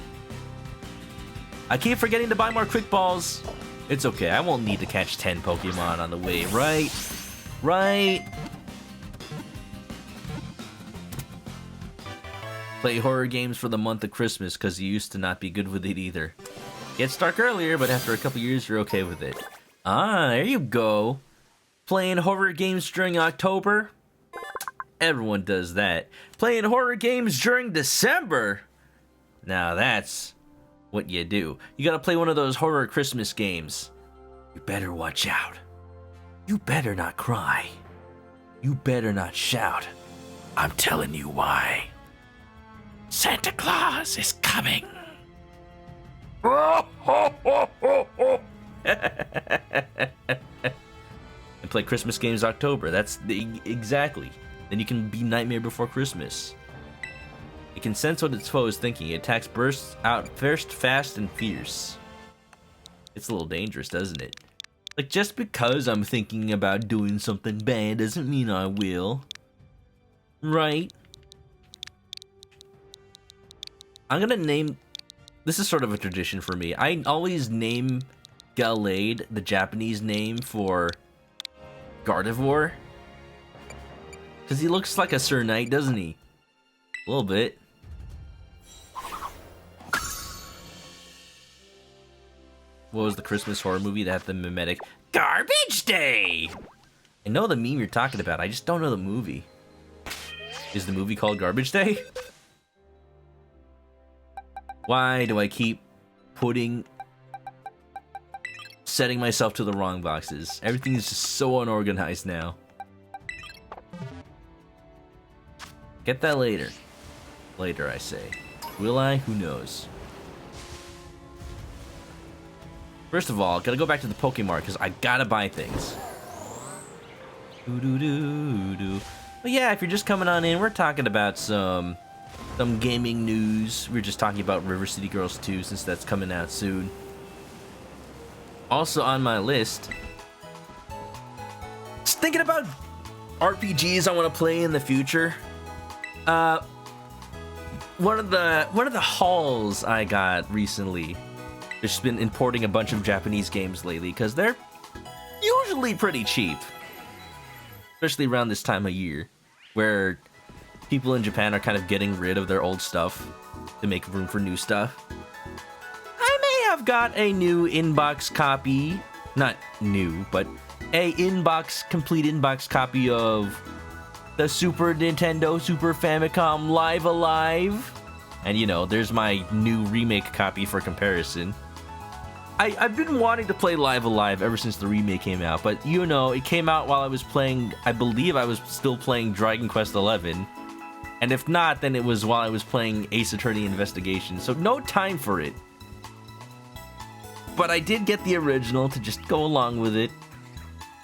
I keep forgetting to buy more quick balls. It's okay, I won't need to catch 10 Pokemon on the way, right? Right? Play horror games for the month of Christmas, because you used to not be good with it either. Gets dark earlier, but after a couple years, you're okay with it. Ah, there you go. Playing horror games during October? Everyone does that. Playing horror games during December? Now that's what you do. You gotta play one of those horror Christmas games. You better watch out. You better not cry. You better not shout. I'm telling you why. Santa Claus is coming. And play Christmas games October. That's exactly. Then you can be Nightmare Before Christmas. It can sense what its foe is thinking. It attacks bursts out first, fast, and fierce. It's a little dangerous, doesn't it? Like, just because I'm thinking about doing something bad doesn't mean I will. Right? I'm gonna name... This is sort of a tradition for me. I always name Gallade the Japanese name for Gardevoir. Because he looks like a Sir Knight, doesn't he? A little bit. What was the Christmas horror movie that had the mimetic Garbage Day? I know the meme you're talking about, I just don't know the movie. Is the movie called Garbage Day? Why do I keep setting myself to the wrong boxes? Everything is just so unorganized now. Get that later. Later, I say. Will I? Who knows? First of all, gotta go back to the Pokemart because I gotta buy things. Doo-doo-doo-doo. But yeah, if you're just coming on in, we're talking about some gaming news. We're just talking about River City Girls 2 since that's coming out soon. Also on my list, just thinking about RPGs I want to play in the future. One of the hauls I got recently. Just been importing a bunch of Japanese games lately because they're usually pretty cheap, especially around this time of year, where people in Japan are kind of getting rid of their old stuff to make room for new stuff. I may have got a new inbox copy, not new, but a complete inbox copy of the Super Nintendo Super Famicom Live Alive. And you know, there's my new remake copy for comparison. I've been wanting to play Live Alive ever since the remake came out, but you know, it came out while I was playing, I believe I was still playing Dragon Quest XI. And if not, then it was while I was playing Ace Attorney Investigation, so no time for it. But I did get the original to just go along with it.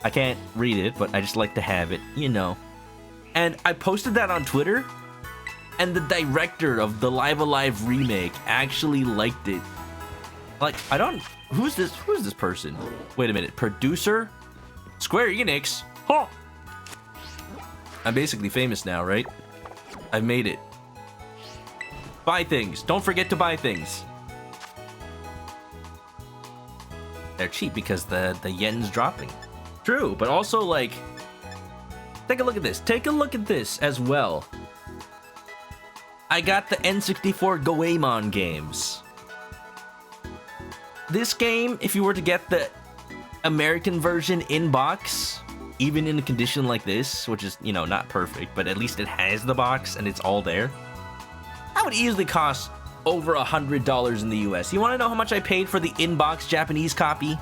I can't read it, but I just like to have it, you know. And I posted that on Twitter, and the director of the Live Alive remake actually liked it. Like, who's this person? Wait a minute, producer? Square Enix? Huh! I'm basically famous now, right? I've made it. Buy things. Don't forget to buy things. They're cheap because the yen's dropping. True, but also, like, take a look at this. Take a look at this as well. I got the N64 Goemon games. This game, if you were to get the American version in box, even in a condition like this, which is, you know, not perfect, but at least it has the box and it's all there, that would easily cost over $100 in the US. You want to know how much I paid for the in-box Japanese copy?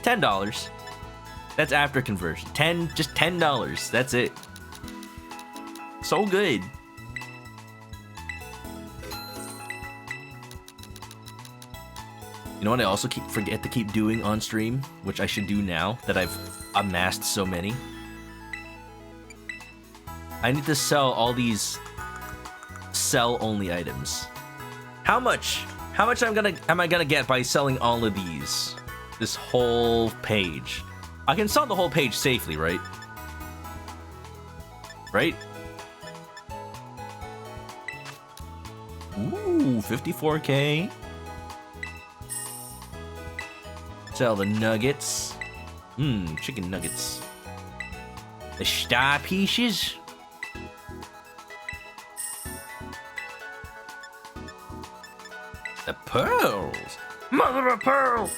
$10. That's after conversion. Just $10. That's it. So good. You know what I also forget to keep doing on stream, which I should do now that I've amassed so many? I need to sell all these sell-only items. How much am I gonna get by selling all of these? This whole page. I can sell the whole page safely, right? Right? Ooh, 54K. Sell the nuggets. Chicken nuggets. The star pieces. The pearls. Mother of pearl.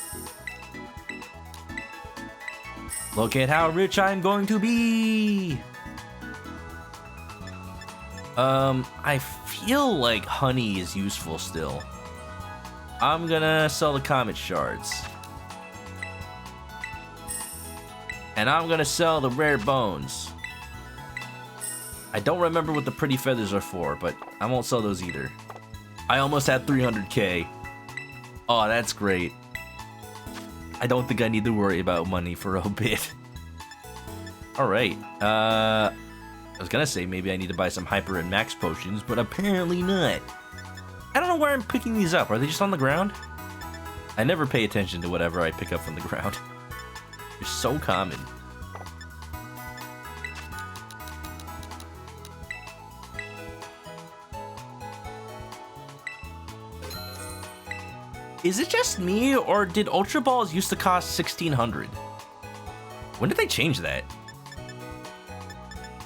Look at how rich I'm going to be. I feel like honey is useful still. I'm gonna sell the comet shards. And I'm gonna sell the rare bones. I don't remember what the pretty feathers are for, but I won't sell those either. I almost had 300K. Oh, that's great. I don't think I need to worry about money for a bit. Alright, I was gonna say maybe I need to buy some hyper and max potions, but apparently not. I don't know where I'm picking these up. Are they just on the ground? I never pay attention to whatever I pick up from the ground. They're so common. Is it just me, or did Ultra Balls used to cost 1,600? When did they change that?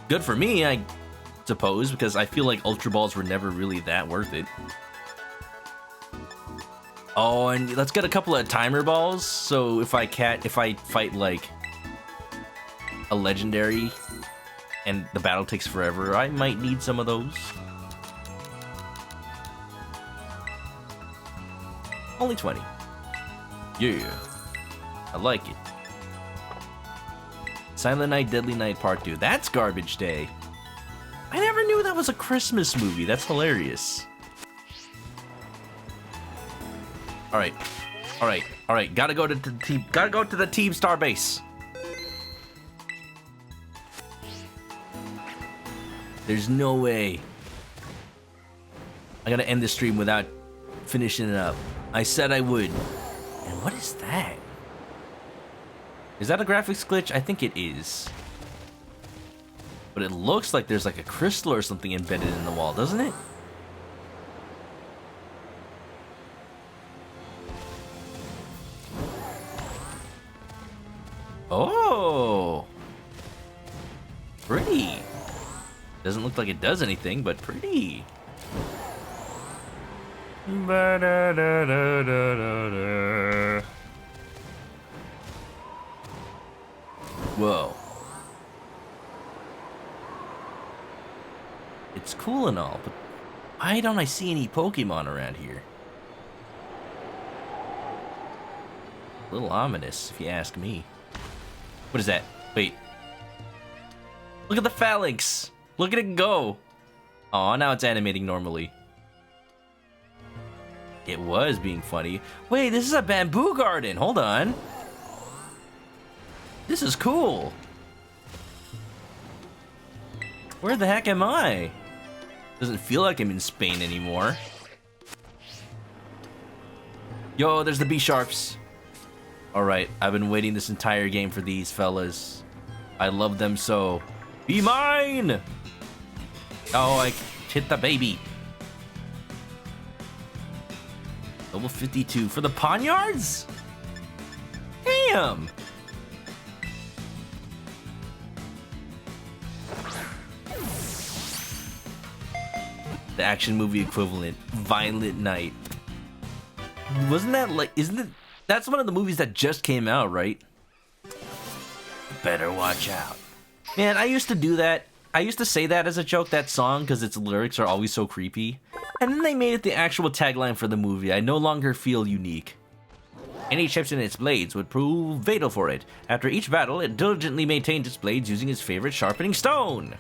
Good for me, I suppose, because I feel like Ultra Balls were never really that worth it. Oh, and let's get a couple of timer balls, so if I fight like a legendary and the battle takes forever, I might need some of those. Only 20. Yeah, I like it. Silent Night, Deadly Night Part 2. That's Garbage Day. I never knew that was a Christmas movie. That's hilarious. All right. All right. All right. Gotta go to the team. Gotta go to the Team Star base. There's no way. I gotta end the stream without finishing it up. I said I would. And what is that? Is that a graphics glitch? I think it is. But it looks like there's like a crystal or something embedded in the wall, doesn't it? Oh! Pretty. Doesn't look like it does anything, but pretty. Whoa. It's cool and all, but why don't I see any Pokemon around here? A little ominous, if you ask me. What is that? Wait. Look at the phalanx! Look at it go! Aw, now it's animating normally. It was being funny. Wait, this is a bamboo garden! Hold on! This is cool! Where the heck am I? Doesn't feel like I'm in Spain anymore. Yo, there's the B-Sharps. Alright, I've been waiting this entire game for these fellas. I love them so. Be mine! Oh, I hit the baby. Level 52 for the Ponyards? Damn! The action movie equivalent, Violent Night. Wasn't that like, isn't it? That's one of the movies that just came out, right? Better watch out. Man, I used to do that. I used to say that as a joke, that song, because its lyrics are always so creepy. And then they made it the actual tagline for the movie. I no longer feel unique. Any chips in its blades would prove fatal for it. After each battle, it diligently maintained its blades using its favorite sharpening stone.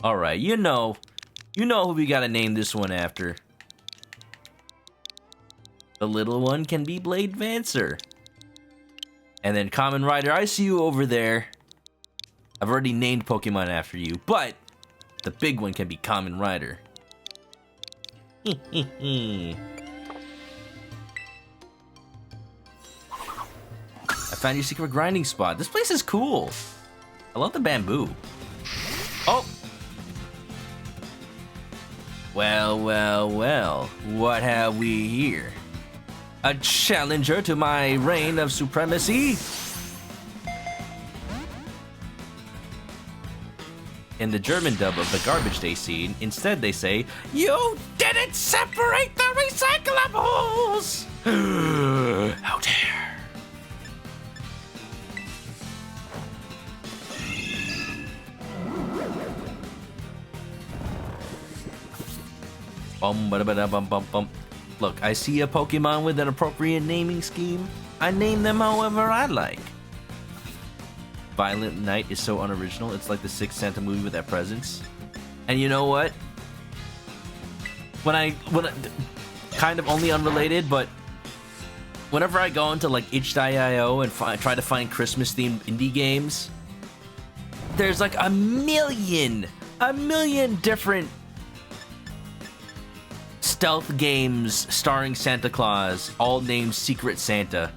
Alright, you know who we gotta name this one after. The little one can be Blade Vancer. And then Kamen Rider, I see you over there. I've already named Pokemon after you, but the big one can be Kamen Rider. I found your secret grinding spot. This place is cool. I love the bamboo. Oh! Well, well, well. What have we here? A challenger to my reign of supremacy? In the German dub of the Garbage Day scene, instead they say, "You didn't separate the recyclables!" How dare! Bum ba da bum bum bum. Look, I see a Pokemon with an appropriate naming scheme. I name them however I like. Violent Night is so unoriginal. It's like the Sixth Santa movie with that presence. And you know what? When I kind of only unrelated, but whenever I go into like itch.io and try to find Christmas themed indie games, there's like a million different stealth games starring Santa Claus, all named Secret Santa.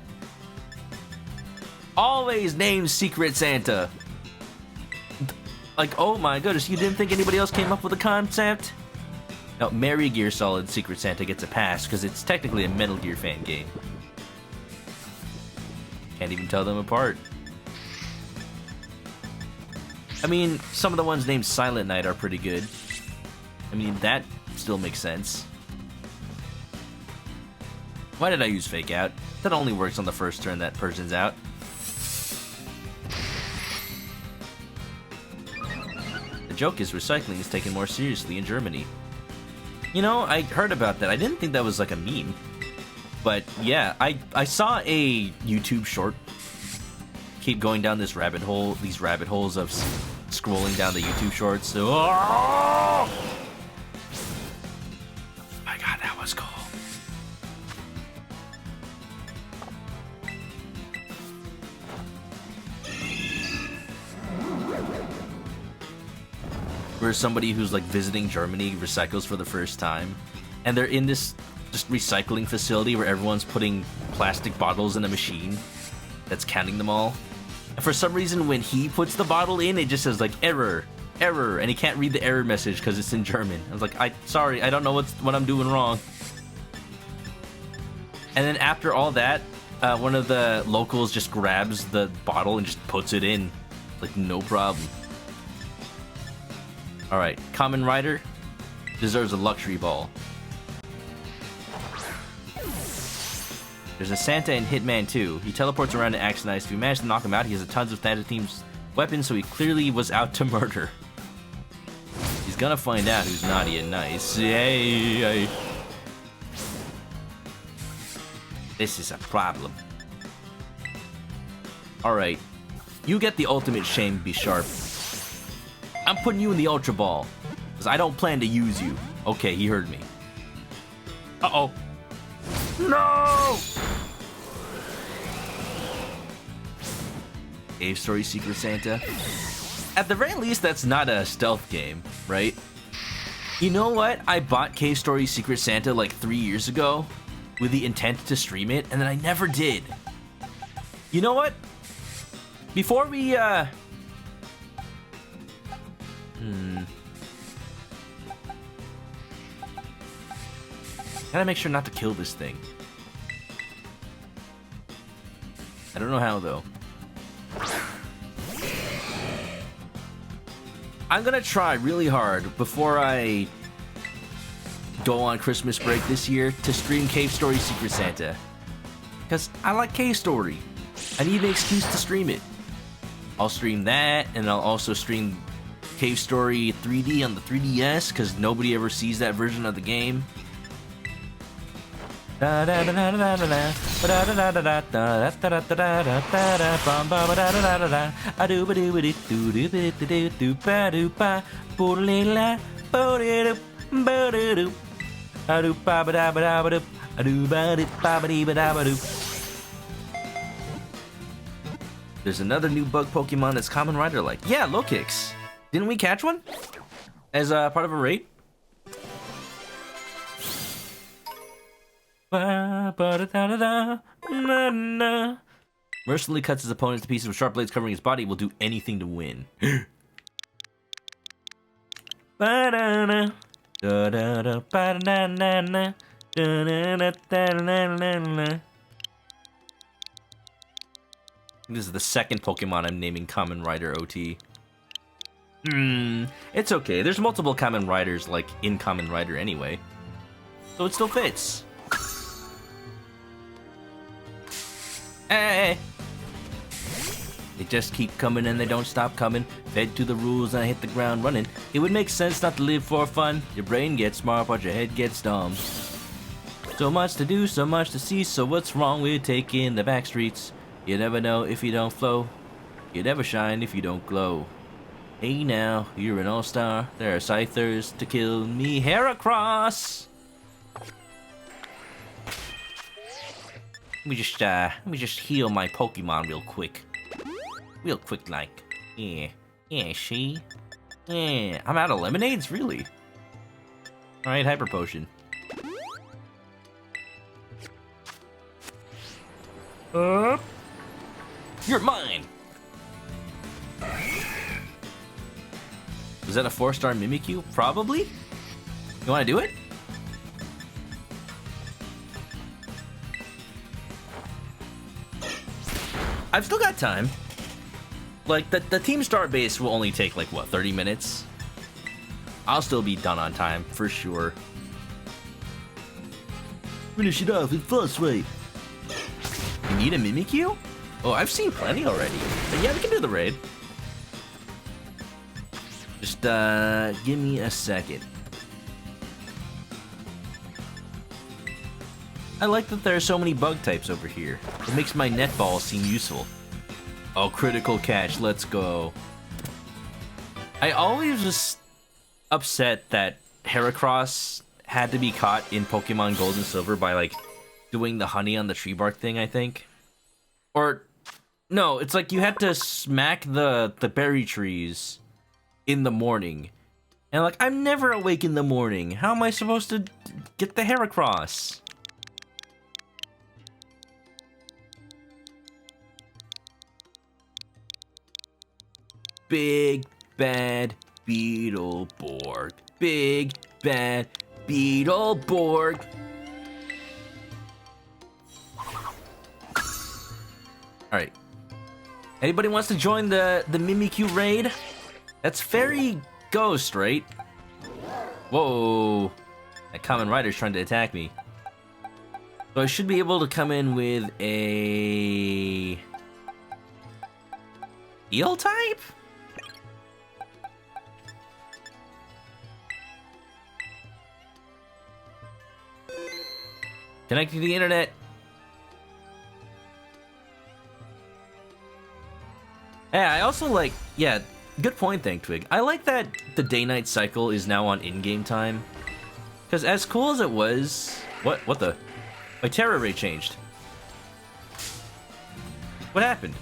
Always named Secret Santa. Like, oh my goodness, you didn't think anybody else came up with a concept? No, Merry Gear Solid Secret Santa gets a pass because it's technically a Metal Gear fan game. Can't even tell them apart. I mean, some of the ones named Silent Night are pretty good. I mean, that still makes sense. Why did I use Fake Out? That only works on the first turn that person's out. The joke is recycling is taken more seriously in Germany. You know, I heard about that. I didn't think that was like a meme. But yeah, I saw a YouTube short. Keep going down this rabbit hole, these rabbit holes of scrolling down the YouTube shorts. So, oh my god, that was cool. where somebody who's like visiting Germany recycles for the first time, and they're in this just recycling facility where everyone's putting plastic bottles in a machine that's counting them all. And for some reason, when he puts the bottle in, it just says like error, error, and he can't read the error message because it's in German. I was like, sorry, I don't know what I'm doing wrong. And then after all that, one of the locals just grabs the bottle and just puts it in, like no problem. All right, Kamen Rider deserves a luxury ball. There's a Santa in Hitman 2. He teleports around and acts nice. If you manage to knock him out, he has tons of Santa Team's weapons, so he clearly was out to murder. He's gonna find out who's naughty and nice. Yay! This is a problem. Alright. You get the ultimate shame, be sharp. I'm putting you in the Ultra Ball, because I don't plan to use you. Okay, he heard me. Uh-oh. No! Cave Story Secret Santa. At the very least, that's not a stealth game, right? You know what? I bought Cave Story Secret Santa like 3 years ago with the intent to stream it, and then I never did. You know what? Before we, Gotta make sure not to kill this thing. I don't know how, though. I'm gonna try really hard before I go on Christmas break this year to stream Cave Story Secret Santa. Because I like Cave Story. I need an excuse to stream it. I'll stream that, and I'll also stream Cave Story 3D on the 3DS, because nobody ever sees that version of the game. There's another new bug Pokemon that's Kamen Rider like. Yeah, Lokix. Didn't we catch one? As part of a raid? Mercilessly cuts his opponents to pieces with sharp blades covering his body. Will do anything to win. This is the second Pokemon I'm naming Kamen Rider OT. It's okay. There's multiple Kamen Riders like in Kamen Rider anyway, so it still fits. Hey! They just keep coming and they don't stop coming. Fed to the rules and I hit the ground running. It would make sense not to live for fun. Your brain gets smart but your head gets dumb. So much to do, so much to see, so what's wrong with taking the back streets? You never know if you don't flow. You never shine if you don't glow. Hey now, you're an all-star. There are Scythers to kill me. Heracross! Let me just heal my Pokemon real quick. Real quick like. Yeah, see? Yeah, I'm out of lemonades? Really? Alright, Hyper Potion. You're mine! Was that a 4-star Mimikyu? Probably? You wanna do it? I've still got time. Like, the Team Star base will only take, like, what, 30 minutes? I'll still be done on time, for sure. Finish it off in fast way. You need a Mimikyu? Oh, I've seen plenty already. But yeah, we can do the raid. Just, give me a second. I like that there are so many bug types over here. It makes my netball seem useful. Oh, critical catch, let's go. I always was upset that Heracross had to be caught in Pokemon Gold and Silver by, like, doing the honey on the tree bark thing, I think. Or, no, it's like you had to smack the berry trees in the morning, And like, I'm never awake in the morning. How am I supposed to get the hair across? Big bad Beetleborg. Big bad Beetleborg. Alright. Anybody wants to join the Mimikyu raid? That's Fairy Ghost, right? Whoa. That Common Rider's trying to attack me. So I should be able to come in with a... Eel type? Connecting to the internet. Yeah, I also like... Yeah, good point, Thank Twig. I like that the day-night cycle is now on in-game time. Because as cool as it was... What the... My terror rate changed. What happened?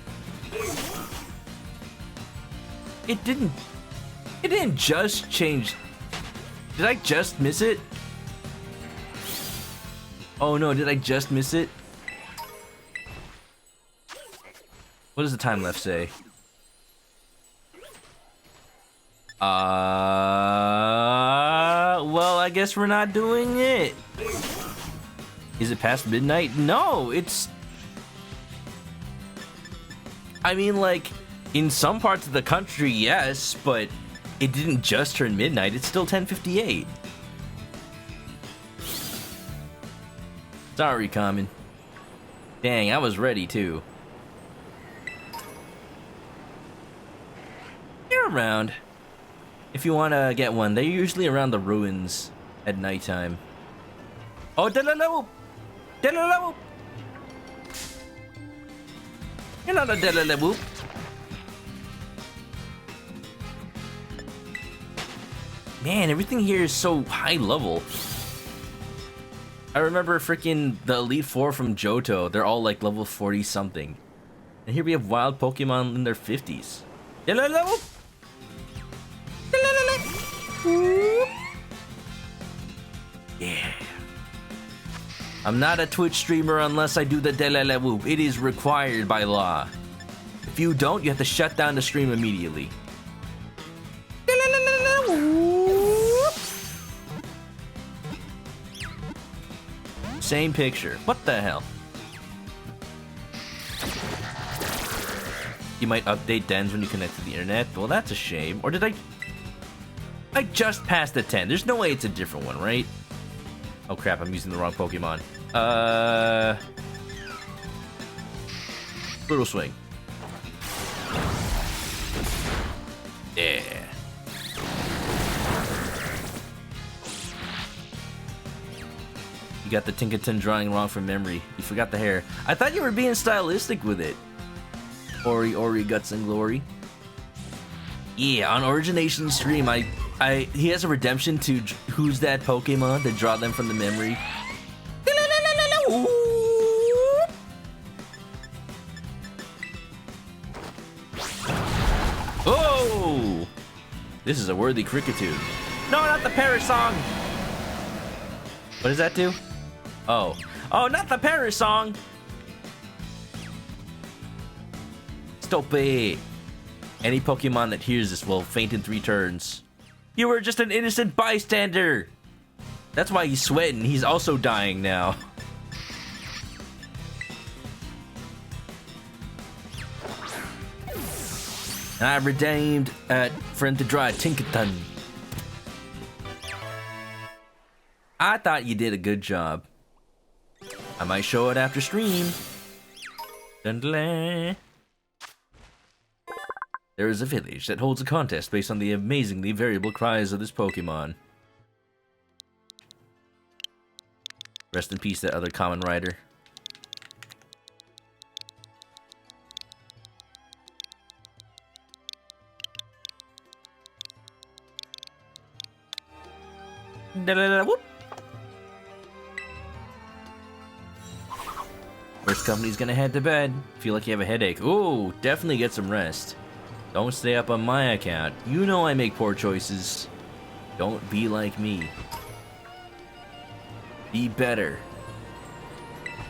It didn't just change. Did I just miss it? Oh no, did I just miss it? What does the time left say? Well, I guess we're not doing it. Is it past midnight? No, it's... I mean, like, in some parts of the country, yes, but it didn't just turn midnight. It's still 10:58. Sorry, Common. Dang, I was ready, too. You're around. If you want to get one, they're usually around the ruins at nighttime. Oh, Delaloop! Delaloop! You're not a Delaloop. Man, everything here is so high level. I remember freaking the Elite Four from Johto. They're all like level 40 something. And here we have wild Pokemon in their 50s. Delaloop! Yeah. I'm not a Twitch streamer unless I do the Delaloop. It is required by law. If you don't, you have to shut down the stream immediately. Same picture. What the hell? You might update dens when you connect to the internet. Well, that's a shame. Or did I just passed the 10. There's no way it's a different one, right? Oh crap, I'm using the wrong Pokemon. Brutal Swing. Yeah. You got the Tinkaton drawing wrong from memory. You forgot the hair. I thought you were being stylistic with it. Ori, Guts and Glory. Yeah, on Origination stream, he has a redemption to Who's That Pokemon to draw them from the memory. Oh! This is a worthy cricketune. No, not the Paris song! What does that do? Oh. Oh, not the Paris song! Stop it. Any Pokemon that hears this will faint in 3 turns. You were just an innocent bystander! That's why he's sweating. He's also dying now. And I redeemed friend to draw a Tinkaton. I thought you did a good job. I might show it after stream. Dun-dun-dun. There is a village that holds a contest based on the amazingly variable cries of this Pokemon. Rest in peace, that other Common Rider. Whoop. First company's gonna head to bed. Feel like you have a headache. Ooh, definitely get some rest. Don't stay up on my account. You know I make poor choices. Don't be like me. Be better.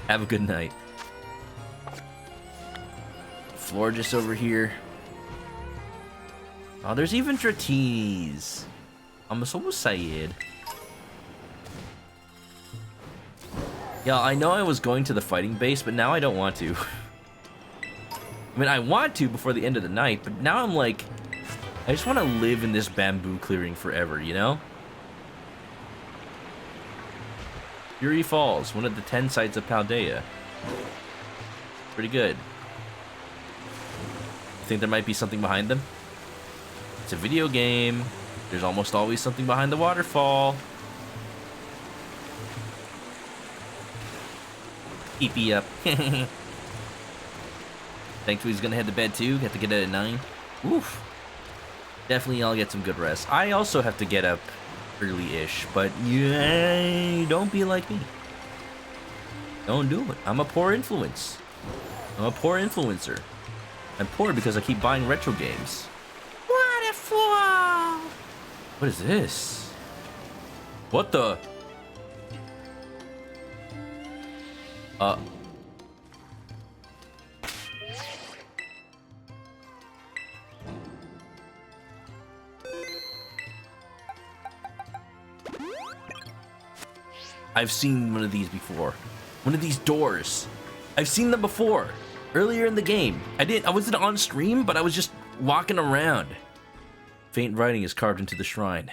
Have a good night. Floor just over here. Oh, there's even Dratini's. I'm so sad. Yeah, I know I was going to the fighting base, but now I don't want to. I mean, I want to before the end of the night, but now I'm like, I just want to live in this bamboo clearing forever, you know? Fury Falls, one of the 10 sites of Paldea. Pretty good. Think there might be something behind them? It's a video game. There's almost always something behind the waterfall. EP up. Thankfully he's gonna head to bed too. Have to get up at 9. Oof. Definitely I'll get some good rest. I also have to get up early-ish, but yeah, don't be like me. Don't do it. I'm a poor influence. I'm a poor influencer. I'm poor because I keep buying retro games. Waterfall! What is this? What the? I've seen one of these before. One of these doors. I've seen them before. Earlier in the game. I wasn't on stream, but I was just walking around. Faint writing is carved into the shrine.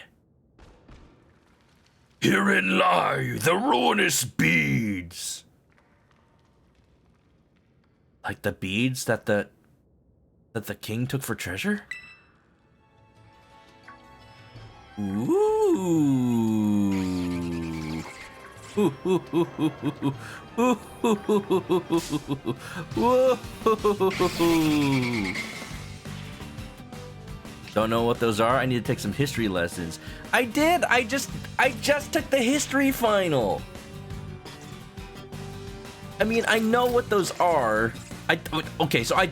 Herein lie the ruinous beads. Like the beads that the king took for treasure? Ooh. Don't know what those are. I need to take some history lessons. I did. I just took the history final. I mean, I know what those are. Okay, so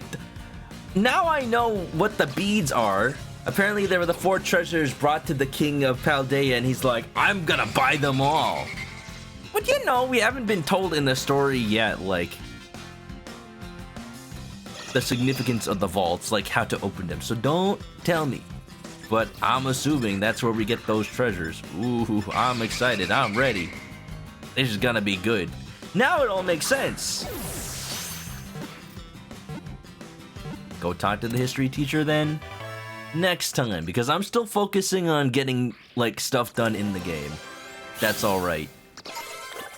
now I know what the beads are. Apparently, they were the 4 treasures brought to the king of Paldea, and he's like, I'm gonna buy them all. But you know, we haven't been told in the story yet, like, the significance of the vaults, like how to open them. So don't tell me. But I'm assuming that's where we get those treasures. Ooh, I'm excited. I'm ready. This is gonna be good. Now it all makes sense. Go talk to the history teacher then next time, because I'm still focusing on getting, like, stuff done in the game. That's alright.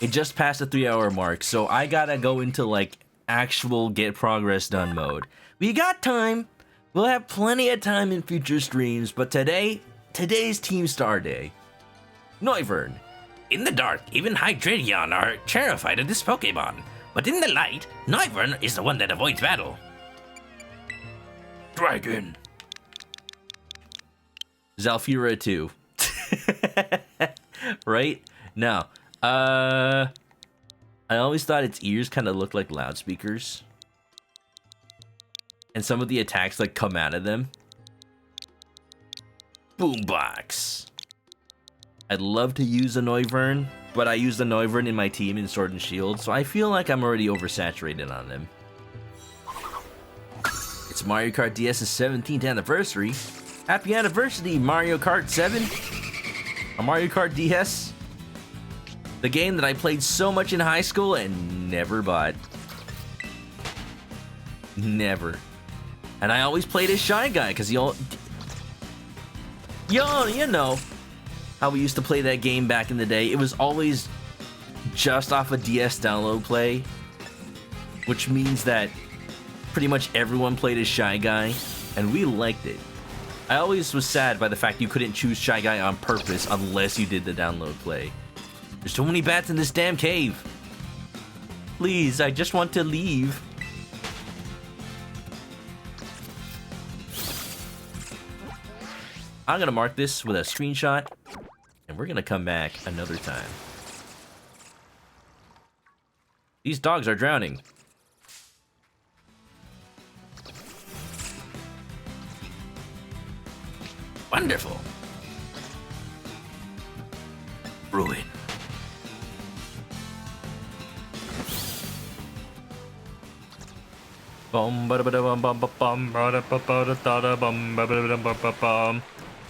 It just passed the 3-hour mark, so I gotta go into, like, actual get progress done mode. We got time. We'll have plenty of time in future streams, but today's Team Star Day. Noivern. In the dark, even Hydreigon are terrified of this Pokemon. But in the light, Noivern is the one that avoids battle. Dragon. Zalfira too. Right? Now, I always thought its ears kind of looked like loudspeakers. And some of the attacks, like, come out of them. Boombox. I'd love to use a Noivern, but I use the Noivern in my team in Sword and Shield, so I feel like I'm already oversaturated on them. It's Mario Kart DS's 17th anniversary. Happy anniversary, Mario Kart 7. Or Mario Kart DS. The game that I played so much in high school and never bought. Never. And I always played as Shy Guy, because you know how we used to play that game back in the day. It was always just off a DS download play, which means that pretty much everyone played as Shy Guy, and we liked it. I always was sad by the fact you couldn't choose Shy Guy on purpose unless you did the download play. There's so many bats in this damn cave. Please, I just want to leave. I'm gonna mark this with a screenshot, and we're gonna come back another time. These dogs are drowning. Wonderful. ruin.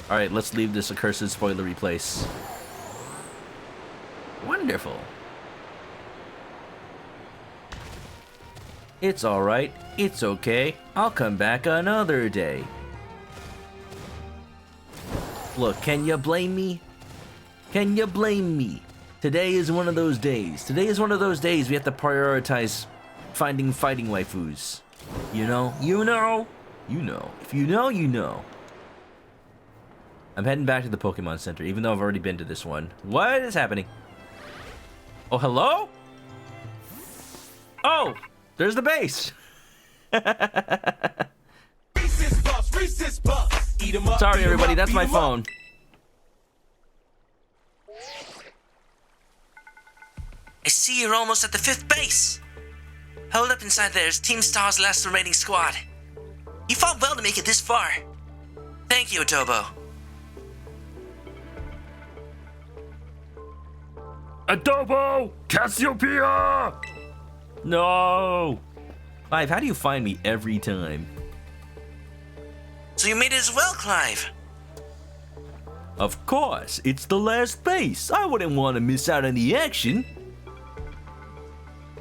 Alright, let's leave this accursed spoilery place. Wonderful. It's alright. It's okay. I'll come back another day. Look, can you blame me? Can you blame me? Today is one of those days. Today is one of those days we have to prioritize finding fighting waifus. You know? You know? You know. If you know, you know. I'm heading back to the Pokemon Center, even though I've already been to this one. What is happening? Oh, hello? Oh, there's the base. Sorry, everybody, that's my phone. I see you're almost at the 5th base. Held up inside there is Team Star's last remaining squad. You fought well to make it this far. Thank you, Adobo. Adobo! Cassiopeia! No! Clive, how do you find me every time? So you made it as well, Clive. Of course, it's the last base. I wouldn't want to miss out on the action.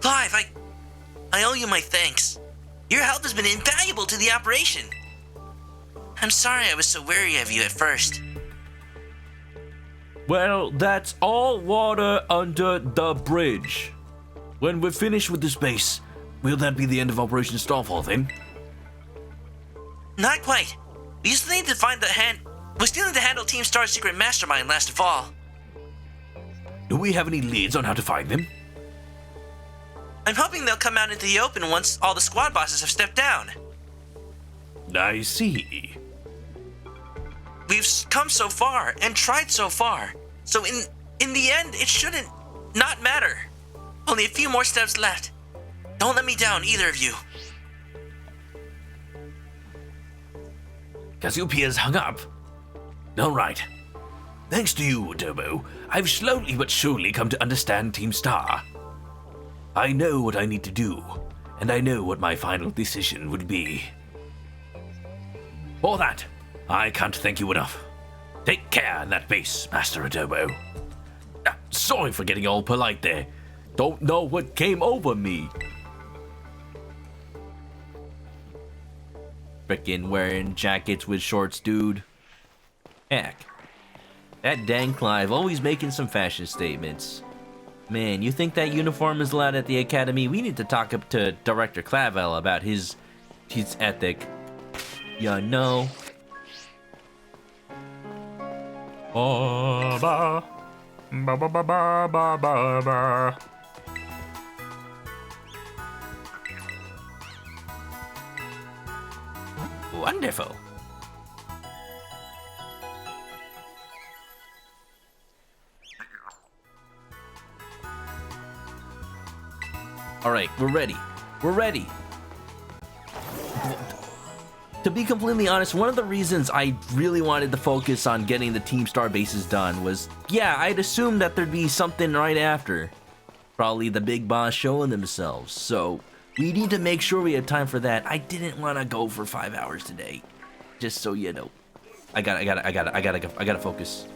Clive, I owe you my thanks. Your help has been invaluable to the operation. I'm sorry I was so wary of you at first. Well, that's all water under the bridge. When we're finished with this base, will that be the end of Operation Starfall then? Not quite. We still need to handle Team Star's secret mastermind last of all. Do we have any leads on how to find them? I'm hoping they'll come out into the open once all the squad bosses have stepped down. I see. We've come so far and tried so far. So in the end, it shouldn't not matter. Only a few more steps left. Don't let me down, either of you. Cassiopeia's hung up. All right. Thanks to you, Adobo, I've slowly but surely come to understand Team Star. I know what I need to do, and I know what my final decision would be. For that, I can't thank you enough. Take care in that base, Master Adobo. Sorry for getting all polite there. Don't know what came over me. Frickin' wearing jackets with shorts, dude. Heck. That dang Clive always making some fashion statements. Man, you think that uniform is allowed at the academy? We need to talk up to Director Clive about his ethic. You know. Ba ba ba ba ba ba ba ba. Wonderful. All right, we're ready. We're ready. To be completely honest, one of the reasons I really wanted to focus on getting the Team Star bases done was, yeah, I'd assumed that there'd be something right after. Probably the big boss showing themselves. So we need to make sure we have time for that. I didn't want to go for 5 hours today. Just so you know. I gotta focus.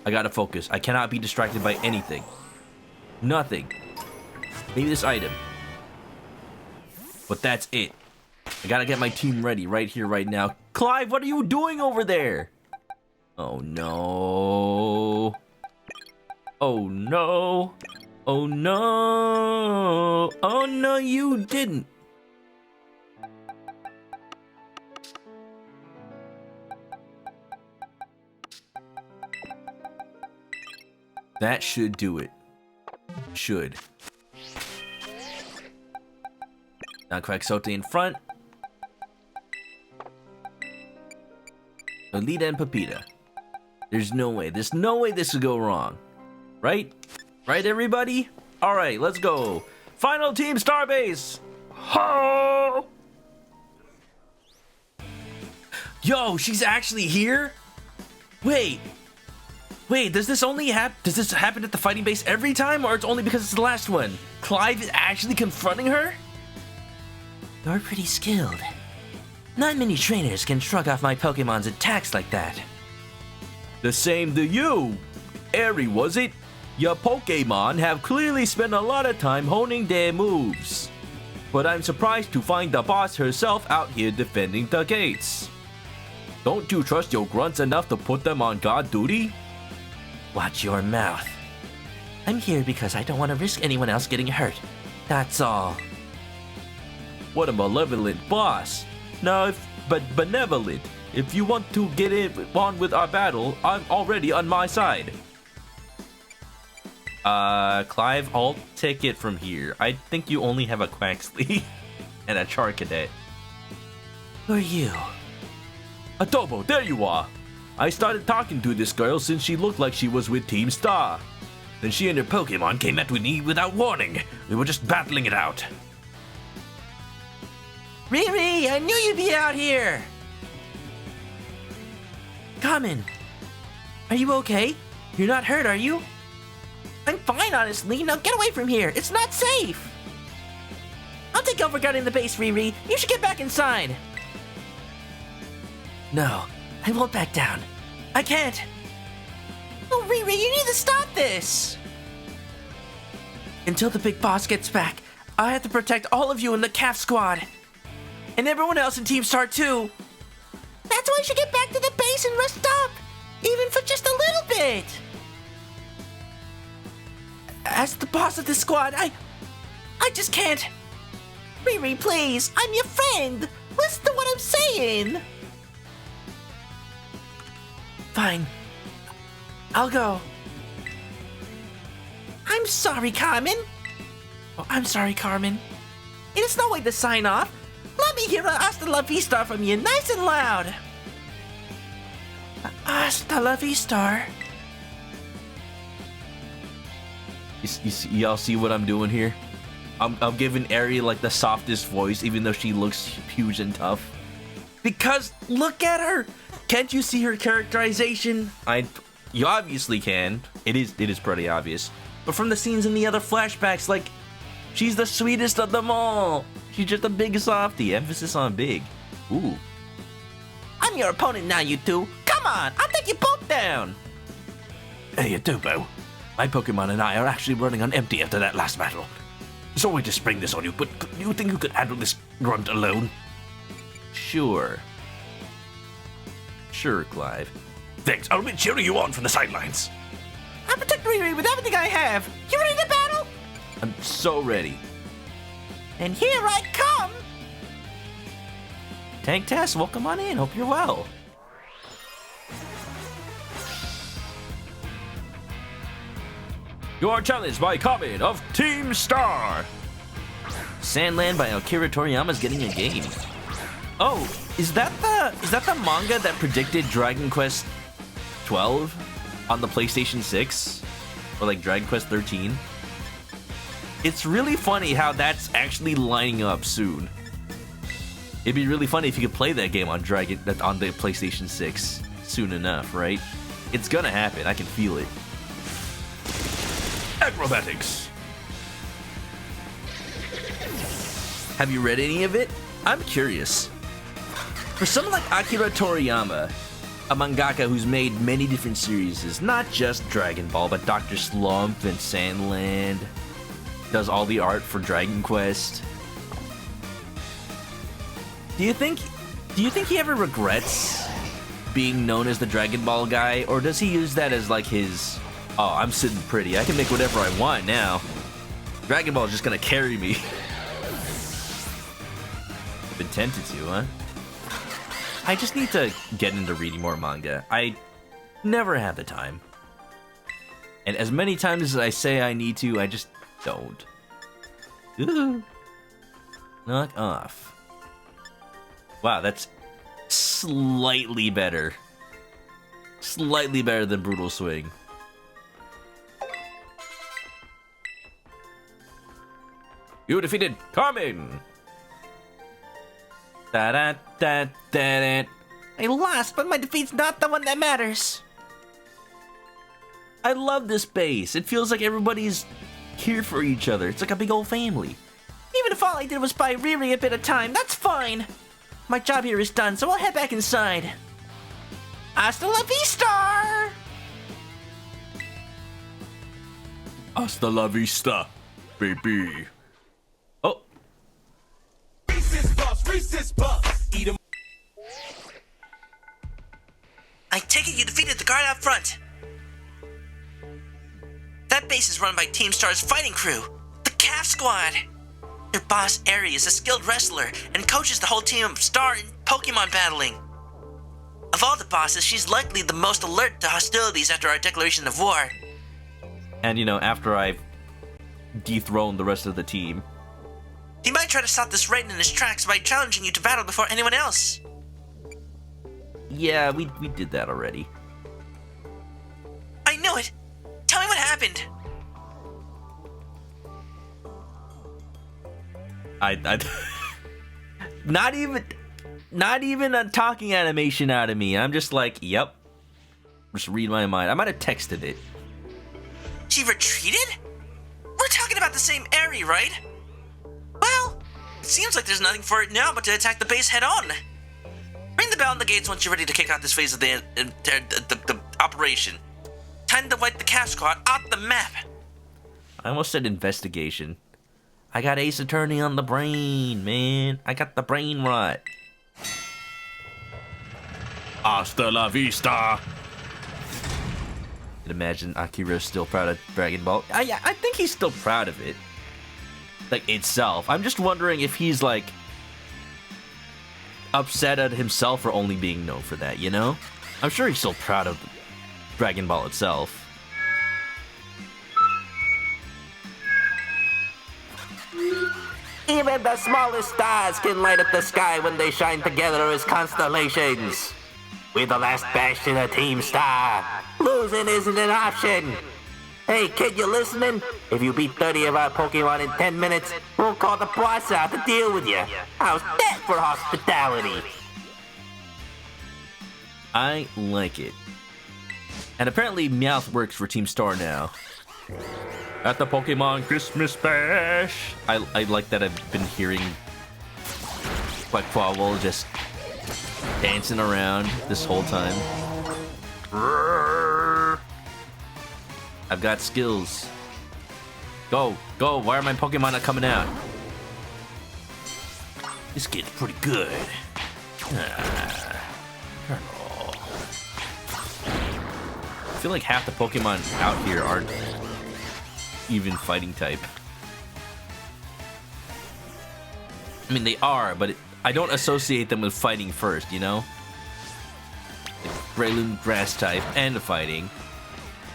I gotta focus. I cannot be distracted by anything. Nothing. Maybe this item. But that's it. I gotta get my team ready right here, right now. Clive, what are you doing over there? Oh no. Oh no. Oh no. Oh no, you didn't. That should do it. Should. Now Quaxote in front. Alita and Pepita. There's no way this could go wrong. Right? Right, everybody? Alright, let's go. Final Team Starbase! Ho! Yo, she's actually here? Wait. Wait, does this happen at the fighting base every time, or it's only because it's the last one? Clive is actually confronting her? You're pretty skilled. Not many trainers can shrug off my Pokemon's attacks like that. The same to you. Eri, was it? Your Pokemon have clearly spent a lot of time honing their moves. But I'm surprised to find the boss herself out here defending the gates. Don't you trust your grunts enough to put them on guard duty? Watch your mouth. I'm here because I don't want to risk anyone else getting hurt. That's all. What a malevolent boss. Now, but benevolent. If you want to get on with our battle, I'm already on my side. Clive, I'll take it from here. I think you only have a Quaxley and a Charcadet. Who are you? Adobo, there you are. I started talking to this girl since she looked like she was with Team Star. Then she and her Pokemon came at me without warning. We were just battling it out. Riri, I knew you'd be out here! Common, are you okay? You're not hurt, are you? I'm fine, honestly. Now get away from here. It's not safe. I'll take over guarding the base, Riri. You should get back inside. No, I won't back down. I can't. Oh, Riri, you need to stop this. Until the big boss gets back, I have to protect all of you in the calf squad. And everyone else in Team Star too. That's why you should get back to the base and rest up. Even for just a little bit. As the boss of this squad, I just can't. Riri, please, I'm your friend. Listen to what I'm saying. Fine. I'll go. I'm sorry, Carmen. Oh, I'm sorry, Carmen. It is no way to sign off. Let me hear a hasta la vista from you, nice and loud. Hasta la vista. Y'all see what I'm doing here? I'm giving Eri like the softest voice, even though she looks huge and tough. Because look at her! Can't you see her characterization? You obviously can. It is pretty obvious. But from the scenes in the other flashbacks, like, she's the sweetest of them all. She's just a big softie. Emphasis on big. Ooh. I'm your opponent now, you two. Come on, I'll take you both down. Hey, Adobo. My Pokemon and I are actually running on empty after that last battle. Sorry to spring this on you, but do you think you could handle this grunt alone? Sure. Sure, Clive. Thanks, I'll be cheering you on from the sidelines. I'll protect Riri with everything I have. You ready to battle? I'm so ready. And here I come! Tank Tess, welcome on in. Hope you're well. You are challenged by Comet of Team Star. Sandland by Akira Toriyama's getting a game. Oh, is that the manga that predicted Dragon Quest 12 on the PlayStation 6? Or like Dragon Quest 13? It's really funny how that's actually lining up soon. It'd be really funny if you could play that game on the PlayStation 6 soon enough, right? It's gonna happen, I can feel it. Acrobatics. Have you read any of it? I'm curious. For someone like Akira Toriyama, a mangaka who's made many different series, not just Dragon Ball, but Dr. Slump and Sandland, does all the art for Dragon Quest. Do you think he ever regrets being known as the Dragon Ball guy, or does he use that as like his, oh, I'm sitting pretty, I can make whatever I want now. Dragon Ball is just gonna carry me. Been tempted to, huh? I just need to get into reading more manga. I never have the time. And as many times as I say I need to, I just don't. Ooh. Knock off. Wow, that's slightly better. Slightly better than Brutal Swing. You defeated Carmen. I lost, but my defeat's not the one that matters. I love this base. It feels like everybody's here for each other. It's like a big old family. Even if all I did was buy Riri a bit of time, that's fine. My job here is done, so I'll head back inside. Hasta la vista! Hasta la vista, baby. Oh, I take it you defeated the guard out front. That base is run by Team Star's fighting crew, the Calf Squad. Their boss, Eri, is a skilled wrestler and coaches the whole team of Star in Pokemon battling. Of all the bosses, she's likely the most alert to hostilities after our declaration of war. and you know, after I've dethroned the rest of the team. He might try to stop this raid in his tracks by challenging you to battle before anyone else. Yeah, we did that already. I knew it! Tell me what happened! I not even a talking animation out of me. I'm just like, yep. Just read my mind. I might have texted it. She retreated? We're talking about the same Eri, right? Well, it seems like there's nothing for it now but to attack the base head on. Ring the bell on the gates once you're ready to kick out this phase of the operation. Time to wipe the Calf Squad off the map. I almost said investigation. I got Ace Attorney on the brain, man. I got the brain rot. Hasta la vista. Can imagine Akira's still proud of Dragon Ball. I think he's still proud of it. Like, itself. I'm just wondering if he's, like, upset at himself for only being known for that, you know? I'm sure he's still proud of Dragon Ball itself. Even the smallest stars can light up the sky when they shine together as constellations. We're the last bastion of Team Star. Losing isn't an option. Hey, kid, you listening? If you beat 30 of our Pokemon in 10 minutes, we'll call the boss out to deal with you. How's that for hospitality? I like it. And apparently Meowth works for Team Star now. At the Pokemon Christmas Bash. I like that I've been hearing Quackfowle just dancing around this whole time. I've got skills. Go, go. Why are my Pokemon not coming out? This kid's pretty good. Colonel. I feel like half the Pokemon out here aren't even fighting type. I mean, they are, but I don't associate them with fighting first, you know? Like Breloom grass type and fighting.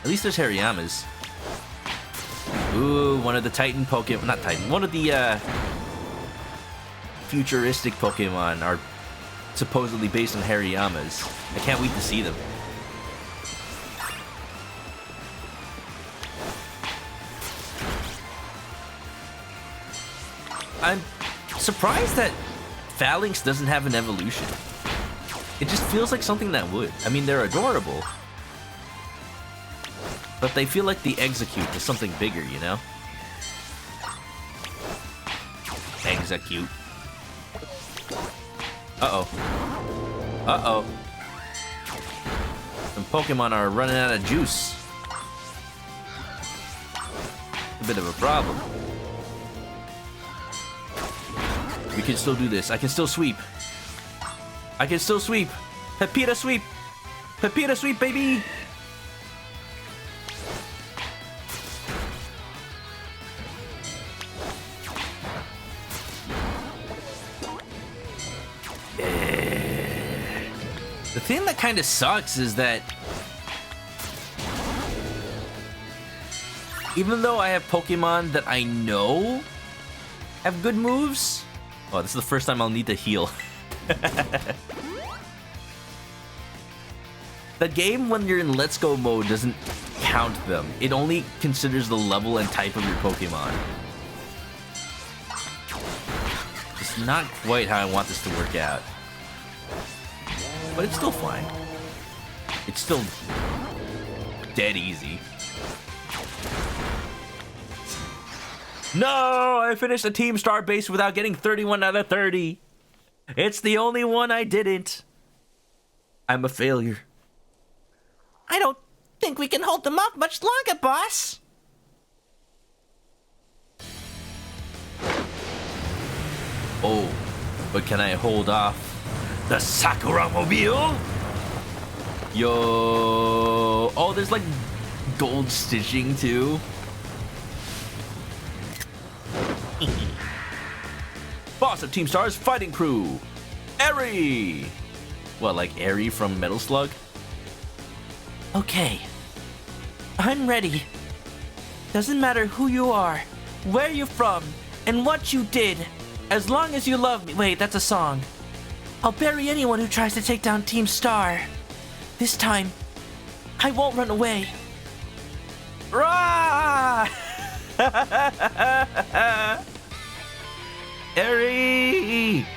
At least there's Hariyama's. Ooh, one of the Titan Pokemon, not Titan, one of the futuristic Pokemon are supposedly based on Hariyama's. I can't wait to see them. I'm surprised that Phalanx doesn't have an evolution. It just feels like something that would. I mean, they're adorable. But they feel like the Execute is something bigger, you know? Execute. Uh-oh. Uh-oh. Some Pokemon are running out of juice. A bit of a problem. We can still do this. I can still sweep. I can still sweep. Pepita sweep. Pepita sweep, baby. The thing that kind of sucks is that even though I have Pokemon that I know have good moves. Oh, this is the first time I'll need to heal. The game, when you're in Let's Go mode, doesn't count them. It only considers the level and type of your Pokemon. It's not quite how I want this to work out. But it's still fine. It's still dead easy. No, I finished a Team Star base without getting 31 out of 30. It's the only one I didn't. I'm a failure. I don't think we can hold them off much longer, boss. Oh, but can I hold off the Sakura Mobile? Yo. Oh, there's like gold stitching too. Boss of Team Star's fighting crew, Eri. What, like Eri from Metal Slug? Okay. I'm ready. Doesn't matter who you are, where you're from, and what you did. As long as you love me. Wait, that's a song. I'll bury anyone who tries to take down Team Star. This time, I won't run away. Rah! Eri!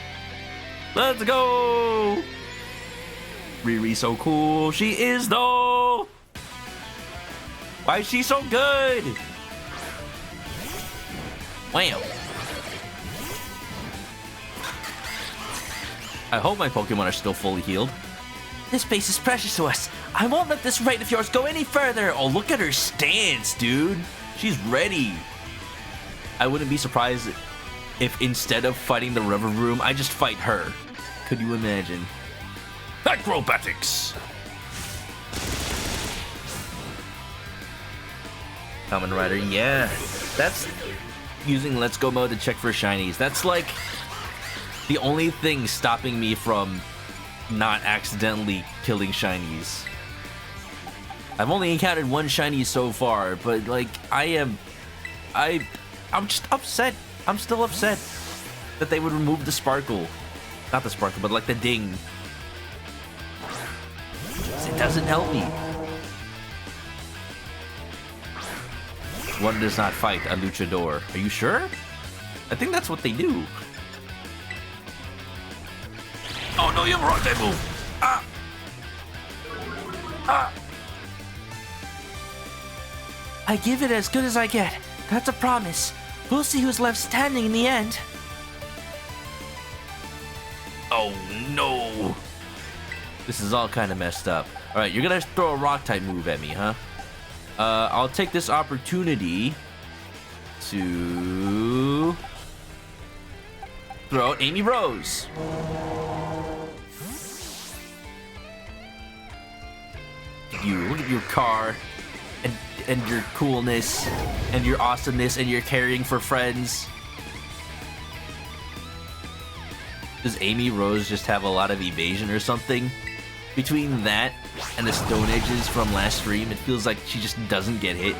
Let's go! Riri's so cool. She is though! Why is she so good? Wham! I hope my Pokemon are still fully healed. This base is precious to us. I won't let this raid of yours go any further. Oh, look at her stance, dude. She's ready. I wouldn't be surprised if instead of fighting the River Room, I just fight her. Could you imagine? Acrobatics! Kamen Rider, yeah. That's using Let's Go mode to check for shinies. That's like the only thing stopping me from not accidentally killing shinies. I've only encountered one shiny so far, but like I'm just upset. I'm still upset that they would remove the sparkle. Not the sparkle, but like the ding. It doesn't help me. One does not fight a luchador. Are you sure? I think that's what they do. Oh no, you have a wrong type move! Ah! Ah! I give it as good as I get. That's a promise. We'll see who's left standing in the end. Oh no! This is all kind of messed up. Alright, you're gonna throw a rock type move at me, huh? I'll take this opportunity to throw out Amy Rose. Look at your car and your coolness and your awesomeness and your caring for friends. Does Amy Rose just have a lot of evasion or something? Between that and the Stone Edges from last stream, it feels like she just doesn't get hit.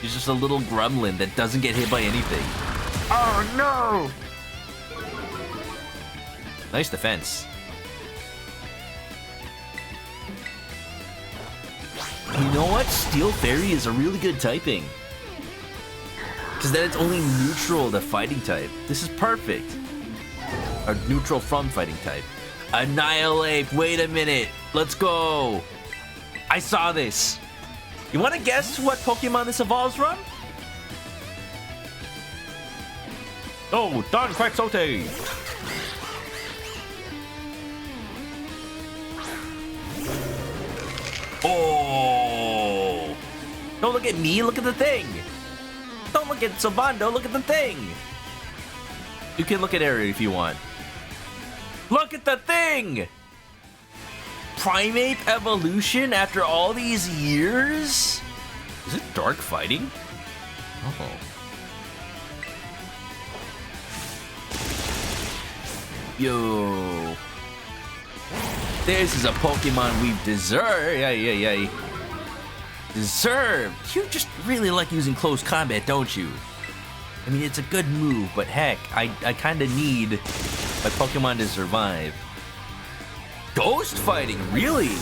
She's just a little gremlin that doesn't get hit by anything. Oh no! Nice defense. You know what? Steel Fairy is a really good typing. Because then it's only neutral to fighting type. This is perfect. Or neutral from fighting type. Annihilate. Wait a minute. Let's go. I saw this. You want to guess what Pokemon this evolves from? Oh, Don Quaxote. Oh! Don't look at me, look at the thing! Don't look at Savando, look at the thing! You can look at Eri if you want. Look at the thing! Primate evolution after all these years? Is it dark fighting? Oh. Yo. This is a Pokemon we've deserved. Yeah. Deserved. You just really like using close combat, don't you? I mean, it's a good move, but heck, I kind of need my Pokemon to survive. Ghost fighting, really?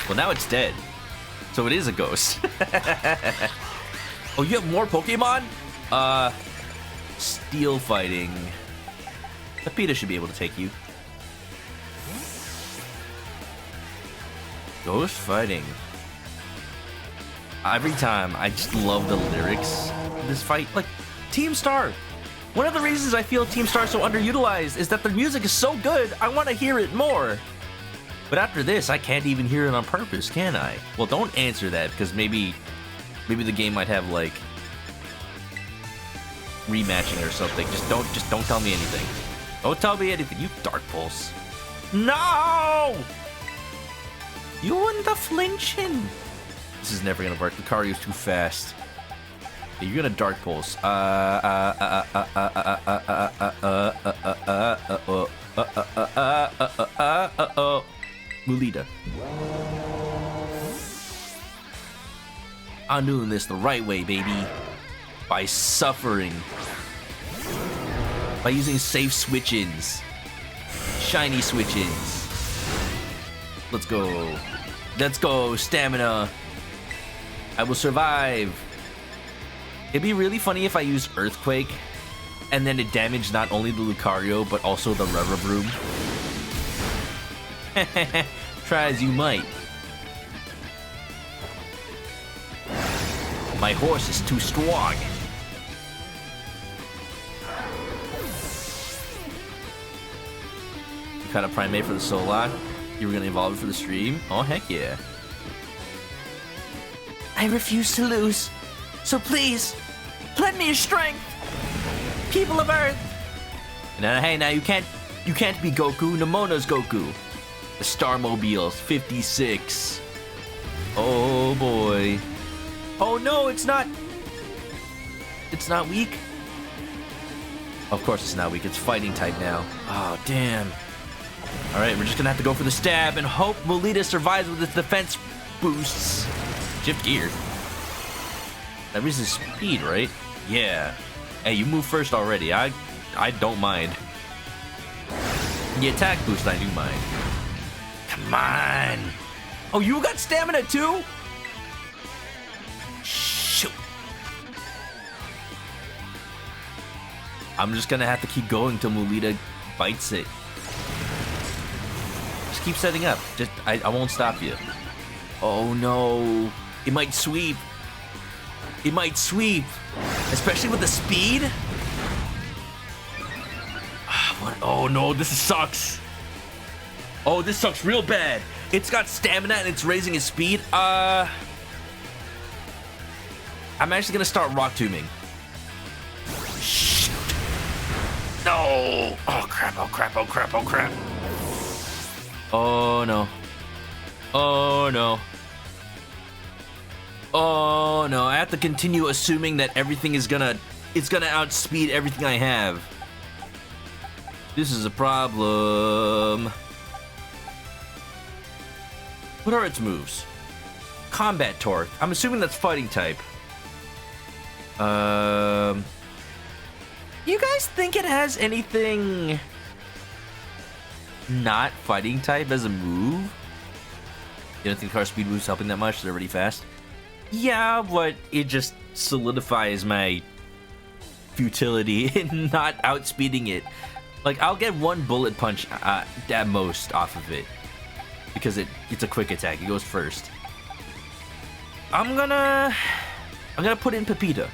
Well, now it's dead. So it is a ghost. Oh, you have more Pokemon? Steel fighting. Lapita should be able to take you. Ghost fighting. Every time, I just love the lyrics of this fight. Like, Team Star. One of the reasons I feel Team Star so underutilized is that their music is so good, I want to hear it more. But after this, I can't even hear it on purpose, can I? Well, don't answer that, because maybe the game might have, like, rematching or something. Just don't tell me anything. Don't tell me anything, you Dark Pulse. No! You and the flinching. This is never gonna work. Lucario's too fast. Yeah, you're gonna Dark Pulse. Mulita. I'm doing this the right way, baby. By suffering. By using safe switch-ins. Shiny switch-ins. Let's go. Let's go, stamina. I will survive. It'd be really funny if I used Earthquake and then it damaged not only the Lucario but also the Revavroom. Try as you might. My horse is too strong. You caught a Primate for the Solak. You were gonna evolve it for the stream? Oh, heck yeah. I refuse to lose. So please, lend me your strength. People of Earth. Now, hey, now you can't be Goku. Nemona's Goku. The Starmobiles, 56. Oh boy. Oh no, it's not. It's not weak. Of course it's not weak. It's fighting type now. Oh damn. All right, we're just gonna have to go for the stab and hope Mulita survives with its defense boosts. Shift gear. That raises speed, right? Yeah. Hey, you move first already. I don't mind. The attack boost, I do mind. Come on. Oh, you got stamina too? Shoot. I'm just gonna have to keep going till Mulita bites it. Just keep setting up. I won't stop you. Oh no. It might sweep. It might sweep. Especially with the speed. Oh no, this sucks. Oh, this sucks real bad. It's got stamina and it's raising its speed. I'm actually gonna start Rock Tombing. Shoot. No. Oh crap, oh crap, oh crap, oh crap. Oh no. Oh no. Oh no, I have to continue assuming that everything is gonna outspeed everything I have. This is a problem. What are its moves? Combat Torque. I'm assuming that's fighting type. You guys think it has anything not fighting type as a move? You don't think car speed move's helping that much? They're already fast. Yeah, but it just solidifies my futility in not outspeeding it. Like, I'll get one bullet punch at most off of it. Because it's a quick attack. It goes first. I'm gonna put in Pepita.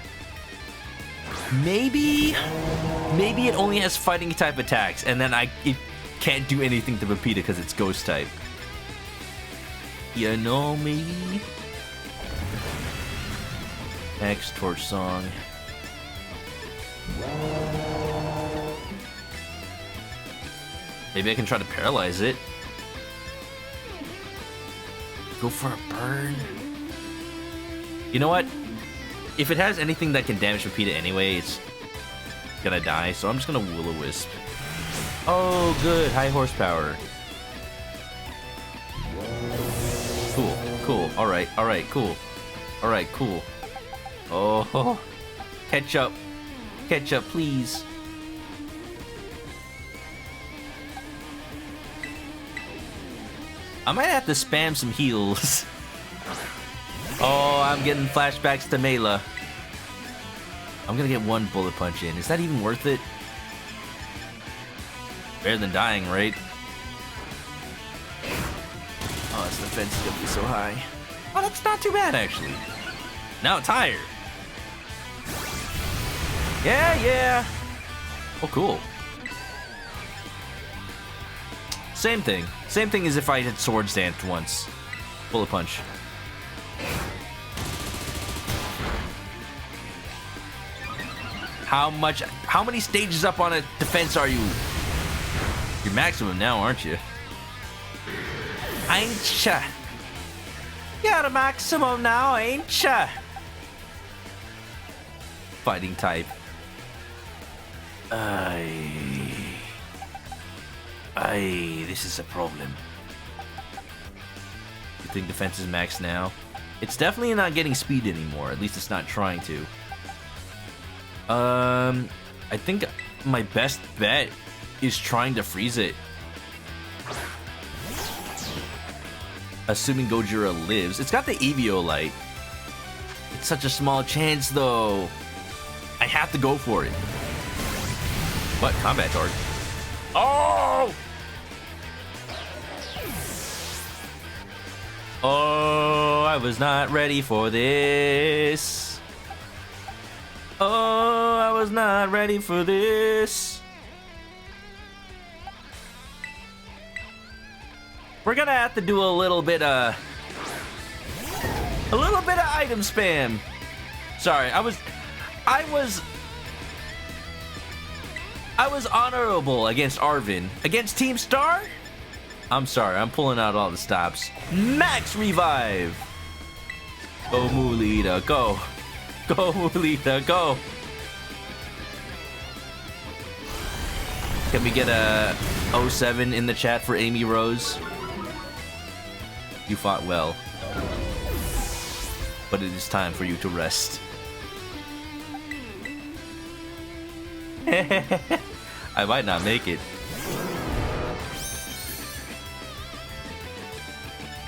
Maybe it only has fighting type attacks, and then it can't do anything to Pepita because it's ghost type. You know me. X Torch Song. Maybe I can try to paralyze it. Go for a burn. You know what? If it has anything that can damage Pepita anyway, it's gonna die. So I'm just gonna Will-O-Wisp. Oh, good. High horsepower. Cool. Cool. Alright. Alright. Cool. Alright. Cool. Oh. Ketchup. Ketchup, please. I might have to spam some heals. Oh, I'm getting flashbacks to Mela. I'm gonna get one bullet punch in. Is that even worth it? Better than dying, right? Oh, its defense is gonna be so high. Oh, that's not too bad, actually. Now it's higher. Yeah. Oh, cool. Same thing. Same thing as if I had Swords Dance once. Bullet Punch. How many stages up on a defense are you? You're maximum now, aren't you? Ain't ya? You're a maximum now, ain't ya? Fighting type. This is a problem. You think defense is max now? It's definitely not getting speed anymore. At least it's not trying to. I think my best bet is trying to freeze it. Assuming Gojira lives. It's got the Eviolite. It's such a small chance, though. I have to go for it. What? Combat charge? Oh! Oh, I was not ready for this. Oh, I was not ready for this. We're gonna have to do a little bit of item spam. Sorry, I was honorable against Arvin. Against Team Star? I'm sorry, I'm pulling out all the stops. Max Revive! Go Mulita, go. Go Mulita, go. Can we get a 07 in the chat for Amy Rose? You fought well. But it is time for you to rest. I might not make it.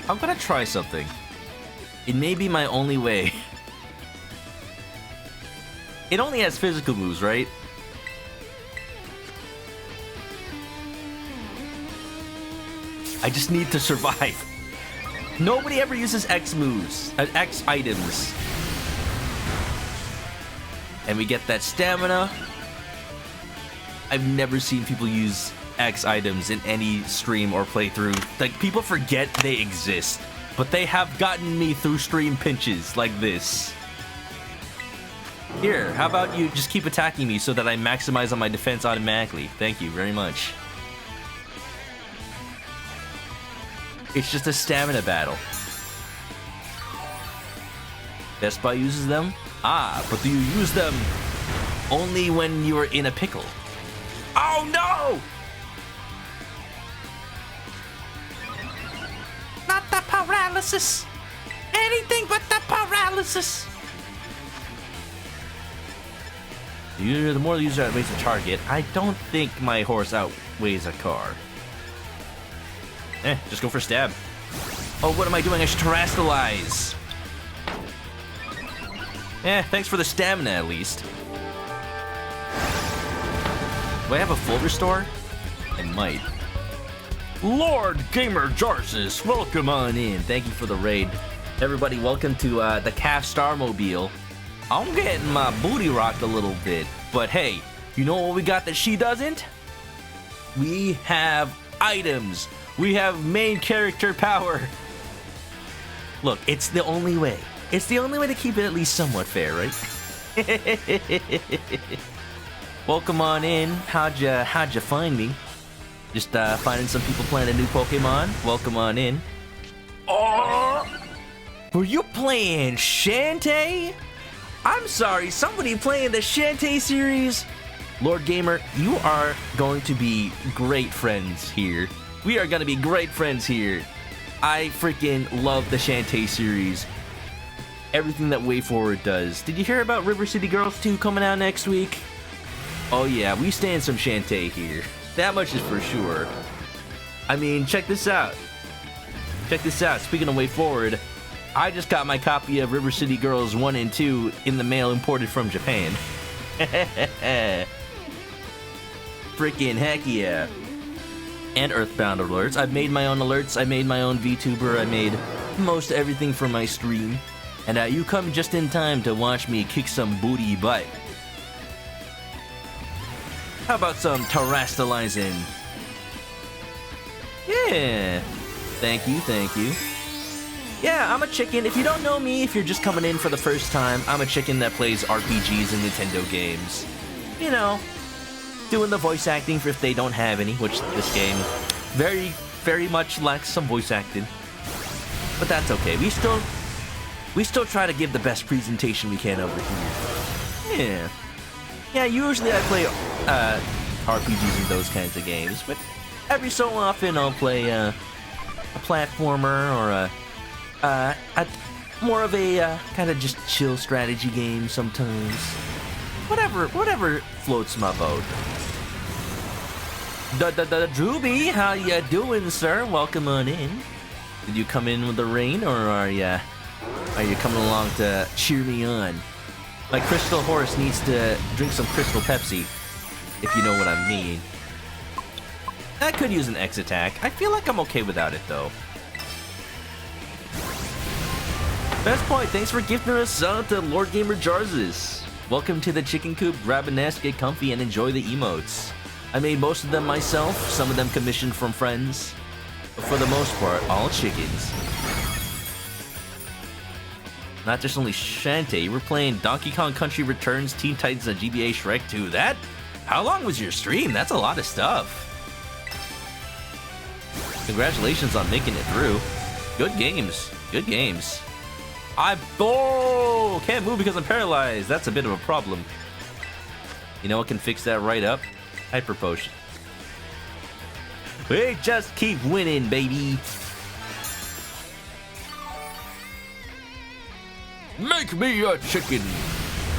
I'm gonna try something. It may be my only way. It only has physical moves, right? I just need to survive. Nobody ever uses X moves, X items. And we get that stamina. I've never seen people use X items in any stream or playthrough. Like, people forget they exist, but they have gotten me through stream pinches like this. Here, how about you just keep attacking me so that I maximize on my defense automatically? Thank you very much. It's just a stamina battle. Best Buy uses them? Ah, but do you use them only when you're in a pickle? Oh no! Not the paralysis! Anything but the paralysis! The more the user outweighs the target, I don't think my horse outweighs a car. Just go for stab. Oh, what am I doing? I should terrestrialize. Thanks for the stamina at least. Do I have a full restore? I might. Lord Gamer Jarsis, welcome on in. Thank you for the raid. Everybody, welcome to the Calf Starmobile. I'm getting my booty rocked a little bit, but hey, you know what we got that she doesn't? We have items. We have main character power. Look, it's the only way. It's the only way to keep it at least somewhat fair, right? Welcome on in. How'd ya find me? Just finding some people playing a new Pokemon. Welcome on in. Oh! Were you playing Shantae? I'm sorry, somebody playing the Shantae series? Lord Gamer, you are going to be great friends here. We are gonna be great friends here. I freaking love the Shantae series. Everything that WayForward does. Did you hear about River City Girls 2 coming out next week? Oh yeah, we stand some Shantae here. That much is for sure. I mean, check this out. Check this out. Speaking of WayForward, I just got my copy of River City Girls 1 and 2 in the mail imported from Japan. Freaking heck yeah. And Earthbound alerts. I've made my own alerts. I made my own VTuber. I made most everything for my stream. And you come just in time to watch me kick some booty butt. How about some terastalizing? Yeah. Thank you, thank you. Yeah, I'm a chicken. If you don't know me, if you're just coming in for the first time, I'm a chicken that plays RPGs and Nintendo games. You know, doing the voice acting for if they don't have any, which this game very much lacks some voice acting. But that's okay. We still try to give the best presentation we can over here. Yeah. Yeah, usually I play RPGs and those kinds of games, but every so often I'll play a platformer or a more of a kind of just chill strategy game sometimes. Whatever floats my boat. Drewby, how ya doing, sir? Welcome on in. Did you come in with the rain, or are you coming along to cheer me on? My crystal horse needs to drink some crystal Pepsi, if you know what I mean. I could use an X attack. I feel like I'm okay without it, though. Best point, thanks for gifting us to Lord Gamer Jarzus. Welcome to the chicken coop. Grab a nest, get comfy, and enjoy the emotes. I made most of them myself, some of them commissioned from friends. But for the most part, all chickens. Not just only Shantae, you were playing Donkey Kong Country Returns, Teen Titans, and GBA Shrek 2. How long was your stream? That's a lot of stuff. Congratulations on making it through. Good games. Good games. Can't move because I'm paralyzed. That's a bit of a problem. You know what can fix that right up? Hyper Potion. We just keep winning, baby. Make me a chicken.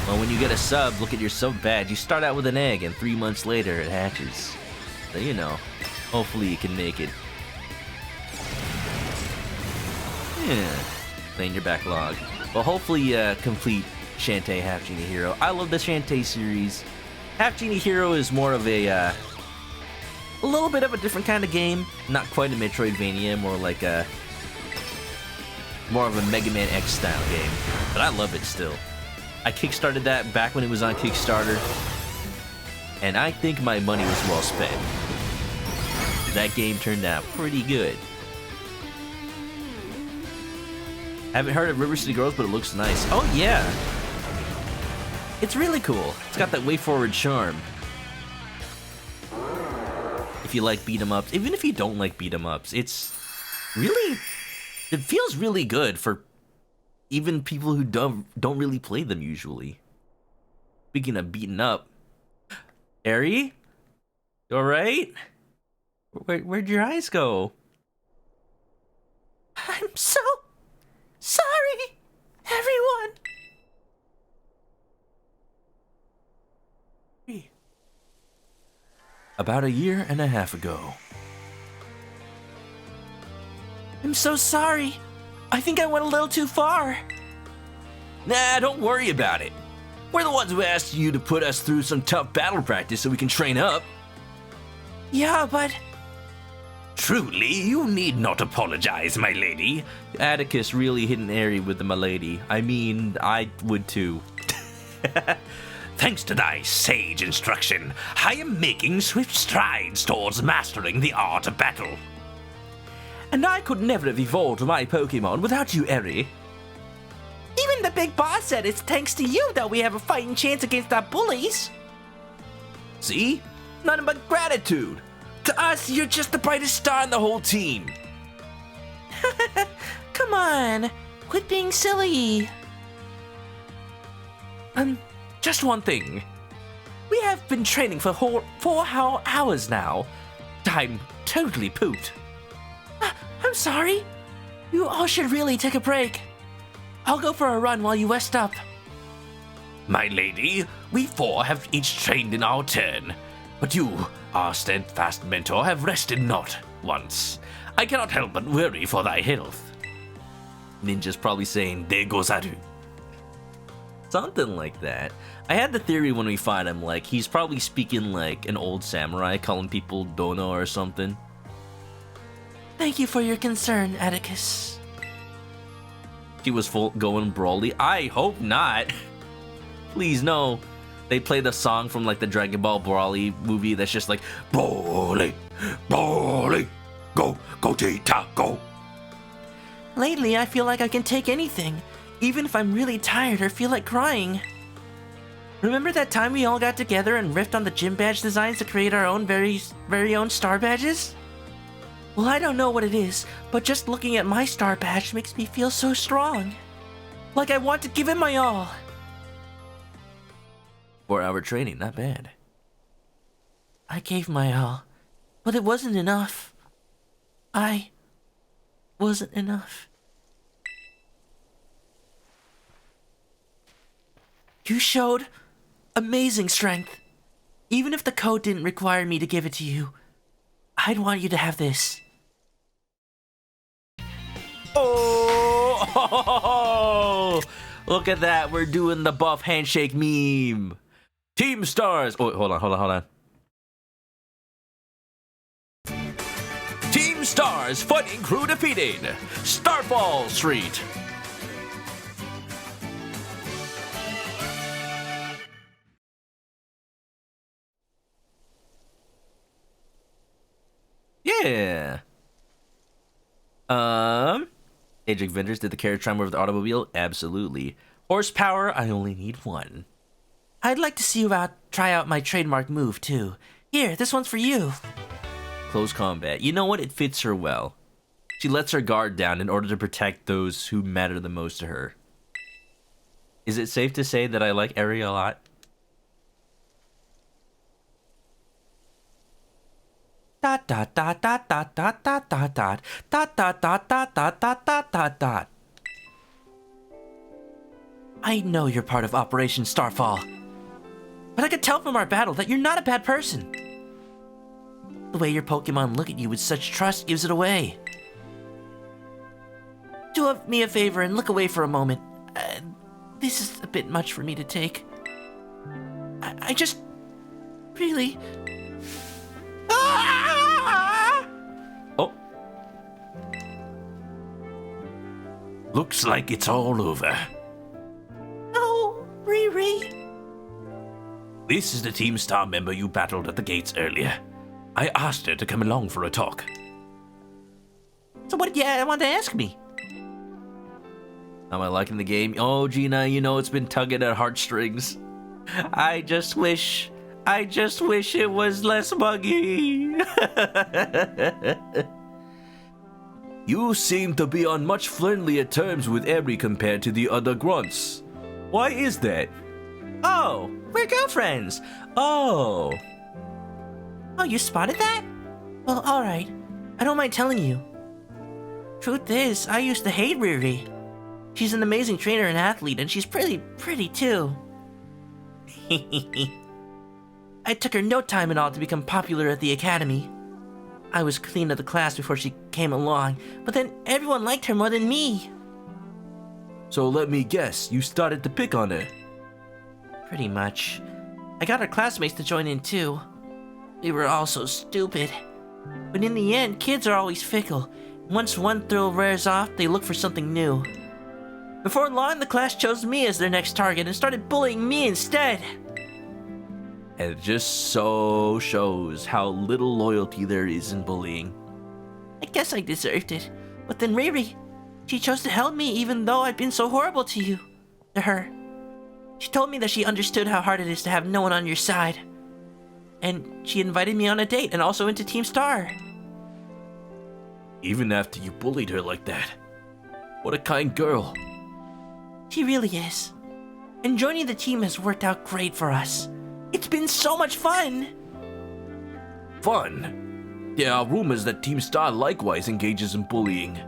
Well, when you get a sub, look at your sub badge. You start out with an egg, and 3 months later, it hatches. So, you know, hopefully you can make it. Yeah, playing your backlog. Well, hopefully complete Shantae Half Genie Hero. I love the Shantae series. Half Genie Hero is more of a little bit of a different kind of game. Not quite a Metroidvania, more like more of a Mega Man X style game. But I love it still. I kickstarted that back when it was on Kickstarter, and I think my money was well spent. That game turned out pretty good. Haven't heard of River City Girls, but it looks nice. Oh yeah! It's really cool. It's got that way forward charm. If you like beat 'em ups, even if you don't like beat 'em ups, it feels really good for even people who don't really play them usually. Speaking of beating up, Ari, you alright? Where'd your eyes go? I'm so sorry, everyone. About 1.5 years ago. I'm so sorry. I think I went a little too far. Nah, don't worry about it. We're the ones who asked you to put us through some tough battle practice so we can train up. Yeah, but... Truly, you need not apologize, my lady. Atticus really hitting Ari with the milady. I mean, I would too. Thanks to thy sage instruction, I am making swift strides towards mastering the art of battle. And I could never have evolved my Pokemon without you, Ari. Even the big boss said it's thanks to you that we have a fighting chance against our bullies. See? Nothing but gratitude. To us, you're just the brightest star in the whole team. Come on, quit being silly. Just one thing. We have been training for 4 hours now. I'm totally pooped. I'm sorry. You all should really take a break. I'll go for a run while you rest up. My lady, we 4 have each trained in our turn. But you, our steadfast mentor, have rested not once. I cannot help but worry for thy health. Ninja's probably saying, "There goes Aru." Something like that. I had the theory when we fought him, like, he's probably speaking like an old samurai, calling people dono or something. Thank you for your concern, Atticus. She was going brawly. I hope not. Please, no. They play the song from like the Dragon Ball Broly movie that's just like Broly, Broly, go, Gogeta, go. Lately, I feel like I can take anything, even if I'm really tired or feel like crying. Remember that time we all got together and riffed on the gym badge designs to create our own very own star badges? Well, I don't know what it is, but just looking at my star badge makes me feel so strong. Like I want to give it my all. 4-hour training, not bad. I gave my all, but it wasn't enough. I wasn't enough. You showed amazing strength. Even if the code didn't require me to give it to you, I'd want you to have this. Oh, look at that. We're doing the buff handshake meme. Team Stars. Oh, hold on. Team Stars fighting crew defeated. Starfall Street. Yeah. Aging vendors, did the carriage try more of the automobile? Absolutely. Horsepower, I only need 1. I'd like to see you try out my trademark move, too. Here, this one's for you. Close combat. You know what? It fits her well. She lets her guard down in order to protect those who matter the most to her. Is it safe to say that I like Eri a lot? Dot dot dot dot dot dot dot dot dot dot dot dot dot dot dot dot dot dot. I know you're part of Operation Starfall, but I could tell from our battle that you're not a bad person. The way your Pokemon look at you with such trust gives it away. Do me a favor and look away for a moment. This is a bit much for me to take. I just really... Oh. Looks like it's all over. No, Riri. This is the Team Star member you battled at the gates earlier. I asked her to come along for a talk. So what did you want to ask me? Am I liking the game? Oh, Gina, you know it's been tugging at heartstrings. I just wish it was less buggy. You seem to be on much friendlier terms with Eri compared to the other grunts. Why is that? Oh, we're girlfriends. Oh, You spotted that? Well, alright. I don't mind telling you. Truth is, I used to hate Riri. She's an amazing trainer and athlete, and she's pretty too. I took her no time at all to become popular at the academy. I was clean of the class before she came along, but then everyone liked her more than me. so let me guess, you started to pick on her. Pretty much. I got her classmates to join in too. They were all so stupid. But in the end, kids are always fickle. Once one thrill wears off, they look for something new. Before long, the class chose me as their next target and started bullying me instead. And it just so shows how little loyalty there is in bullying. I guess I deserved it. But then Riri, she chose to help me even though I'd been so horrible to her. She told me that she understood how hard it is to have no one on your side. And she invited me on a date and also into Team Star. Even after you bullied her like that. What a kind girl. She really is. And joining the team has worked out great for us. It's been so much fun! Fun? There are rumors that Team Star likewise engages in bullying.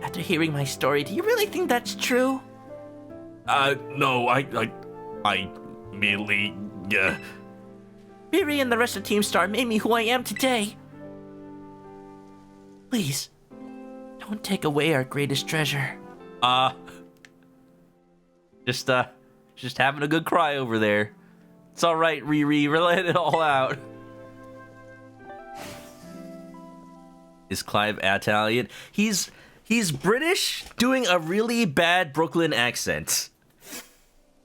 After hearing my story, do you really think that's true? No, I merely, Riri and the rest of Team Star made me who I am today. Please, don't take away our greatest treasure. Just having a good cry over there. It's alright, Riri, we're letting it all out. Is Clive Italian? He's British doing a really bad Brooklyn accent.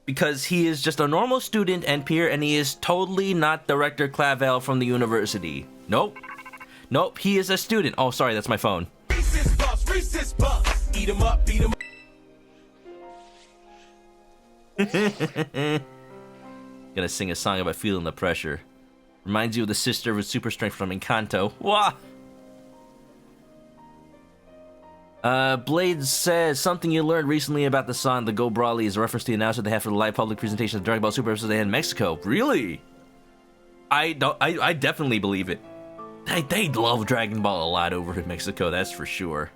Because he is just a normal student and peer, and he is totally not Director Clavel from the university. Nope. Nope, he is a student. Oh, sorry, that's my phone. Reese's Puffs. Eat 'em up, beat 'em up. Gonna sing a song about feeling the pressure. Reminds you of the sister with super strength from Encanto. Wah! Blade says something you learned recently about the song "The Go Brawly" is a reference to the announcement they had for the live public presentation of the Dragon Ball Super episode they had in Mexico. Really? I definitely believe it. They love Dragon Ball a lot over in Mexico, that's for sure.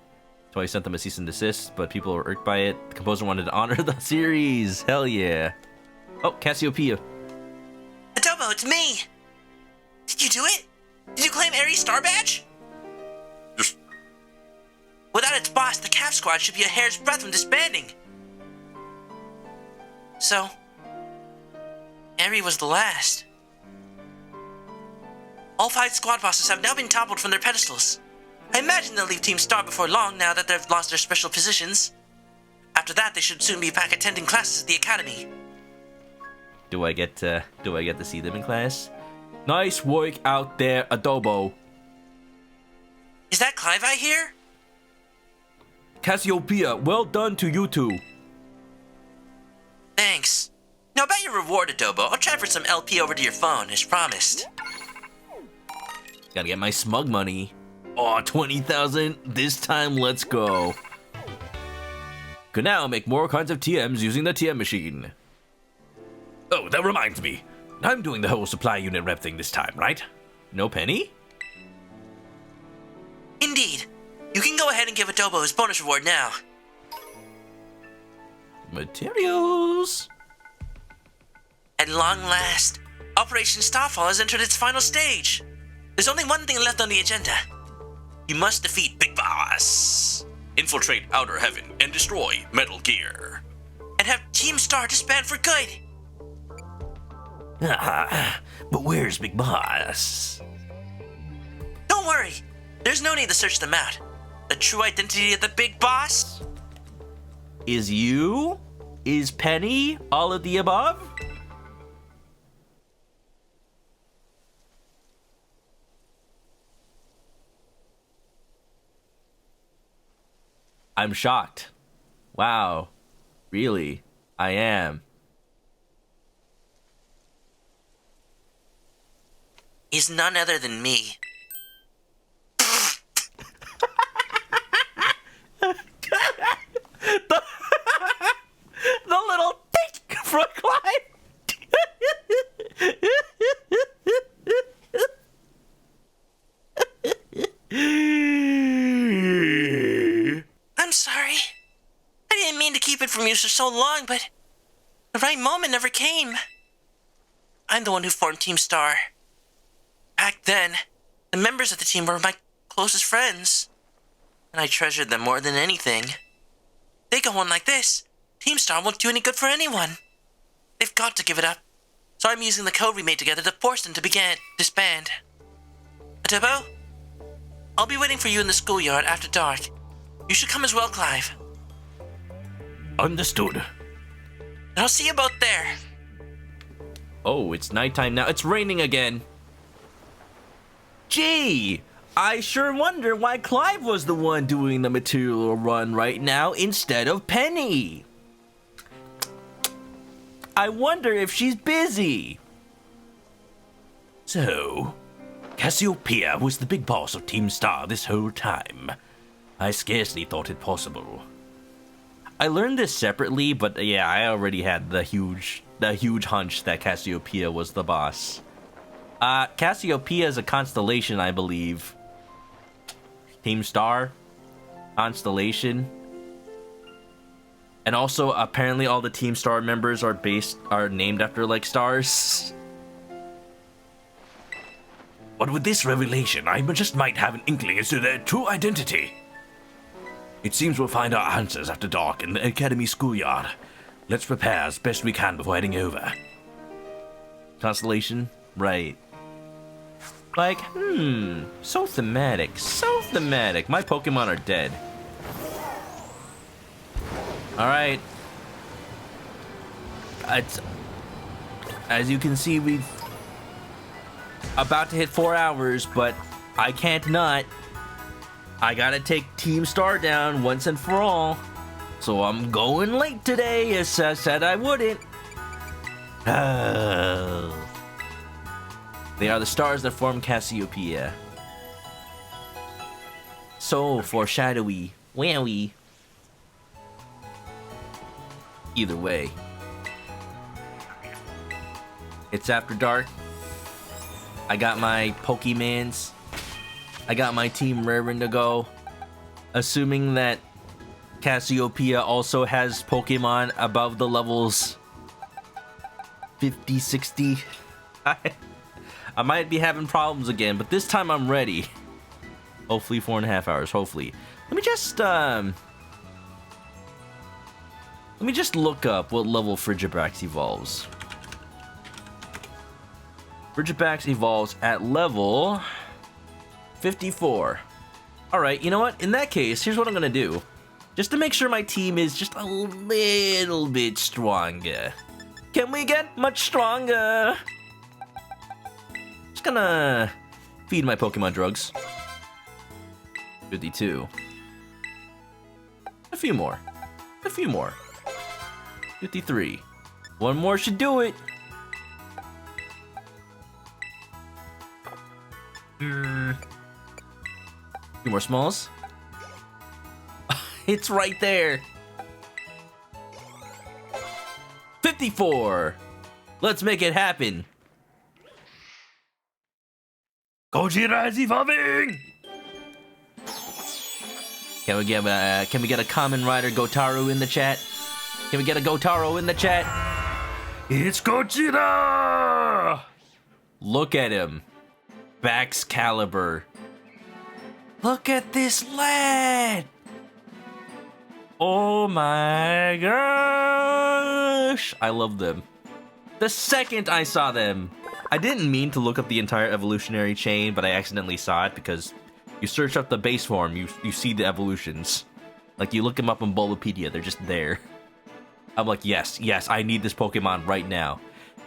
So I sent them a cease and desist, but people were irked by it. The composer wanted to honor the series. Hell yeah. Oh, Cassiopeia. Adobo, it's me! Did you do it? Did you claim Aries Star Badge? Without its boss, the Cap Squad should be a hair's breadth from disbanding. So, Aerie was the last. All 5 squad bosses have now been toppled from their pedestals. I imagine they'll leave Team Star before long now that they've lost their special positions. After that, they should soon be back attending classes at the academy. Do I get to see them in class? Nice work out there, Adobo. Is that Clive I hear? Cassiopeia, well done to you two. Thanks. Now about your reward, Adobo, I'll transfer some LP over to your phone, as promised. Gotta get my smug money. Aw, 20,000. This time, let's go. Can now make more kinds of TMs using the TM machine. Oh, that reminds me. I'm doing the whole supply unit rep thing this time, right? No penny? Indeed. You can go ahead and give Adobo his bonus reward now. Materials. At long last, Operation Starfall has entered its final stage. There's only one thing left on the agenda. You must defeat Big Boss, infiltrate Outer Heaven, and destroy Metal Gear. And have Team Star disband for good. But where's Big Boss? Don't worry. There's no need to search them out. The true identity of the Big Boss? Is you? Is Penny? All of the above? I'm shocked. Wow. Really? I am. He's none other than me. The little tick from Clive. I'm sorry. I didn't mean to keep it from you for so long, but the right moment never came. I'm the one who formed Team Star. Back then, the members of the team were my closest friends, and I treasured them more than anything. They go on like this, Team Star won't do any good for anyone. They've got to give it up, so I'm using the code we made together to force them to disband. Adobo, I'll be waiting for you in the schoolyard after dark. You should come as well, Clive. Understood. And I'll see you both there. Oh, it's nighttime now. It's raining again. Gee, I sure wonder why Clive was the one doing the material run right now instead of Penny. I wonder if she's busy. So, Cassiopeia was the big boss of Team Star this whole time. I scarcely thought it possible. I learned this separately, but yeah, I already had the huge hunch that Cassiopeia was the boss. Cassiopeia is a constellation, I believe. Team Star, constellation, and also apparently all the Team Star members are named after like stars. But with this revelation, I just might have an inkling as to their true identity. It seems we'll find our answers after dark in the Academy schoolyard. Let's prepare as best we can before heading over. Constellation? Right. Like, so thematic, so thematic. My Pokemon are dead. Alright. It's, as you can see, we've about to hit 4 hours, but I can't not. I gotta take Team Star down once and for all. So I'm going late today, as I said I wouldn't. Oh. They are the stars that form Cassiopeia. So foreshadowy. Wowie. Either way. It's after dark. I got my Pokemans. I got my team raring to go. Assuming that Cassiopeia also has Pokemon above the levels 50, 60. I might be having problems again, but this time I'm ready. Hopefully 4.5 hours, hopefully. Let me just look up what level Frigibax evolves. Frigibax evolves at level 54. Alright, you know what? In that case, here's what I'm gonna do. Just to make sure my team is just a little bit stronger. Can we get much stronger? Just gonna feed my Pokemon drugs. 52. A few more. 53. One more should do it. Few more smalls. It's right there. 54. Let's make it happen. Gojira is evolving. Can we get a Kamen Rider Gotaro in the chat? Can we get a Gotaro in the chat? It's Gojira. Look at him. Baxcalibur. Look at this lad. Oh my gosh. I love them. The second I saw them, I didn't mean to look up the entire evolutionary chain, but I accidentally saw it because you search up the base form, you see the evolutions. Like, you look them up on Bulbapedia, they're just there. I'm like, yes, I need this Pokemon right now.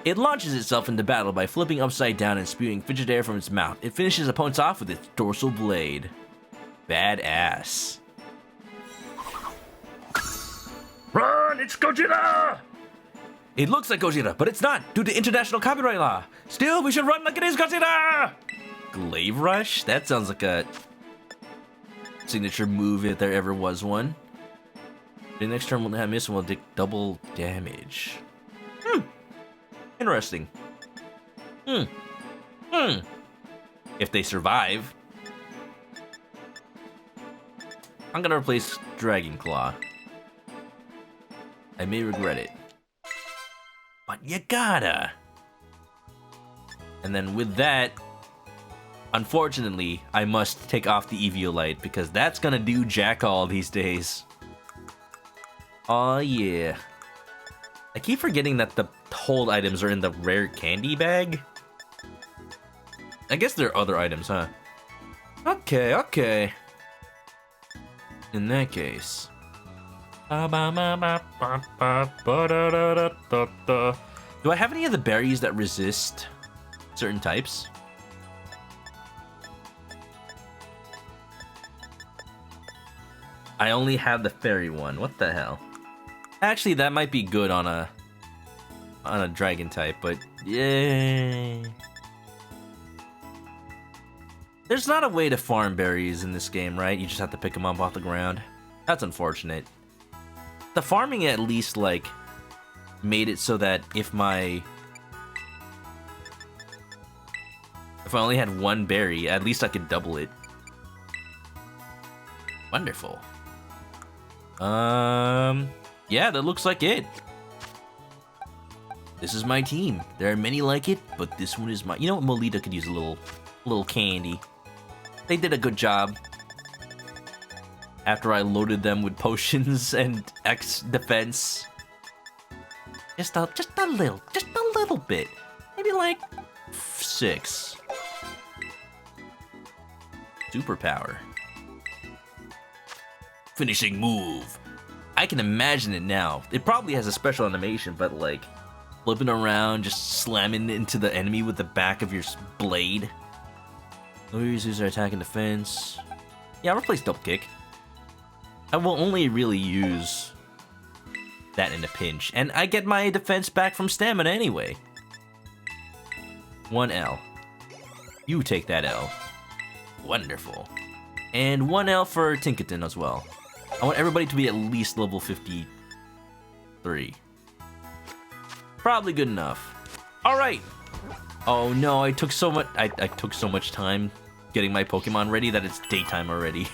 It launches itself into battle by flipping upside down and spewing frigid air from its mouth. It finishes opponents off with its dorsal blade. Badass. Run! It's Gojira! It looks like Gojira, but it's not, due to international copyright law. Still, we should run like it is Gojira! Glaive Rush? That sounds like a signature move if there ever was one. The next turn will not miss and will take double damage. Interesting. If they survive. I'm gonna replace Dragon Claw. I may regret it. But you gotta. And then with that, unfortunately, I must take off the Eviolite because that's gonna do jack all these days. Oh yeah. I keep forgetting that the hold items are in the rare candy bag. I guess there are other items, huh? Okay. In that case. Do I have any of the berries that resist certain types? I only have the fairy one. What the hell? Actually, that might be good on a dragon type, but yay. There's not a way to farm berries in this game, right? You just have to pick them up off the ground. That's unfortunate. The farming at least, like, made it so that if I only had one berry, at least I could double it. Wonderful. Yeah, that looks like it. This is my team. There are many like it, but this one is my... You know what? Molita could use a little candy. They did a good job. After I loaded them with potions and X defense. Just a little bit. Maybe like 6. Superpower. Finishing move. I can imagine it now. It probably has a special animation, but like, flipping around, just slamming into the enemy with the back of your blade. Always use our attack and defense. Yeah, I'll replace double kick. I will only really use that in a pinch, and I get my defense back from stamina anyway. 1 L. You take that L. Wonderful. And 1 L for Tinkerton as well. I want everybody to be at least level 53. Probably good enough. All right. Oh no, I took so much. I took so much time getting my Pokemon ready that it's daytime already.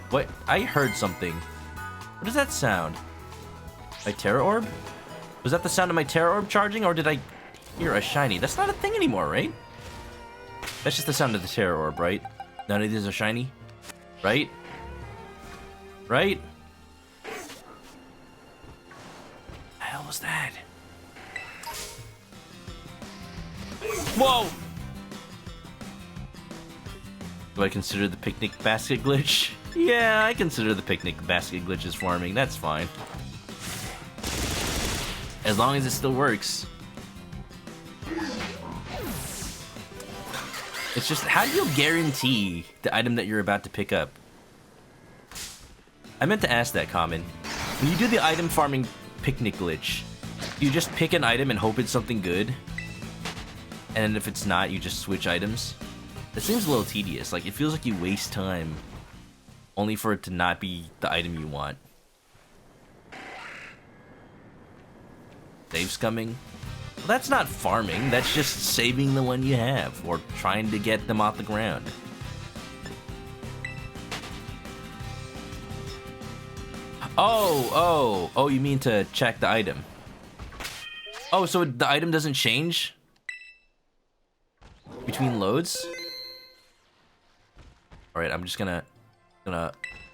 What? I heard something. What does that sound? My Terra Orb? Was that the sound of my Terra Orb charging, or did I hear a shiny? That's not a thing anymore, right? That's just the sound of the Terra Orb, right? None of these are shiny, right? Right? The hell was that? Whoa! Do I consider the picnic basket glitch? Yeah, I consider the picnic basket glitch as farming. That's fine. As long as it still works. It's just, how do you guarantee the item that you're about to pick up? I meant to ask that, Common. When you do the item farming picnic glitch, do you just pick an item and hope it's something good? And if it's not, you just switch items? It seems a little tedious. Like, it feels like you waste time only for it to not be the item you want. Save's coming. Well, that's not farming. That's just saving the one you have or trying to get them off the ground. Oh, you mean to check the item. Oh, so the item doesn't change between loads? Alright, I'm just gonna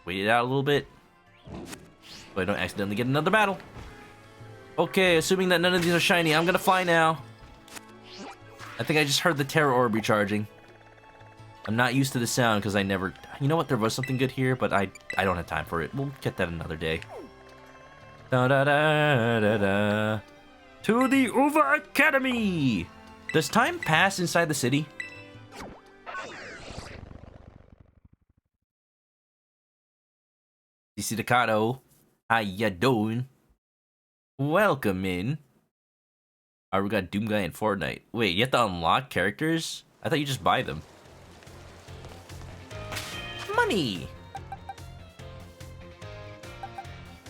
wait it out a little bit so I don't accidentally get another battle. Okay, assuming that none of these are shiny, I'm gonna fly now. I think I just heard the Terra Orb recharging. I'm not used to the sound because I never... You know what? There was something good here, but I don't have time for it. We'll get that another day. Da-da-da-da-da. To the Uva Academy! Does time pass inside the city? Staccato, how ya doing? Welcome in. Alright, we got Doom Guy and Fortnite. Wait, you have to unlock characters? I thought you just buy them. Money!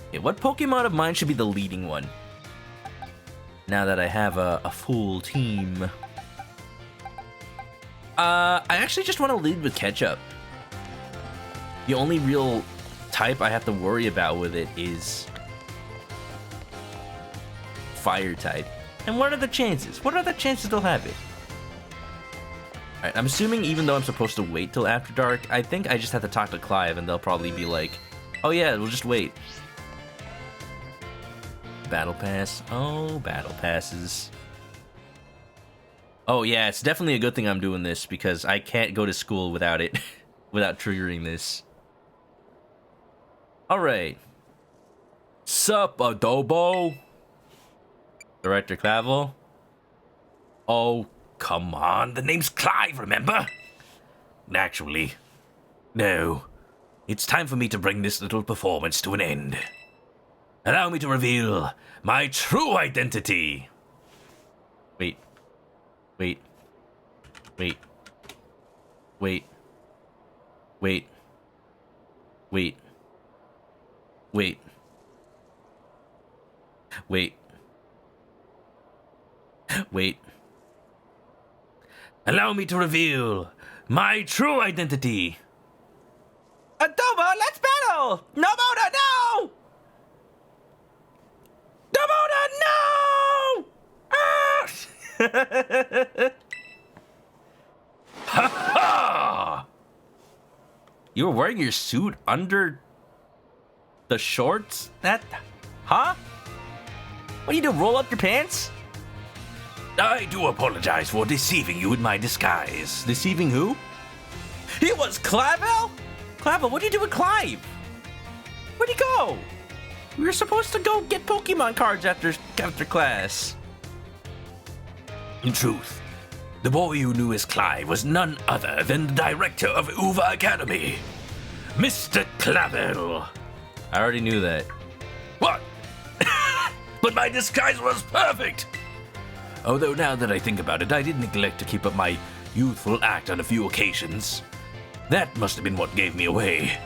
Okay, what Pokemon of mine should be the leading one? Now that I have a full team. I actually just want to lead with Ketchup. The only real type I have to worry about with it is Fire type. And what are the chances? What are the chances they'll have it? Alright, I'm assuming even though I'm supposed to wait till after dark, I think I just have to talk to Clive and they'll probably be like, oh yeah, we'll just wait. Battle Pass. Oh, Battle Passes. Oh yeah, it's definitely a good thing I'm doing this because I can't go to school without it, without triggering this. Alright. Sup, Adobo? Director Clavel? Oh, come on. The name's Clive, remember? Actually, no. It's time for me to bring this little performance to an end. Allow me to reveal my true identity. Wait. Wait. Wait. Wait. Wait. Wait. Wait. Wait. Wait. Allow me to reveal my true identity. Adobo, let's battle! No, Mona, no! Demona, no! Ah! Ha ha! You were wearing your suit under the shorts? Huh? What do you do, roll up your pants? I do apologize for deceiving you in my disguise. Deceiving who? He was Clavel? Clavel, what do you do with Clive? Where'd he go? We were supposed to go get Pokemon cards after class. In truth, the boy you knew as Clive was none other than the director of Uva Academy, Mr. Clavel. I already knew that. What? But my disguise was perfect! Although now that I think about it, I did neglect to keep up my youthful act on a few occasions. That must have been what gave me away.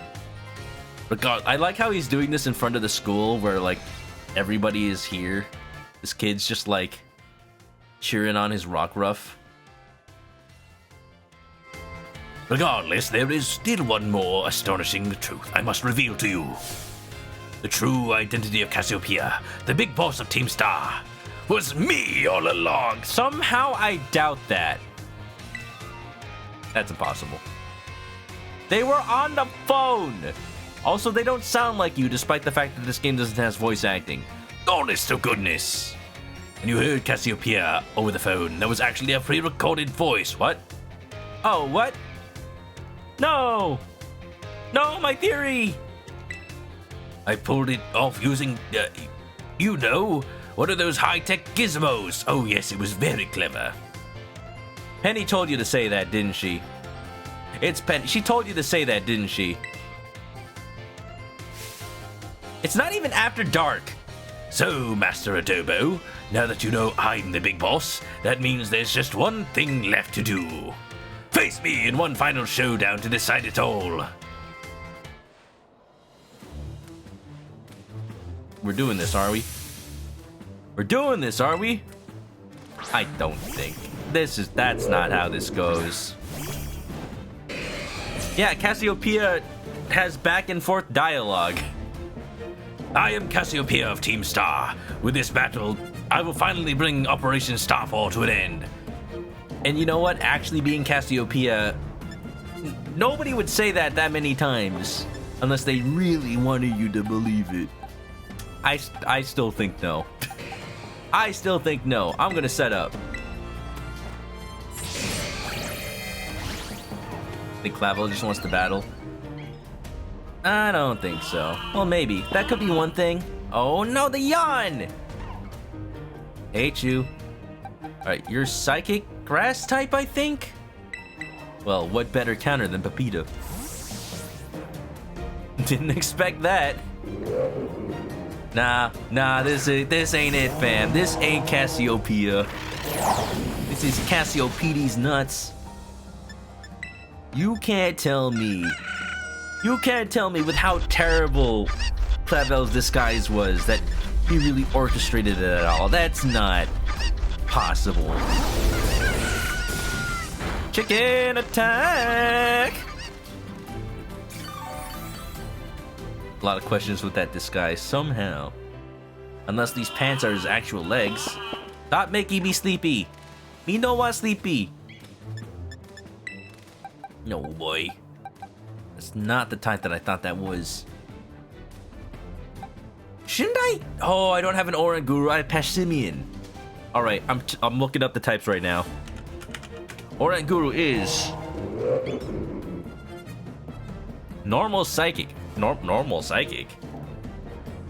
But God, I like how he's doing this in front of the school where, like, everybody is here. This kid's just, like, cheering on his rock ruff. Regardless, there is still one more astonishing truth I must reveal to you. The true identity of Cassiopeia, the big boss of Team Star, was me all along. Somehow I doubt that. That's impossible. They were on the phone! Also, they don't sound like you, despite the fact that this game doesn't have voice acting. Honest to goodness. And you heard Cassiopeia over the phone. That was actually a pre-recorded voice. What? Oh, what? No! No, my theory! I pulled it off using, you know, one of those high-tech gizmos. Oh yes, it was very clever. Penny told you to say that, didn't she? It's Penny. She told you to say that, didn't she? It's not even after dark. So, Master Adobo, now that you know I'm the big boss, that means there's just one thing left to do. Face me in one final showdown to decide it all. We're doing this, are we? We're doing this, are we? I don't think. That's not how this goes. Yeah, Cassiopeia has back and forth dialogue. I am Cassiopeia of Team Star. With this battle, I will finally bring Operation Starfall to an end. And you know what? Actually being Cassiopeia, nobody would say that many times unless they really wanted you to believe it. I still think no. I still think no. I'm gonna set up. Think Clavel just wants to battle? I don't think so. Well, maybe. That could be one thing. Oh no, the yawn! Hate you. Alright, you're psychic grass type, I think? Well, what better counter than Pepita? Didn't expect that. Nah, this ain't it, fam. This ain't Cassiopeia. This is Cassiopeia's nuts. You can't tell me with how terrible Clavel's disguise was that he really orchestrated it at all. That's not possible. Chicken attack! A lot of questions with that disguise somehow. Unless these pants are his actual legs. Stop making me sleepy. Me no want sleepy. No boy. That's not the type that I thought that was. Shouldn't I? Oh, I don't have an Oranguru. I have Pashimian. Alright, I'm looking up the types right now. Oranguru is normal psychic. Normal psychic.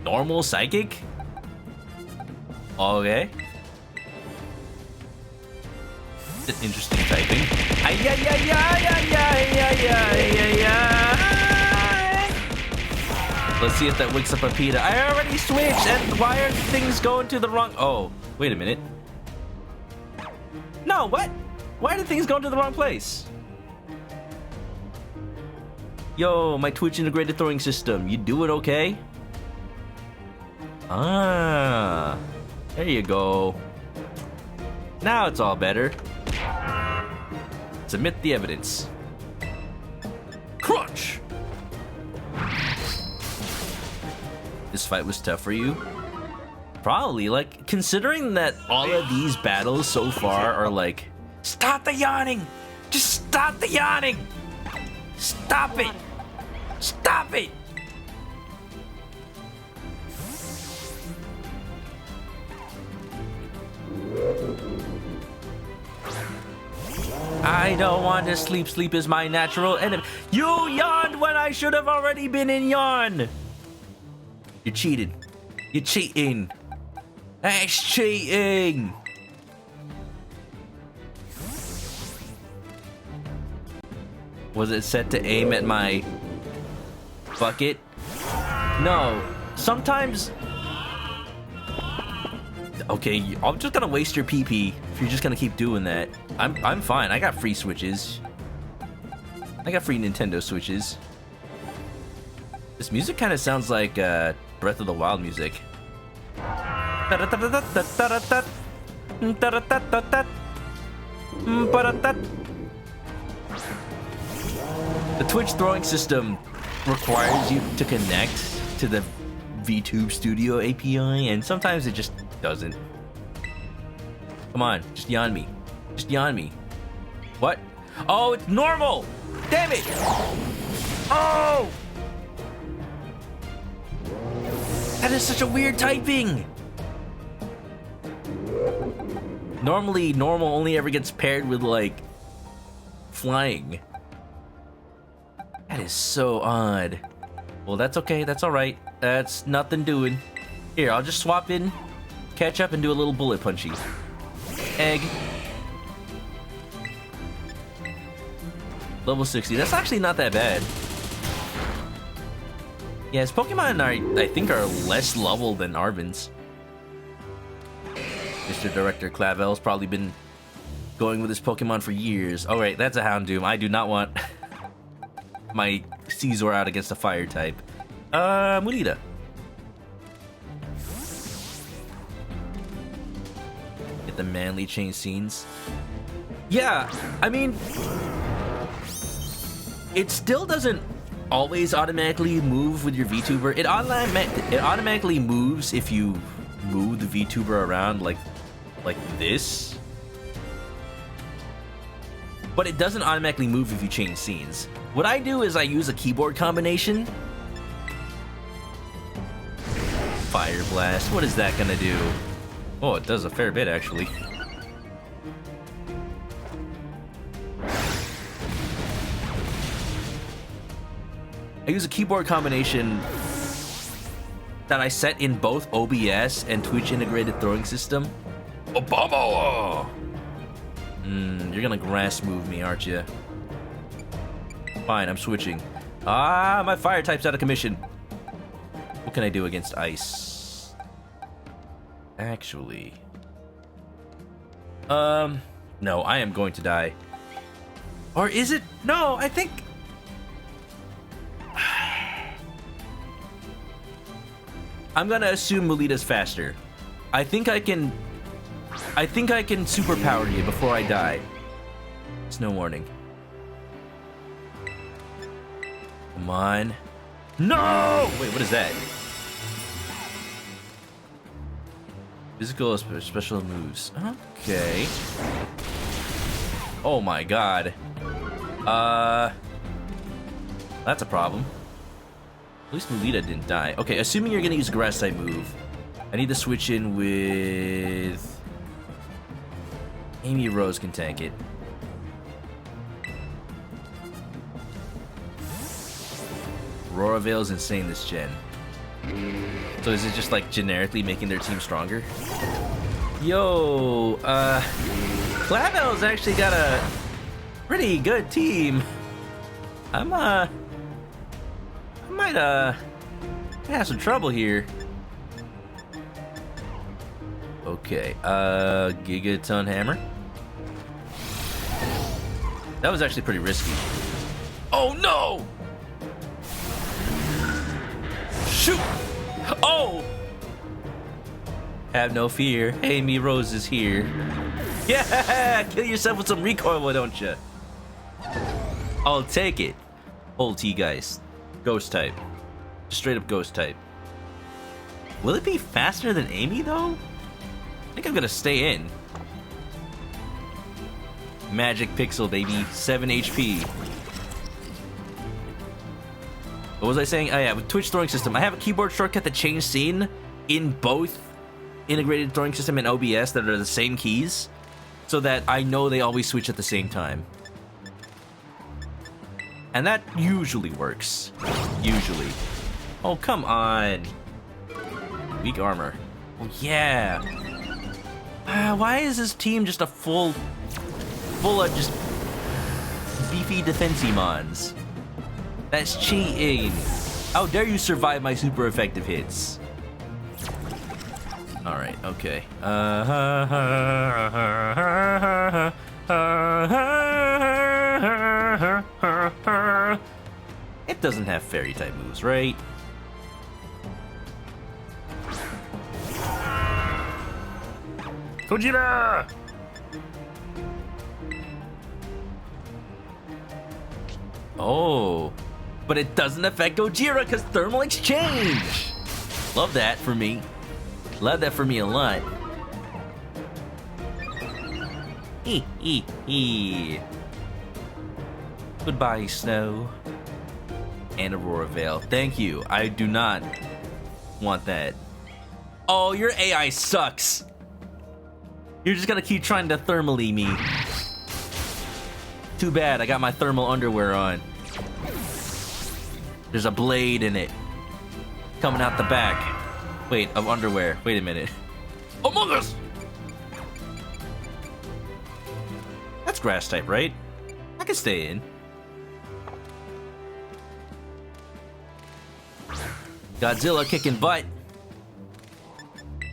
Normal psychic? Okay. Interesting typing. Let's see if that wakes up Pepita. I already switched, and why are things going to the wrong? Oh, wait a minute. No, what? Why did things go to the wrong place? Yo, my Twitch integrated throwing system. You doing okay? Ah, there you go. Now it's all better. Submit the evidence. Crunch! This fight was tough for you? Probably, like, considering that all of these battles so far are like, stop the yawning! Just stop the yawning! Stop it! Stop it! I don't want to sleep. Sleep is my natural enemy. You yawned when I should have already been in yawn. You cheated. You're cheating. That's cheating. Was it set to aim at my bucket? No. Sometimes... Okay, I'm just gonna waste your PP if you're just gonna keep doing that. I'm fine. I got free Switches. I got free Nintendo Switches. This music kind of sounds like Breath of the Wild music. The Twitch throwing system requires you to connect to the VTube Studio API, and sometimes it just doesn't. Come on, just yawn me. Just yawn me. What? Oh, it's normal! Damn it! Oh! That is such a weird typing! Normally, normal only ever gets paired with, like, flying. That is so odd. Well, that's okay. That's alright. That's nothing doing. Here, I'll just swap in, catch up, and do a little bullet punchy. Egg. Level 60. That's actually not that bad. Yeah, his Pokemon I think are less level than Arven's. Mr. Director Clavel's probably been going with his Pokemon for years. Oh, right, that's a Houndoom. I do not want my Caesar out against a fire type. Mulita. Get the manly change scenes. Yeah, I mean, it still doesn't always automatically move with your VTuber. It automatically moves if you move the VTuber around like this. But it doesn't automatically move if you change scenes. What I do is I use a keyboard combination. Fire Blast. What is that gonna do? Oh, it does a fair bit, actually. I use a keyboard combination that I set in both OBS and Twitch integrated throwing system. Obama! You're gonna grass move me, aren't you? Fine, I'm switching. Ah, my fire type's out of commission. What can I do against ice? Actually... no, I am going to die. Or is it? No, I think... I'm gonna assume Melita's faster. I think I can superpower you before I die. Snow warning. Come on. No! Wait, what is that? Physical special moves. Okay. Oh my god. That's a problem. At least Melita didn't die. Okay, assuming you're gonna use a grass type move, I need to switch in with... Amy Rose can tank it. Aurora Veil's insane this gen. So is it just like generically making their team stronger? Yo, Clavel's actually got a pretty good team. I might have some trouble here. Okay, Gigaton Hammer. That was actually pretty risky. Oh no! Shoot! Oh! Have no fear. Amy Rose is here. Yeah! Kill yourself with some recoil, why don't you? I'll take it. Old T-Geist. Ghost type. Straight up ghost type. Will it be faster than Amy, though? I think I'm gonna stay in. Magic Pixel, baby. 7 HP. What was I saying? Oh yeah, with Twitch throwing system, I have a keyboard shortcut that change scene in both integrated throwing system and OBS that are the same keys, so that I know they always switch at the same time. And that usually works. Usually. Oh, come on. Weak armor. Oh, yeah. Why is this team just a full of just beefy defense mons? That's cheating. How dare you survive my super effective hits? All right, okay. It doesn't have fairy type moves, right? Gojira! Oh, but it doesn't affect Gojira because thermal exchange. Love that for me. Love that for me a lot. Goodbye, Snow. And Aurora Veil. Thank you. I do not want that. Oh, your AI sucks. You're just gonna keep trying to thermally me. Too bad, I got my thermal underwear on. There's a blade in it. Coming out the back. Wait, of underwear. Wait a minute. Among Us! That's grass type, right? I can stay in. Godzilla kicking butt.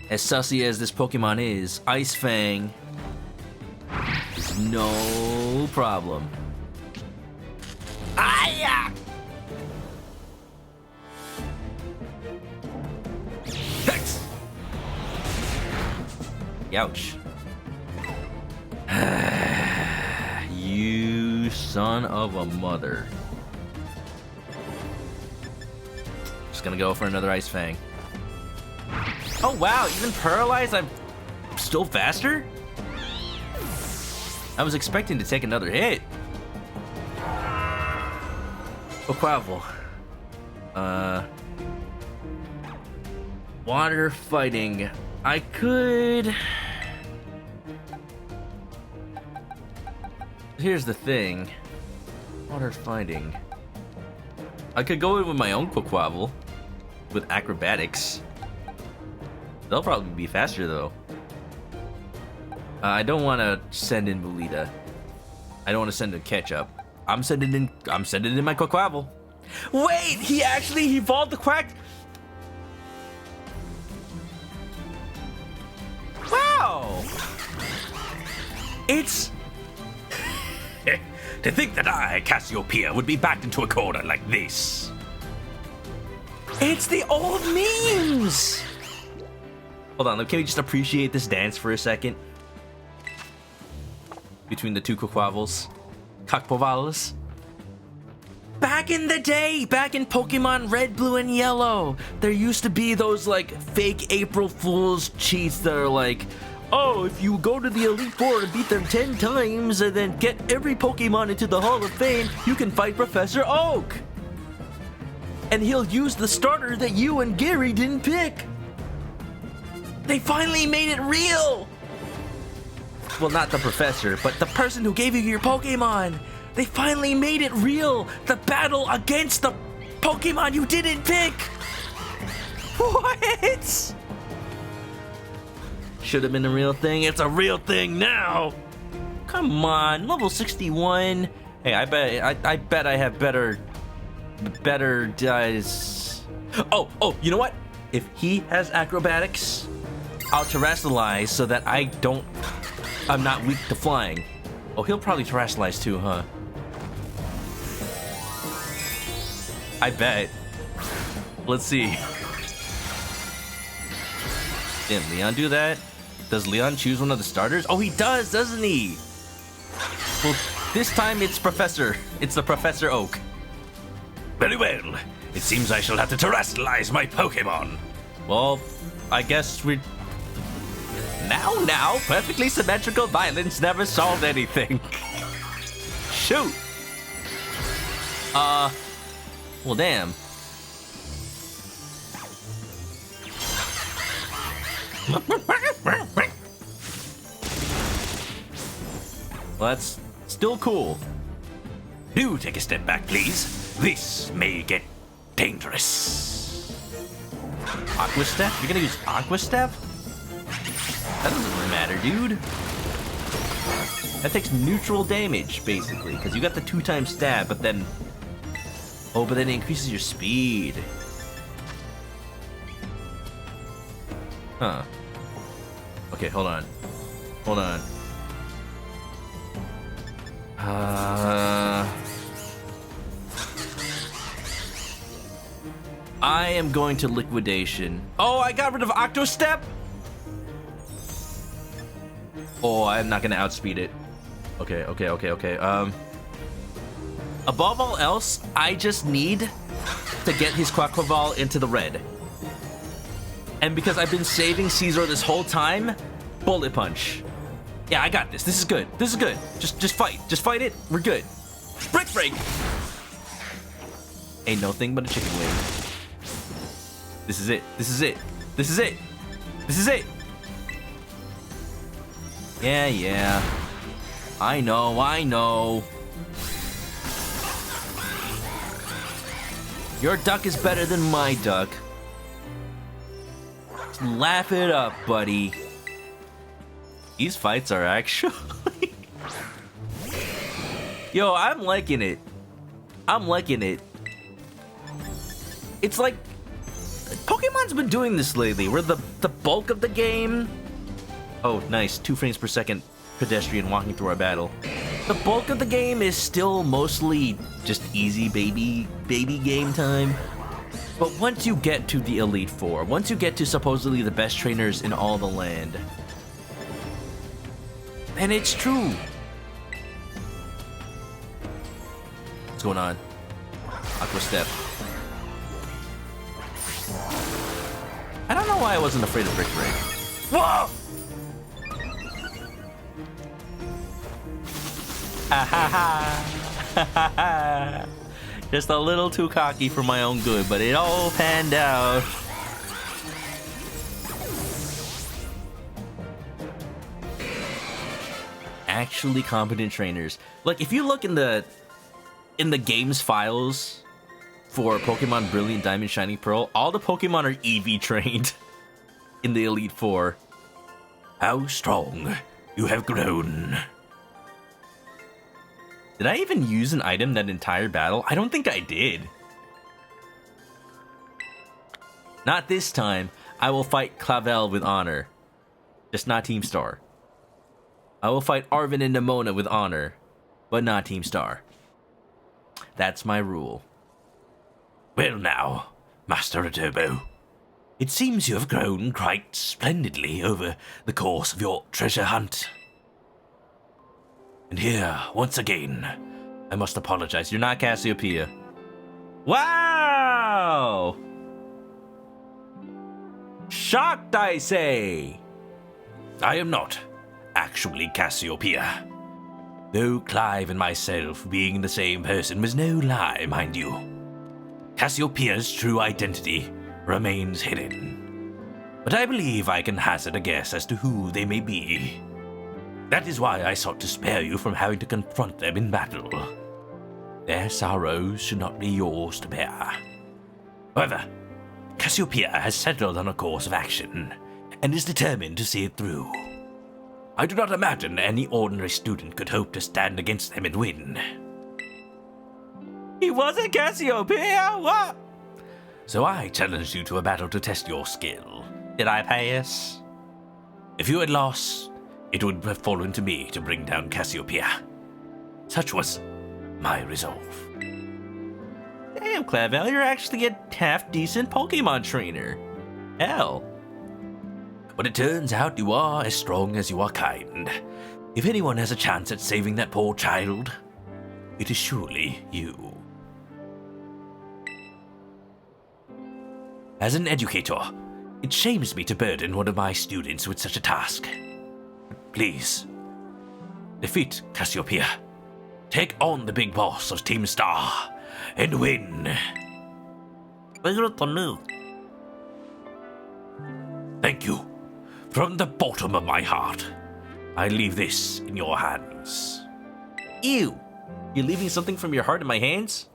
As sussy as this Pokemon is, Ice Fang is no problem. Aya! Hex! Youch. You son of a mother. Just gonna go for another Ice Fang. Oh wow, even paralyzed, I'm still faster? I was expecting to take another hit. Quavel. Water fighting. I could... Here's the thing. Water fighting. I could go in with my own Quavel with acrobatics. They'll probably be faster though. I don't want to send in Bulita. I don't want to send in Ketchup. I'm sending in my Quavel. Wait, he actually evolved the Quack. Wow. It's to think that I, Cassiopeia, would be backed into a corner like this. It's the old memes. Hold on, can we just appreciate this dance for a second? Between the two Quavels. Kakpovals. Back in the day, back in Pokemon Red, Blue, and Yellow, there used to be those, like, fake April Fool's cheats that are like, oh, if you go to the Elite Four and beat them 10 times and then get every Pokemon into the Hall of Fame, you can fight Professor Oak. And he'll use the starter that you and Gary didn't pick. They finally made it real! Well, not the professor, but the person who gave you your Pokemon! They finally made it real! The battle against the Pokemon you didn't pick! What? Should have been a real thing. It's a real thing now! Come on, level 61. Hey, I bet I have better Oh, you know what? If he has acrobatics, I'll terrestrialize so that I'm not weak to flying. Oh, he'll probably terrestrialize too, huh? I bet. Let's see. Didn't Leon do that? Does Leon choose one of the starters? Oh, he does, doesn't he? Well, this time it's the Professor Oak. Very well. It seems I shall have to terrestrialize my Pokemon. Well, I guess we're... Now, perfectly symmetrical violence never solved anything. Shoot. Well, damn. Well, that's still cool. Do take a step back, please. This may get dangerous. Aqua Step? You're gonna use Aqua Step? That doesn't matter, dude. That takes neutral damage, basically, because you got the 2-time stab, but then... Oh, but then it increases your speed. Huh. Okay, hold on. Hold on. I am going to Liquidation. Oh, I got rid of Octo Step? Oh, I'm not gonna outspeed it. Okay. Above all else, I just need to get his Quaquaval into the red. And because I've been saving Caesar this whole time, Bullet Punch. Yeah, I got this. This is good. This is good. Just fight. Just fight it. We're good. Brick Break! Ain't no thing but a chicken wing. This is it. This is it. This is it. This is it. Yeah. I know. Your duck is better than my duck. Just laugh it up, buddy. These fights are actually... Yo, I'm liking it. It's like... Pokemon's been doing this lately, where the bulk of the game... Oh, nice. 2 frames per second pedestrian walking through our battle. The bulk of the game is still mostly just easy baby game time. But once you get to the Elite Four, once you get to supposedly the best trainers in all the land, then it's true. What's going on? Aqua Step. I don't know why I wasn't afraid of Brick Break. Whoa! Just a little too cocky for my own good, but it all panned out. Actually competent trainers. Like, if you look in the game's files for Pokemon Brilliant Diamond Shining Pearl, all the Pokemon are EV trained in the Elite Four. How strong you have grown. Did I even use an item that entire battle? I don't think I did. Not this time. I will fight Clavel with honor. Just not Team Star. I will fight Arvin and Nemona with honor, but not Team Star. That's my rule. Well now, Master Adobo, it seems you have grown quite splendidly over the course of your treasure hunt. And here, once again, I must apologize. You're not Cassiopeia. Wow! Shocked, I say! I am not actually Cassiopeia. Though Clive and myself being the same person was no lie, mind you. Cassiopeia's true identity remains hidden. But I believe I can hazard a guess as to who they may be. That is why I sought to spare you from having to confront them in battle. Their sorrows should not be yours to bear. However, Cassiopeia has settled on a course of action, and is determined to see it through. I do not imagine any ordinary student could hope to stand against them and win. He wasn't Cassiopeia? What? So I challenged you to a battle to test your skill. Did I pass? If you had lost, it would have fallen to me to bring down Cassiopeia. Such was my resolve. Damn, Clavel, you're actually a half-decent Pokemon trainer. Hell. But it turns out you are as strong as you are kind. If anyone has a chance at saving that poor child, it is surely you. As an educator, it shames me to burden one of my students with such a task. Please, defeat Cassiopeia. Take on the big boss of Team Star and win. Thank you. From the bottom of my heart, I leave this in your hands. Ew. You're leaving something from your heart in my hands?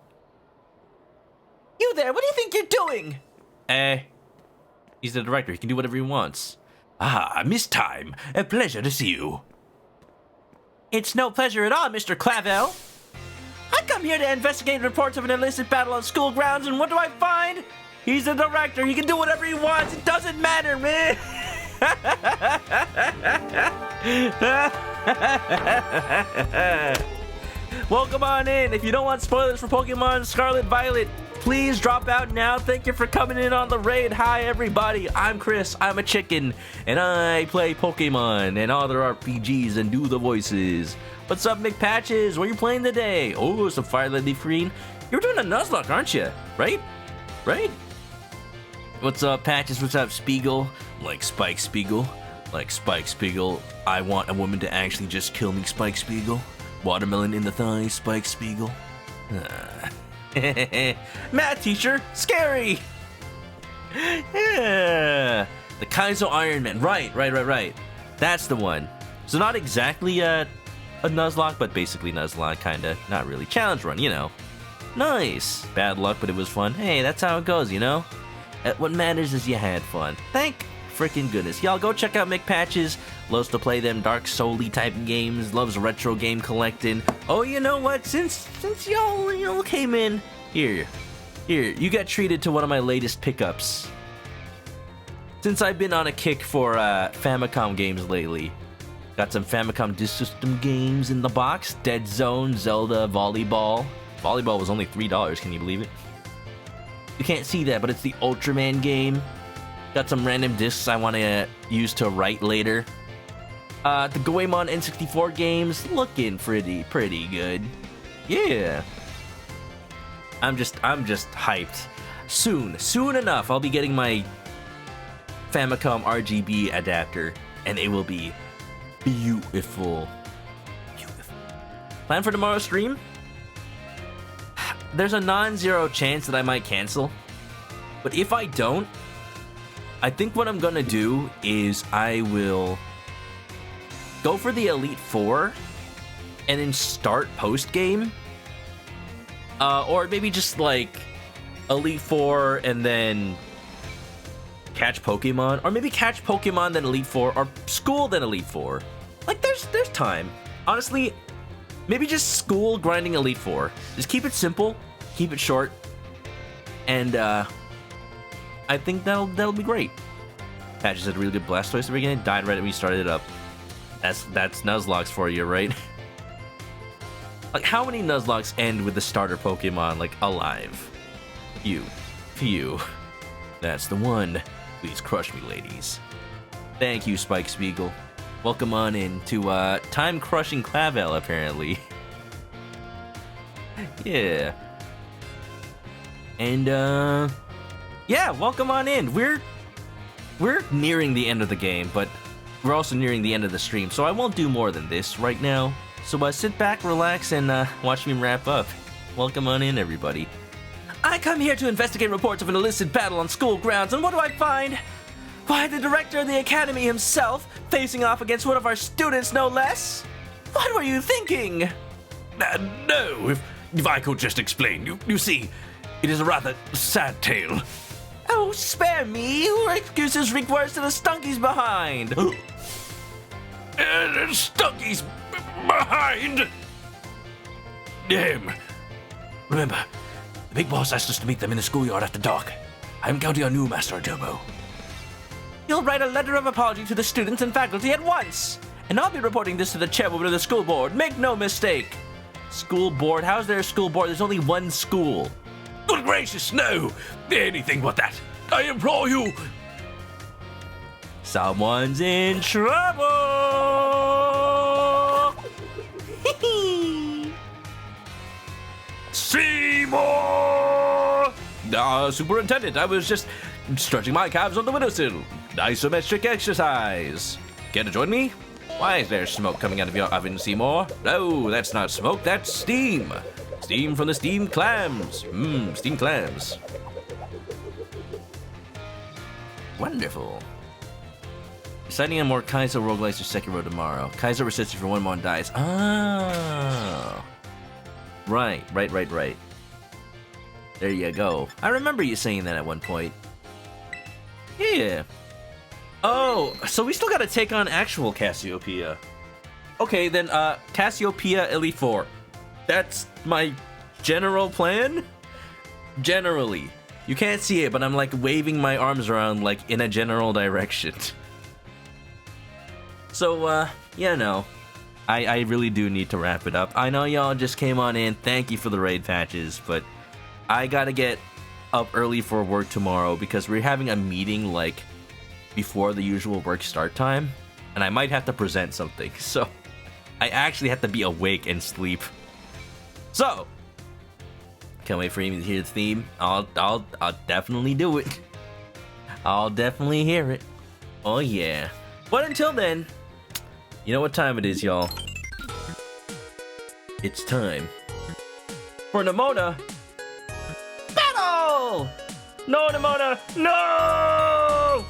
You there, what do you think you're doing? He's the director. He can do whatever he wants. Ah, Miss Time. A pleasure to see you. It's no pleasure at all, Mr. Clavel. I come here to investigate reports of an illicit battle on school grounds, and what do I find? He's the director. He can do whatever he wants. It doesn't matter, man. Welcome on in. If you don't want spoilers for Pokemon Scarlet Violet, please drop out now. Thank you for coming in on the raid. Hi, everybody. I'm Chris. I'm a chicken, and I play Pokemon and other RPGs and do the voices. What's up, McPatches? What are you playing today? Oh, some Fire Lady Green. You're doing a Nuzlocke, aren't you? Right? What's up, Patches? What's up, Spiegel? Like Spike Spiegel. I want a woman to actually just kill me, Spike Spiegel. Watermelon in the thigh, Spike Spiegel. Math teacher, scary. Yeah. The Kaizo Iron Man. Right. That's the one. So not exactly a Nuzlocke, but basically Nuzlocke, kinda. Not really. Challenge run, you know. Nice. Bad luck, but it was fun. Hey, that's how it goes, you know? What matters is you had fun. Thank freaking goodness. Y'all go check out McPatches. Loves to play them Dark Soul-y type games. Loves retro game collecting. Oh, you know what? Since y'all came in, here, you got treated to one of my latest pickups. Since I've been on a kick for Famicom games lately. Got some Famicom Disk System games in the box. Dead Zone, Zelda, Volleyball. Volleyball was only $3, can you believe it? You can't see that, but it's the Ultraman game. Got some random discs I want to use to write later. The Goemon N64 games looking pretty good. Yeah. I'm just hyped. Soon enough, I'll be getting my Famicom RGB adapter, and it will be beautiful. Plan for tomorrow's stream? There's a non-zero chance that I might cancel, but if I don't, I think what I'm gonna do is I will go for the Elite Four and then start post-game, or maybe just like Elite Four and then catch Pokemon, or maybe catch Pokemon then Elite Four, or school then Elite Four. Like there's time. Honestly, maybe just school grinding Elite Four. Just keep it simple, keep it short, and I think that'll be great. Patches had a really good Blastoise at the beginning, died right when we started it up. That's Nuzlocks for you, right? Like, how many Nuzlocks end with the starter Pokemon, like, alive? Few. That's the one. Please crush me, ladies. Thank you, Spike Spiegel. Welcome on in to time-crushing Clavel, apparently. Yeah. And, yeah, welcome on in. We're nearing the end of the game, but we're also nearing the end of the stream, so I won't do more than this right now. So sit back, relax, and watch me wrap up. Welcome on in, everybody. I come here to investigate reports of an illicit battle on school grounds, and what do I find? Why, the director of the academy himself, facing off against one of our students, no less? What were you thinking? No, if I could just explain. You see, it is a rather sad tale. Oh, spare me! Your excuses reek worse than the Stunkies behind! Stunky's behind! Damn. Remember, the big boss asked us to meet them in the schoolyard after dark. I'm counting on you, ManokAdobo. You'll write a letter of apology to the students and faculty at once! And I'll be reporting this to the chairwoman of the school board, make no mistake! School board? How's there a school board? There's only one school. Good gracious, no! Anything but that! I implore you! Someone's in trouble! Seymour! Superintendent, I was just stretching my calves on the windowsill. Isometric exercise. Care to join me? Why is there smoke coming out of your oven, Seymour? No, that's not smoke, that's steam. Steam from the steamed clams. Steamed clams. Wonderful. Deciding on more Kaizo roguelikes or Sekiro tomorrow. Kaizo resisted for one more and dies. Oh. Right. There you go. I remember you saying that at one point. Yeah. Oh, so we still gotta take on actual Cassiopeia. Okay, then, Cassiopeia Elite 4. That's my general plan? Generally. You can't see it, but I'm, like, waving my arms around, like, in a general direction. So, yeah, no. I really do need to wrap it up. I know y'all just came on in. Thank you for the raid patches, but I gotta get up early for work tomorrow because we're having a meeting, like, before the usual work start time, and I might have to present something, so I actually have to be awake and sleep. So, can't wait for you to hear the theme. I'll definitely do it. I'll definitely hear it. Oh yeah. But until then, you know what time it is, y'all. It's time for Nemona Battle! No, Nemona! No!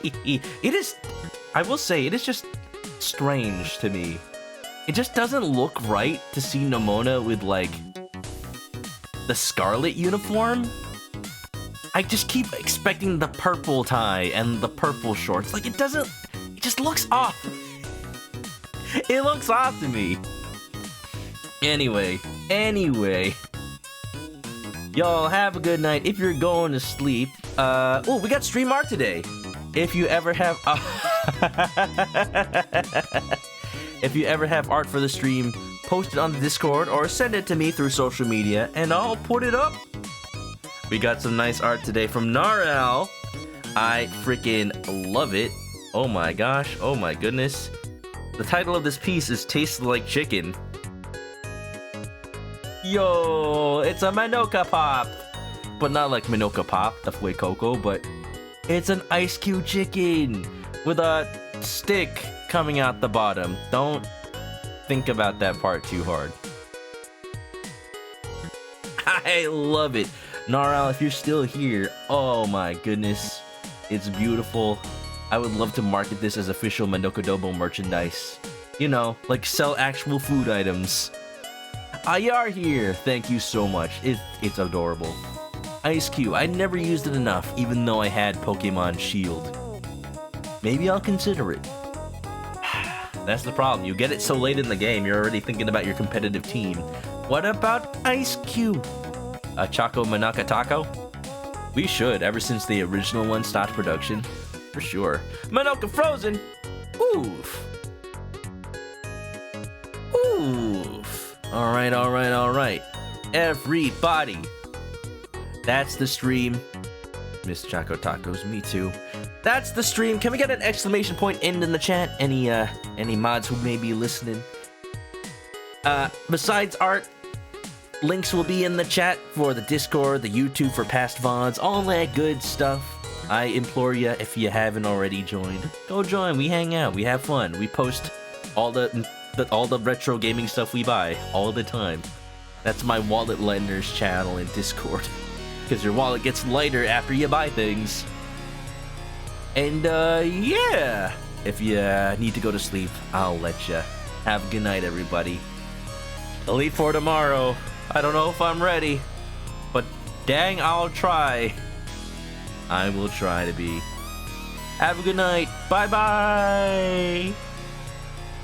It is, I will say, it is just strange to me. It just doesn't look right to see Nemona with, like, the scarlet uniform. I just keep expecting the purple tie and the purple shorts. Like, it doesn't, it just looks off. It looks off to me. Anyway. Y'all have a good night. If you're going to sleep, oh, we got stream art today. If you ever have if you ever have art for the stream, post it on the Discord or send it to me through social media and I'll put it up. We got some nice art today from Naral. I freaking love it. Oh my gosh, oh my goodness. The title of this piece is Tastes Like Chicken. Yo, it's a Manoka Pop. But not like Manoka Pop, the Fue Coco, but it's an ice cube chicken with a stick coming out the bottom. Don't think about that part too hard. I love it. Naral, if you're still here, oh my goodness. It's beautiful. I would love to market this as official ManokAdobo merchandise. You know, like sell actual food items. You are here. Thank you so much. It's adorable. Ice Cube. I never used it enough, even though I had Pokemon Shield. Maybe I'll consider it. That's the problem. You get it so late in the game, you're already thinking about your competitive team. What about Ice Cube? A Choco Manaka Taco? We should, ever since the original one stopped production. For sure. Manoka Frozen! Oof. Oof. Alright. Everybody. That's the stream. Miss Choco Tacos, me too. That's the stream. Can we get an exclamation point in the chat? Any mods who may be listening? Besides art, links will be in the chat for the Discord, the YouTube for past VODs, all that good stuff. I implore you, if you haven't already joined, go join. We hang out, we have fun, we post all the retro gaming stuff we buy all the time. That's my wallet lenders channel in Discord. Because your wallet gets lighter after you buy things. And, yeah. If you need to go to sleep, I'll let you. Have a good night, everybody. Elite for tomorrow. I don't know if I'm ready. But dang, I'll try. I will try to be. Have a good night. Bye-bye.